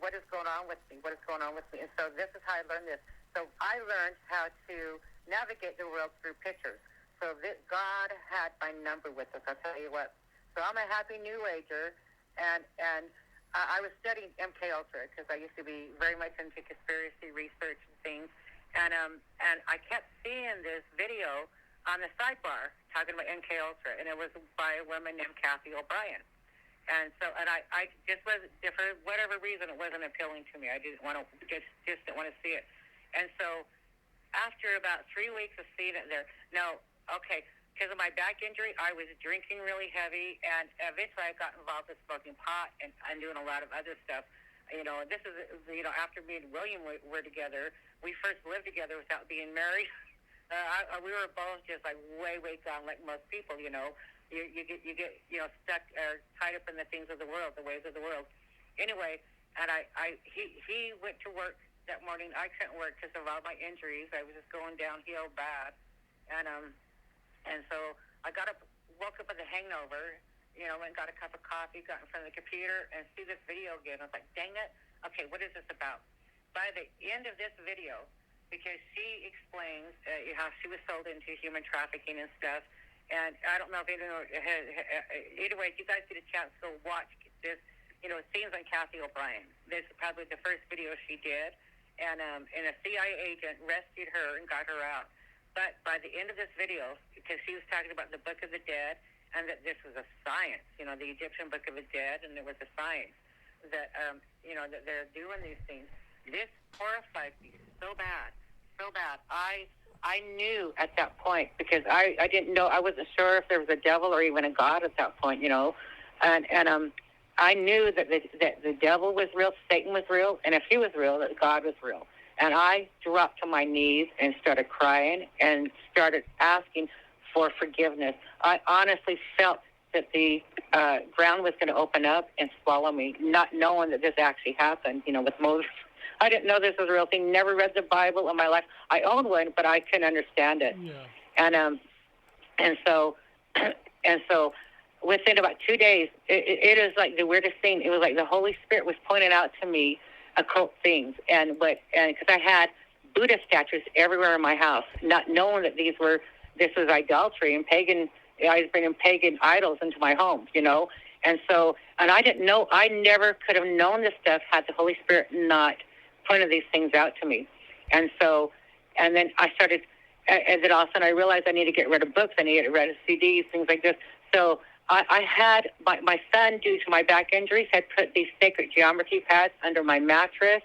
what is going on with me? What is going on with me? And so this is how I learned this. So I learned how to navigate the world through pictures. So God had my number with us, I'll tell you what. So I'm a happy New Ager, and I was studying MK Ultra because I used to be very much into conspiracy research and things. And I kept seeing this video on the sidebar talking about MK Ultra, and it was by a woman named Kathy O'Brien. And so, I just was, for whatever reason, it wasn't appealing to me. I didn't want to, just didn't want to see it. And so, after about 3 weeks of seeing it there, because of my back injury, I was drinking really heavy, and eventually I got involved with smoking pot and doing a lot of other stuff. This is, after me and William were together, we first lived together without being married. We were both just like way gone, like most people. You get stuck or tied up in the things of the world, the ways of the world. Anyway, and he went to work that morning. I couldn't work because of all my injuries. I was just going downhill bad, and so I woke up with a hangover. Went and got a cup of coffee, got in front of the computer, and see this video again. I was like, dang it. Okay, what is this about? By the end of this video, because she explains how she was sold into human trafficking and stuff, and I don't know if anyone either way, if you guys get a chance to watch this, it seems like Kathy O'Brien. This is probably the first video she did, and a CIA agent rescued her and got her out. But by the end of this video, because she was talking about the Book of the Dead, and that this was a science, the Egyptian Book of the Dead, and it was a science that, that they're doing these things. This horrified me so bad. I knew at that point, because I didn't know, I wasn't sure if there was a devil or even a God at that point, and I knew that the devil was real, Satan was real, and if he was real, that God was real. And I dropped to my knees and started crying and started asking for forgiveness. I honestly felt that the ground was going to open up and swallow me, not knowing that this actually happened, with Moses. I didn't know this was a real thing. Never read the Bible in my life. I owned one, but I couldn't understand it. Yeah. And so within about 2 days, it is like the weirdest thing. It was like the Holy Spirit was pointing out to me occult things, and because I had Buddha statues everywhere in my house, not knowing that this was idolatry and pagan. I was bringing pagan idols into my home, and I didn't know. I never could have known this stuff had the Holy Spirit not pointed these things out to me. And then I started, and then all of a sudden I realized I need to get rid of books. I need to get rid of CDs, things like this. So I had my son, due to my back injuries, had put these sacred geometry pads under my mattress.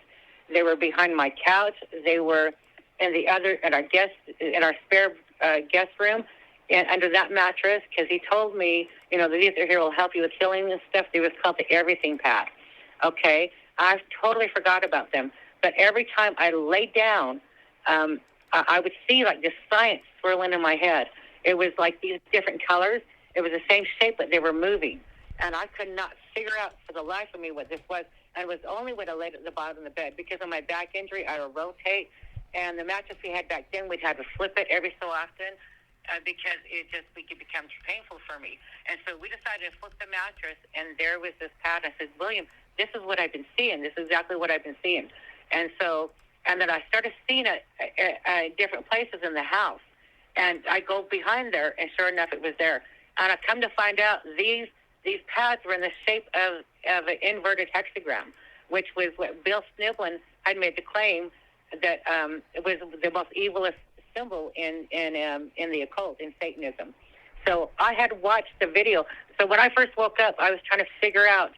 They were behind my couch. They were in our spare guest room, and under that mattress, because he told me, that these are here will help you with healing and stuff. They was called the Everything Pad. Okay, I totally forgot about them. But every time I laid down, I would see like this science swirling in my head. It was like these different colors. It was the same shape, but they were moving. And I could not figure out for the life of me what this was. And it was only when I laid at the bottom of the bed. Because of my back injury, I would rotate. And the mattress we had back then, we'd have to flip it every so often because it could become too painful for me. And so we decided to flip the mattress, and there was this pad. I said, William, this is what I've been seeing. This is exactly what I've been seeing. And then I started seeing it at different places in the house. And I go behind there, and sure enough, it was there. And I come to find out these pads were in the shape of an inverted hexagram, which was what Bill Sniblin had made the claim that it was the most evilest symbol in the occult, in Satanism. So I had watched the video. So when I first woke up, I was trying to figure out,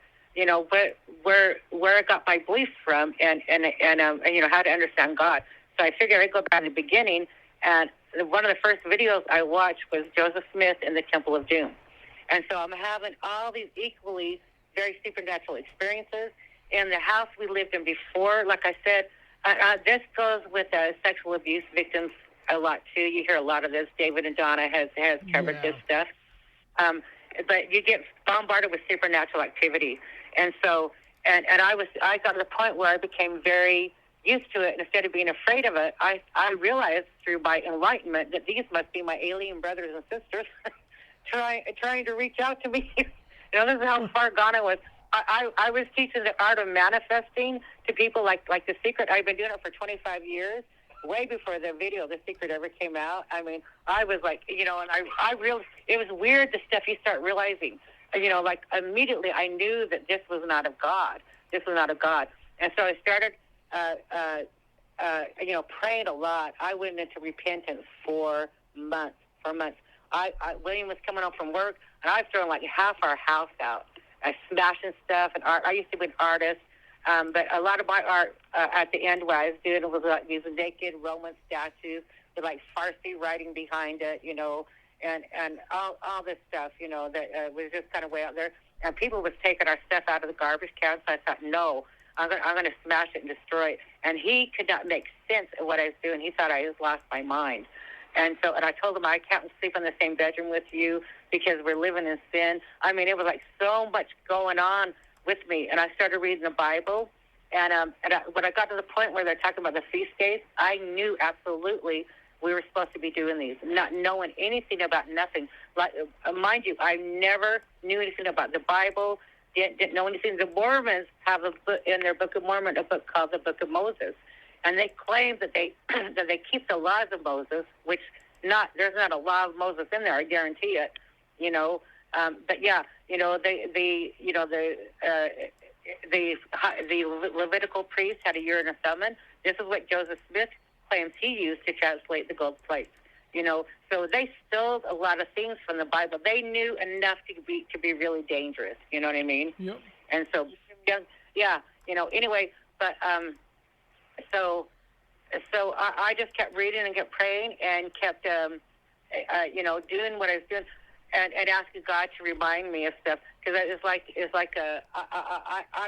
where I got my beliefs from, and how to understand God. So I figured I'd go back to the beginning, and one of the first videos I watched was Joseph Smith in the Temple of Doom. And so I'm having all these equally very supernatural experiences in the house we lived in before. Like I said, this goes with sexual abuse victims a lot too. You hear a lot of this. David and Donna has covered this stuff. But you get bombarded with supernatural activity. And so, and I got to the point where I became very used to it. And instead of being afraid of it, I realized through my enlightenment that these must be my alien brothers and sisters trying to reach out to me. This is how far gone I was. I was teaching the art of manifesting to people like The Secret. I've been doing it for 25 years, way before the video The Secret ever came out. I mean, I was like, and I realized it was weird, the stuff you start realizing. Like immediately I knew that this was not of God. This was not of God. And so I started, praying a lot. I went into repentance for months. William was coming home from work, and I was throwing like half our house out. Smashing stuff and art. I used to be an artist, but a lot of my art at the end, what I was doing was like these naked Roman statues with like Farsi writing behind it, and all this stuff, that was just kind of way out there. And people was taking our stuff out of the garbage can, so I thought, no, I'm going to smash it and destroy it. And he could not make sense of what I was doing. He thought I just lost my mind. And I told him I can't sleep in the same bedroom with you because we're living in sin. I mean, it was like so much going on with me. And I started reading the Bible. And when I got to the point where they're talking about the feast days, I knew absolutely we were supposed to be doing these, not knowing anything about nothing. Like, mind you, I never knew anything about the Bible, didn't know anything. The Mormons have a book in their Book of Mormon, a book called the Book of Moses. And they claim that they keep the laws of Moses, which there's not a law of Moses in there. I guarantee it, But yeah, the Levitical priest had a year and a summon. This is what Joseph Smith claims he used to translate the gold plates. So they stole a lot of things from the Bible. They knew enough to be really dangerous. You know what I mean? Yep. And so, yeah. Anyway, but. So I just kept reading and kept praying and kept, doing what I was doing and asking God to remind me of stuff. Because I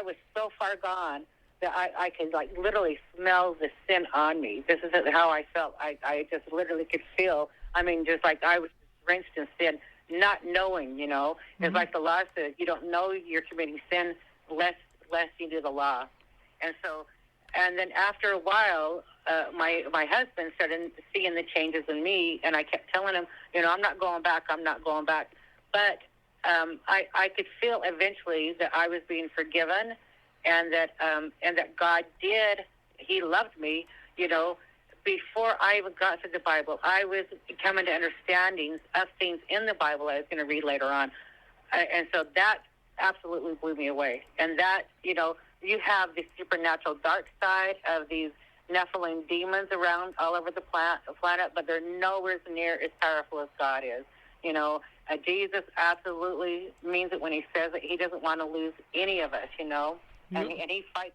was so far gone that I could like literally smell the sin on me. This is how I felt. I just literally could feel. I mean, just like I was drenched in sin, not knowing, Mm-hmm. It's like the law says, you don't know you're committing sin lest you do the law. And then after a while, my husband started seeing the changes in me, and I kept telling him, I'm not going back. But I could feel eventually that I was being forgiven, and that God He loved me. Before I even got to the Bible, I was coming to understandings of things in the Bible I was going to read later on, and so that absolutely blew me away. And that, you have the supernatural dark side of these Nephilim demons around all over the planet, but they're nowhere near as powerful as God is. Jesus absolutely means it when he says that he doesn't want to lose any of us, Yep. And he fights,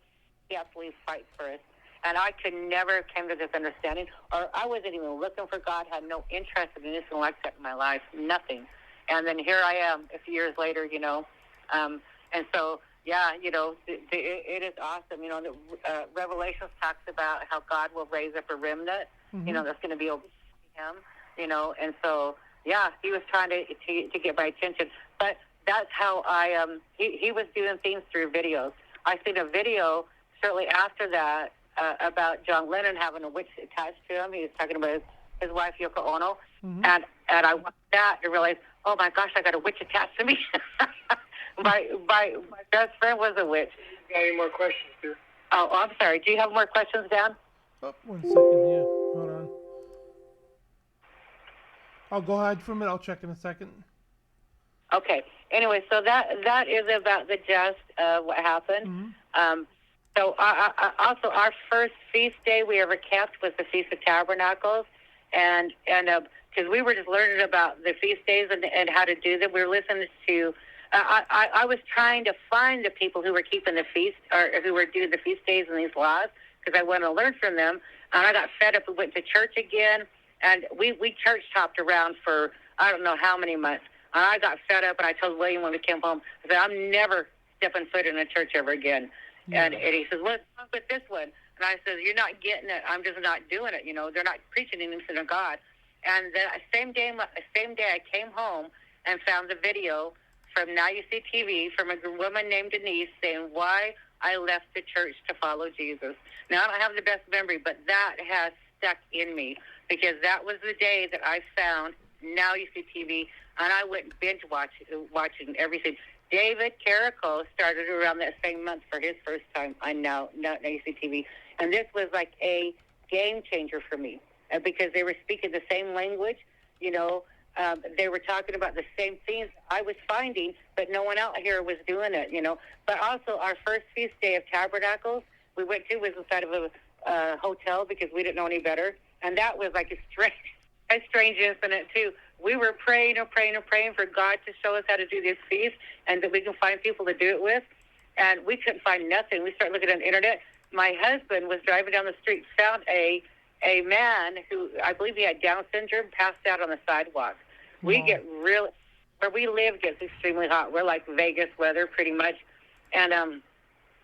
he absolutely fights for us. And I could never come to this understanding, or I wasn't even looking for God, had no interest in anything like that in my life, nothing. And then here I am a few years later, and so, yeah, it is awesome. The Revelations talks about how God will raise up a remnant, Mm-hmm. That's going to be over him, and so, yeah, he was trying to get my attention. But that's how he was doing things through videos. I seen a video shortly after that about John Lennon having a witch attached to him. He was talking about his wife, Yoko Ono, Mm-hmm. and I watched that and realized, oh my gosh, I got a witch attached to me. My best friend was a witch. Got any more questions, sir? Oh, I'm sorry. Do you have more questions, Dan? 1 second here. Hold on. I'll go ahead for a minute. I'll check in a second. Okay. Anyway, so that is about the gist of what happened. So also our first feast day we ever kept was the Feast of Tabernacles, and because we were just learning about the feast days and how to do them. We were listening to. I was trying to find the people who were keeping the feast or who were doing the feast days and these laws because I wanted to learn from them. And I got fed up and went to church again, and we church hopped around for I don't know how many months. And I got fed up, and I told William when we came home, I said, I'm never stepping foot in a church ever again. And he says, what's wrong with this one? And I said, you're not getting it. I'm just not doing it. You know, they're not preaching innocent of God. And the same day I came home and found the video from Now You See TV from a woman named Denise saying why I left the church to follow Jesus. Now, I don't have the best memory, but that has stuck in me because that was the day that I found Now You See TV, and I went binge watching everything. David Carrico started around that same month for his first time on Now You See TV, and this was like a game changer for me because they were speaking the same language, you know. They were talking about the same things I was finding, but no one out here was doing it, you know. But also our first feast day of Tabernacles we went to was inside of a hotel because we didn't know any better, and that was like a strange incident too. We were praying for God to show us how to do this feast and that we can find people to do it with, and we couldn't find nothing. We started looking on the internet. My husband was driving down the street, found a man who I believe he had Down syndrome, passed out on the sidewalk. We get where we live gets extremely hot. We're like Vegas weather pretty much, and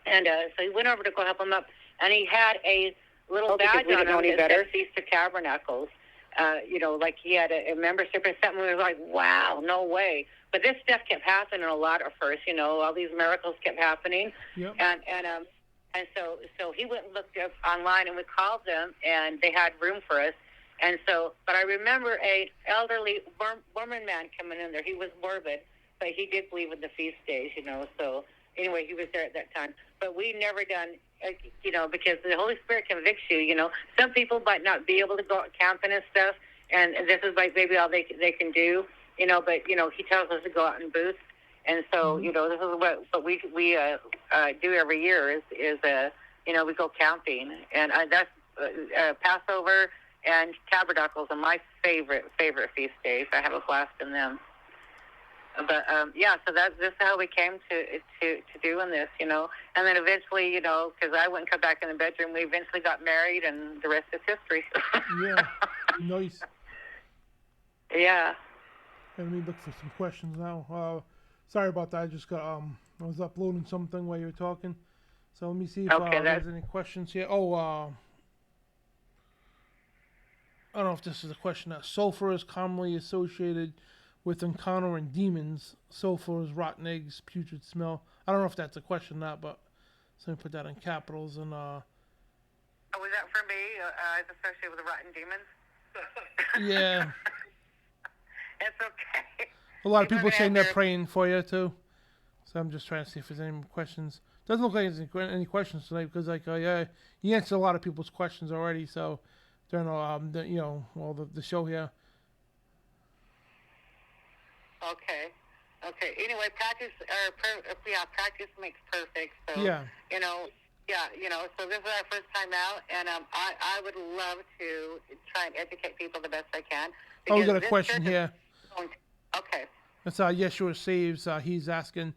so he went over to go help him up, and he had a little badge on him that said Feast of Tabernacles. You know, like he had a membership or something. We were like, wow, no way. But this stuff kept happening a lot at first. You know, all these miracles kept happening, and so he went and looked up online, and we called them, and they had room for us. And so, but I remember a elderly Mormon man coming in there. He was morbid, but he did believe in the feast days, you know. So anyway, he was there at that time. But we never done, you know, because the Holy Spirit convicts you, you know. Some people might not be able to go out camping and stuff, and this is like maybe all they can do, you know. But, you know, he tells us to go out and boost. And so, you know, this is what we do every year is you know, we go camping. And that's Passover and Tabernacles are my favorite feast days. I have a blast in them. But yeah, so this is how we came to doing this, you know. And then eventually, you know, because I wouldn't come back in the bedroom, we eventually got married, and the rest is history. Yeah, nice. Yeah. Let me look for some questions now. Sorry about that. I just got I was uploading something while you were talking. So let me see if there's any questions here. I don't know if this is a question. Sulfur is commonly associated with encountering demons. Sulfur is rotten eggs, putrid smell. I don't know if that's a question or not, but so let me put that in capitals. And was that for me? Is associated with the rotten demons? Yeah. It's okay. A lot of people saying they're praying for you too. So I'm just trying to see if there's any questions. Doesn't look like there's any questions tonight because, like, yeah, you answered a lot of people's questions already. So during the show here. Okay. Anyway, practice makes perfect. So yeah. So this is our first time out, and I would love to try and educate people the best I can. We got a question here. Okay. That's Yeshua Saves. He's asking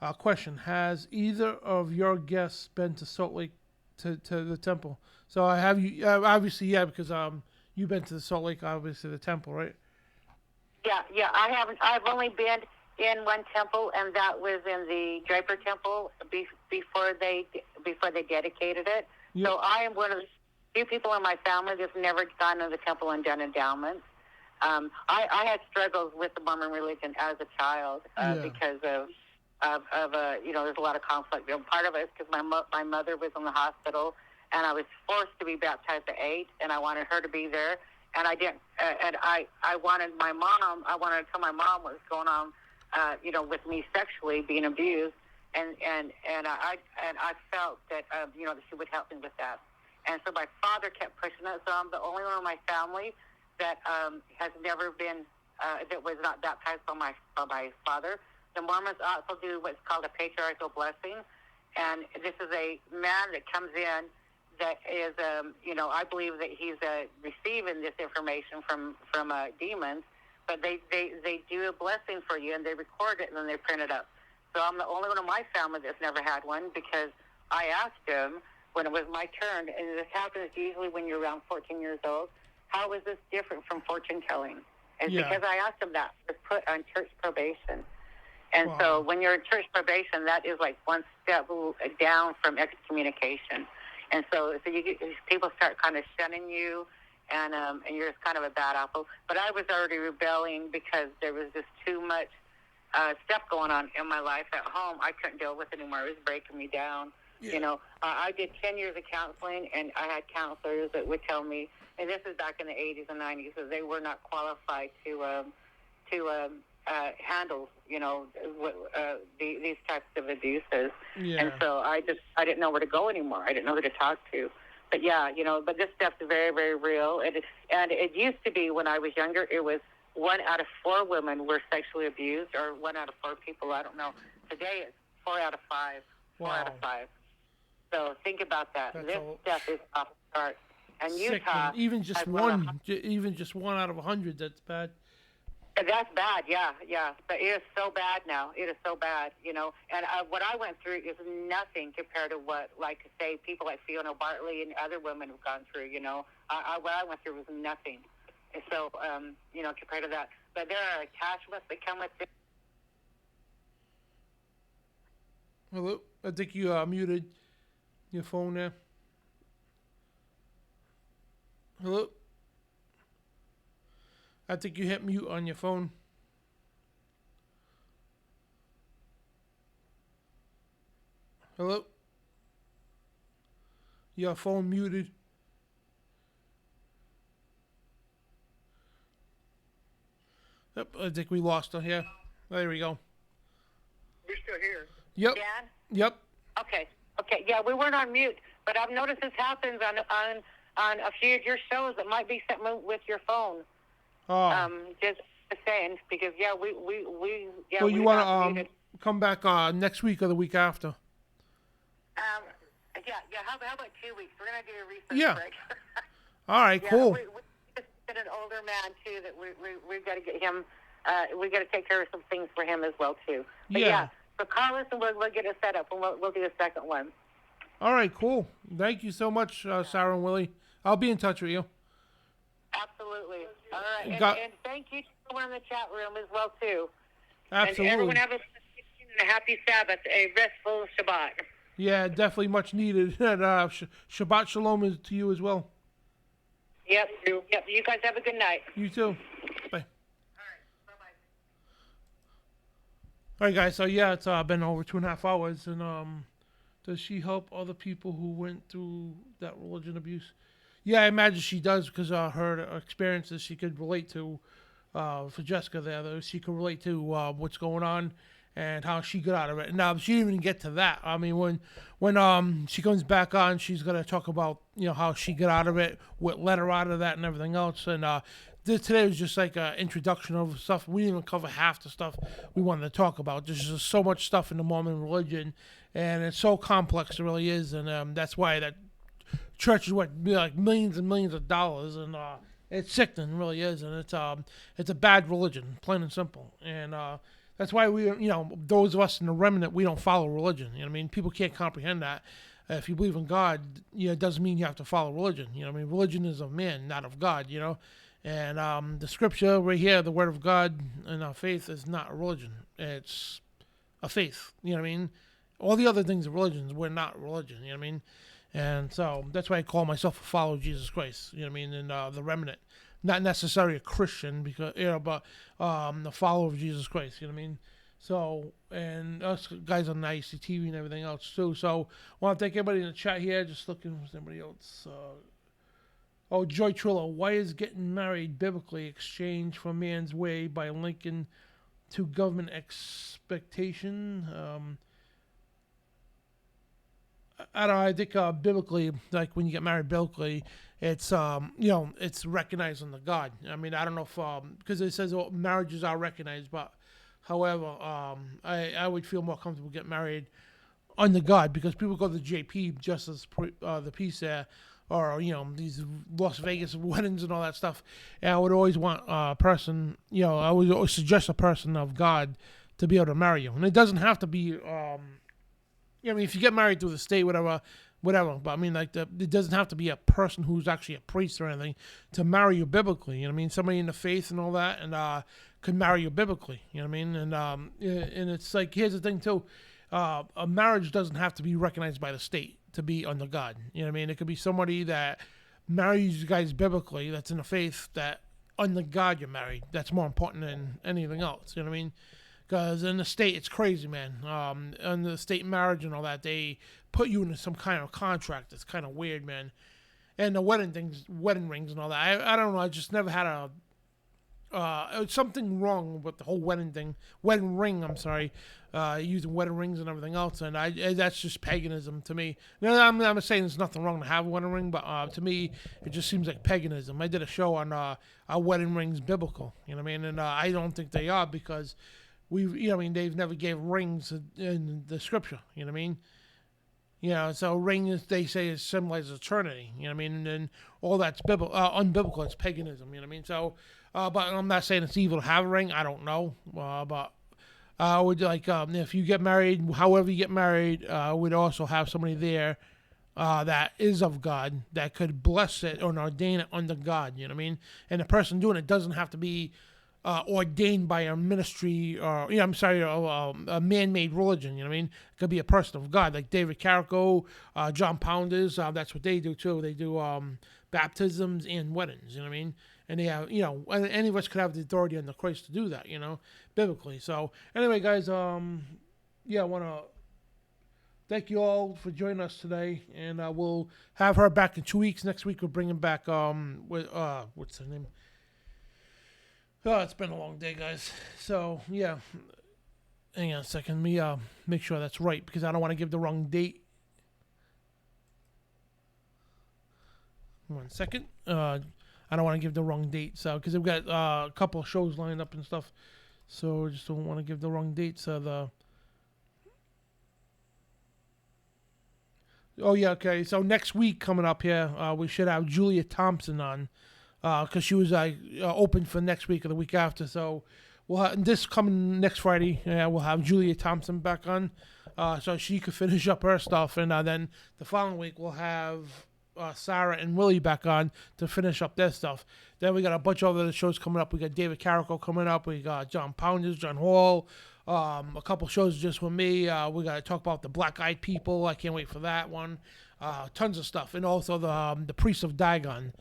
a question. Has either of your guests been to Salt Lake to the temple? So have you? Obviously, yeah, because you've been to the Salt Lake, obviously the temple, right? Yeah. I haven't. I've only been in one temple, and that was in the Draper Temple before they dedicated it. Yep. So I am one of the few people in my family that's never gone to the temple and done endowments. I had struggles with the Mormon religion as a child because of there's a lot of conflict. Part of it is because my mother was in the hospital, and I was forced to be baptized at 8, and I wanted her to be there, and I didn't. And I wanted my mom. I wanted to tell my mom what was going on, with me sexually being abused, and I felt that that she would help me with that. And so my father kept pushing it. So I'm the only one in my family that has never been that was not baptized by my father. The Mormons also do what's called a patriarchal blessing, and this is a man that comes in that is, I believe that he's receiving this information from demons, but they do a blessing for you, and they record it, and then they print it up. So I'm the only one in my family that's never had one, because I asked him when it was my turn, and this happens usually when you're around 14 years old, how is this different from fortune telling? And because I asked him that, was put on church probation. And so when you're in church probation, that is like one step down from excommunication. And so people start kind of shunning you, and you're just kind of a bad apple. But I was already rebelling because there was just too much stuff going on in my life at home. I couldn't deal with it anymore. It was breaking me down. Yeah. I did 10 years of counseling, and I had counselors that would tell me, and this is back in the 80s and 90s, that they were not qualified to handle, these types of abuses. Yeah. And so I didn't know where to go anymore. I didn't know who to talk to. But but this stuff's very, very real. And it used to be when I was younger, it was 1 out of 4 women were sexually abused, or 1 out of 4 people. I don't know. Today it's 4 out of 5. 4 out of 5. So think about that. This stuff is off the charts. And Utah, even just one out of 100, that's bad. That's bad, yeah. But it is so bad now. It is so bad, And what I went through is nothing compared to what, like, say, people like Fiona Bartley and other women have gone through. What I went through was nothing. And so, compared to that. But there are attachments that come with it. Hello, I think you muted your phone there. Hello? I think you hit mute on your phone. Hello? Your phone muted. Yep, I think we lost her here. There we go. You're still here. Yep. Dan? Yep. Okay. Yeah, we weren't on mute, but I've noticed this happens on a few of your shows. It might be something with your phone. Oh. Just saying, because we Well, you want to come back next week or the week after? How about 2 weeks? We're gonna do a research break. All right, cool. We just get an older man too that we've got to get him. We got to take care of some things for him as well too. But so call us and we'll get it set up, and we'll do a second one. All right, cool. Thank you so much, Sara and Willy. I'll be in touch with you. Absolutely. All right. And thank you to everyone in the chat room as well, too. Absolutely. And everyone have a happy Sabbath, a restful Shabbat. Yeah, definitely much needed. And Shabbat Shalom is to you as well. Yep. You guys have a good night. You too. Bye. All right, guys. So, it's been over 2.5 hours. And does she help other people who went through that religion abuse? Yeah, I imagine she does, because her experiences she could relate to. For Jessica there, she could relate to what's going on and how she got out of it. Now, she didn't even get to that. I mean, when she comes back on, she's going to talk about how she got out of it, what led her out of that, and everything else. And today was just like an introduction of stuff. We didn't even cover half the stuff we wanted to talk about. There's just so much stuff in the Mormon religion, and it's so complex. It really is, and that's why that church is worth like millions and millions of dollars, and it's sickening, it really is, and it's a bad religion, plain and simple. And that's why we, those of us in the remnant, we don't follow religion. You know what I mean? People can't comprehend that. If you believe in God, it doesn't mean you have to follow religion. You know what I mean? Religion is of man, not of God. And the scripture right here, the word of God and our faith is not a religion. It's a faith. You know what I mean? All the other things are religions. We're not religion. You know what I mean? And so that's why I call myself a follower of Jesus Christ. You know what I mean? And the remnant, not necessarily a Christian, because but a follower of Jesus Christ. You know what I mean? So, and us guys on the ICTV and everything else too. So I want to thank everybody in the chat here. Just looking for somebody else. Joy Trillo, why is getting married biblically exchanged for man's way by linking to government expectation? I don't know. I think biblically, like when you get married biblically, it's it's recognized under God. I mean, I don't know if because it says marriages are recognized, but however, I would feel more comfortable getting married under God because people go to the JP just as the piece there, or these Las Vegas weddings and all that stuff. And I would always want a person, I would always suggest a person of God to be able to marry you, and it doesn't have to be. I mean, if you get married through the state, whatever. But I mean, like, it doesn't have to be a person who's actually a priest or anything to marry you biblically. You know what I mean? Somebody in the faith and all that, and could marry you biblically. You know what I mean? And it's like, here's the thing too: a marriage doesn't have to be recognized by the state to be under God. You know what I mean? It could be somebody that marries you guys biblically, that's in the faith, that under God you're married. That's more important than anything else. You know what I mean? Because in the state, it's crazy, man. In the state marriage and all that, they put you into some kind of contract. It's kind of weird, man. And the wedding rings and all that. I don't know. I just never had something wrong with the whole wedding ring. I'm sorry, using wedding rings and everything else, and that's just paganism to me. No, I'm not saying there's nothing wrong to have a wedding ring, but to me, it just seems like paganism. I did a show on are wedding rings biblical? You know what I mean? And I don't think they are because. They've never gave rings in the scripture. You know what I mean? So rings, they say, is symbolizes eternity. You know what I mean? And all that's unbiblical. It's paganism. You know what I mean? So, but I'm not saying it's evil to have a ring. I don't know. But I would like, if you get married, however you get married, we'd also have somebody there that is of God that could bless it or ordain it under God. You know what I mean? And the person doing it doesn't have to be ordained by a ministry or a man-made religion. You know what I mean? It could be a person of God, like David Carrico, John Pounders. That's what they do too. They do baptisms and weddings. You know what I mean? And they have, any of us could have the authority under Christ to do that. Biblically. So anyway, guys, I want to thank you all for joining us today, and we'll have her back in 2 weeks. Next week we're bringing back what's her name? Oh, it's been a long day, guys. So, yeah. Hang on a second. Let me make sure that's right because I don't want to give the wrong date. 1 second. I don't want to give the wrong date. So, because we've got a couple of shows lined up and stuff. So, I just don't want to give the wrong dates. Oh, yeah, okay. So, next week coming up here, we should have Julia Thompson on. Because she was open for next week or the week after. So we'll have this coming next Friday. We'll have Julia Thompson back on so she could finish up her stuff. And then the following week we'll have Sara and Willy back on to finish up their stuff. Then we got a bunch of other shows coming up. We got David Carrico coming up. We got John Pounders, John Hall. A couple shows just with me. We got to talk about the Black Eyed People. I can't wait for that one. Tons of stuff. And also the Priest of Dagon.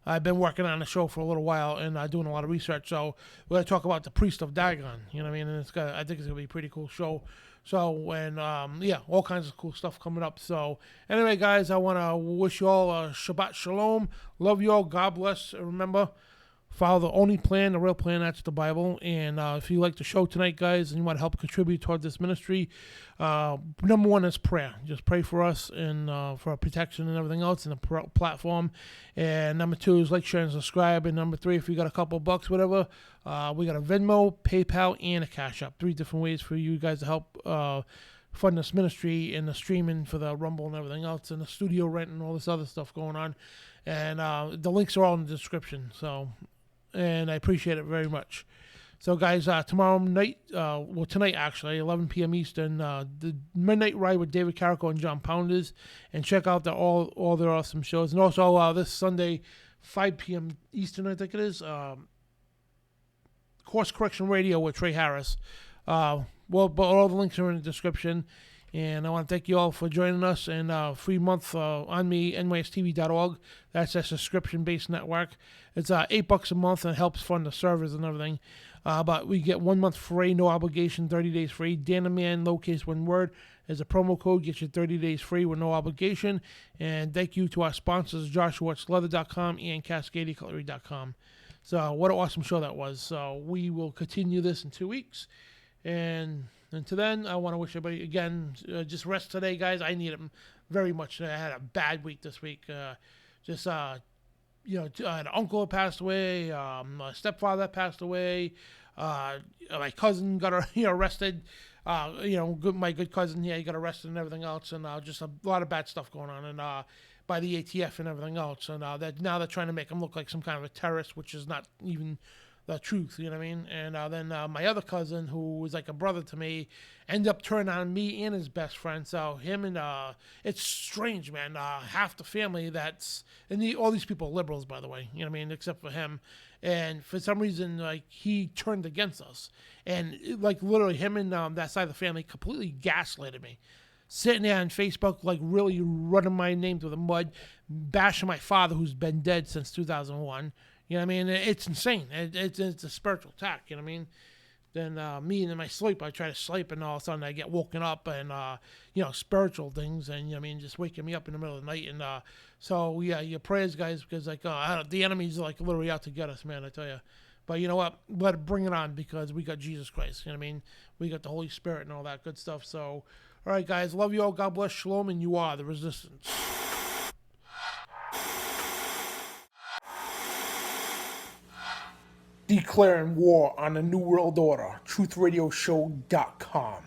I've been working on the show for a little while and doing a lot of research. So we're going to talk about the Priest of Dagon. You know what I mean? And I think it's going to be a pretty cool show. So, and all kinds of cool stuff coming up. So anyway, guys, I want to wish you all a Shabbat Shalom. Love you all. God bless. And remember, follow the only plan, the real plan, that's the Bible. And if you like the show tonight, guys, and you want to help contribute toward this ministry, number one is prayer. Just pray for us and for our protection and everything else in the platform. And number two is like, share, and subscribe. And number three, if you got a couple bucks, whatever, we got a Venmo, PayPal, and a CashApp. 3 different ways for you guys to help fund this ministry and the streaming for the Rumble and everything else, and the studio rent and all this other stuff going on. And the links are all in the description. So, and I appreciate it very much. So, guys, tomorrow night, tonight actually, 11 p.m. Eastern, the Midnight Ride with David Carrico and John Pounders, and check out all their awesome shows. And also this Sunday, 5 p.m. Eastern, I think it is, Course Correction Radio with Trey Harris. But all the links are in the description. And I want to thank you all for joining us. And free month on me, nystv.org. That's a subscription-based network. It's $8 a month, and it helps fund the servers and everything. But we get 1 month free, no obligation, 30 days free. Danaman, lowercase one word, is a promo code. Gets you 30 days free with no obligation. And thank you to our sponsors, JoshuaWatchLeather.com and CascadiaCutlery.com. So what an awesome show that was. So we will continue this in 2 weeks. And Until then, I want to wish everybody, again, just rest today, guys. I need them very much. I had a bad week this week. I had an uncle that passed away, my stepfather that passed away, my cousin got arrested. My good cousin, he got arrested and everything else, and just a lot of bad stuff going on, and by the ATF and everything else, and now they're trying to make him look like some kind of a terrorist, which is not even the truth, you know what I mean? And then my other cousin, who was like a brother to me, ended up turning on me and his best friend. So him and it's strange, man. Half the family all these people are liberals, by the way, you know what I mean, except for him. And for some reason, like, he turned against us, and literally him and that side of the family completely gaslighted me. Sitting there on Facebook, like, really running my name through the mud, bashing my father, who's been dead since 2001. You know what I mean? It's insane. It's a spiritual attack, you know what I mean? Then me in my sleep, I try to sleep, and all of a sudden I get woken up, and, spiritual things, and, you know what I mean, just waking me up in the middle of the night. And so, yeah, your prayers, guys, because, the enemy's, literally out to get us, man, I tell you. But you know what? Bring it on, because we got Jesus Christ, you know what I mean? We got the Holy Spirit and all that good stuff. So, all right, guys, love you all. God bless. Shalom, and you are the resistance. Declaring war on the New World Order. TruthRadioShow.com.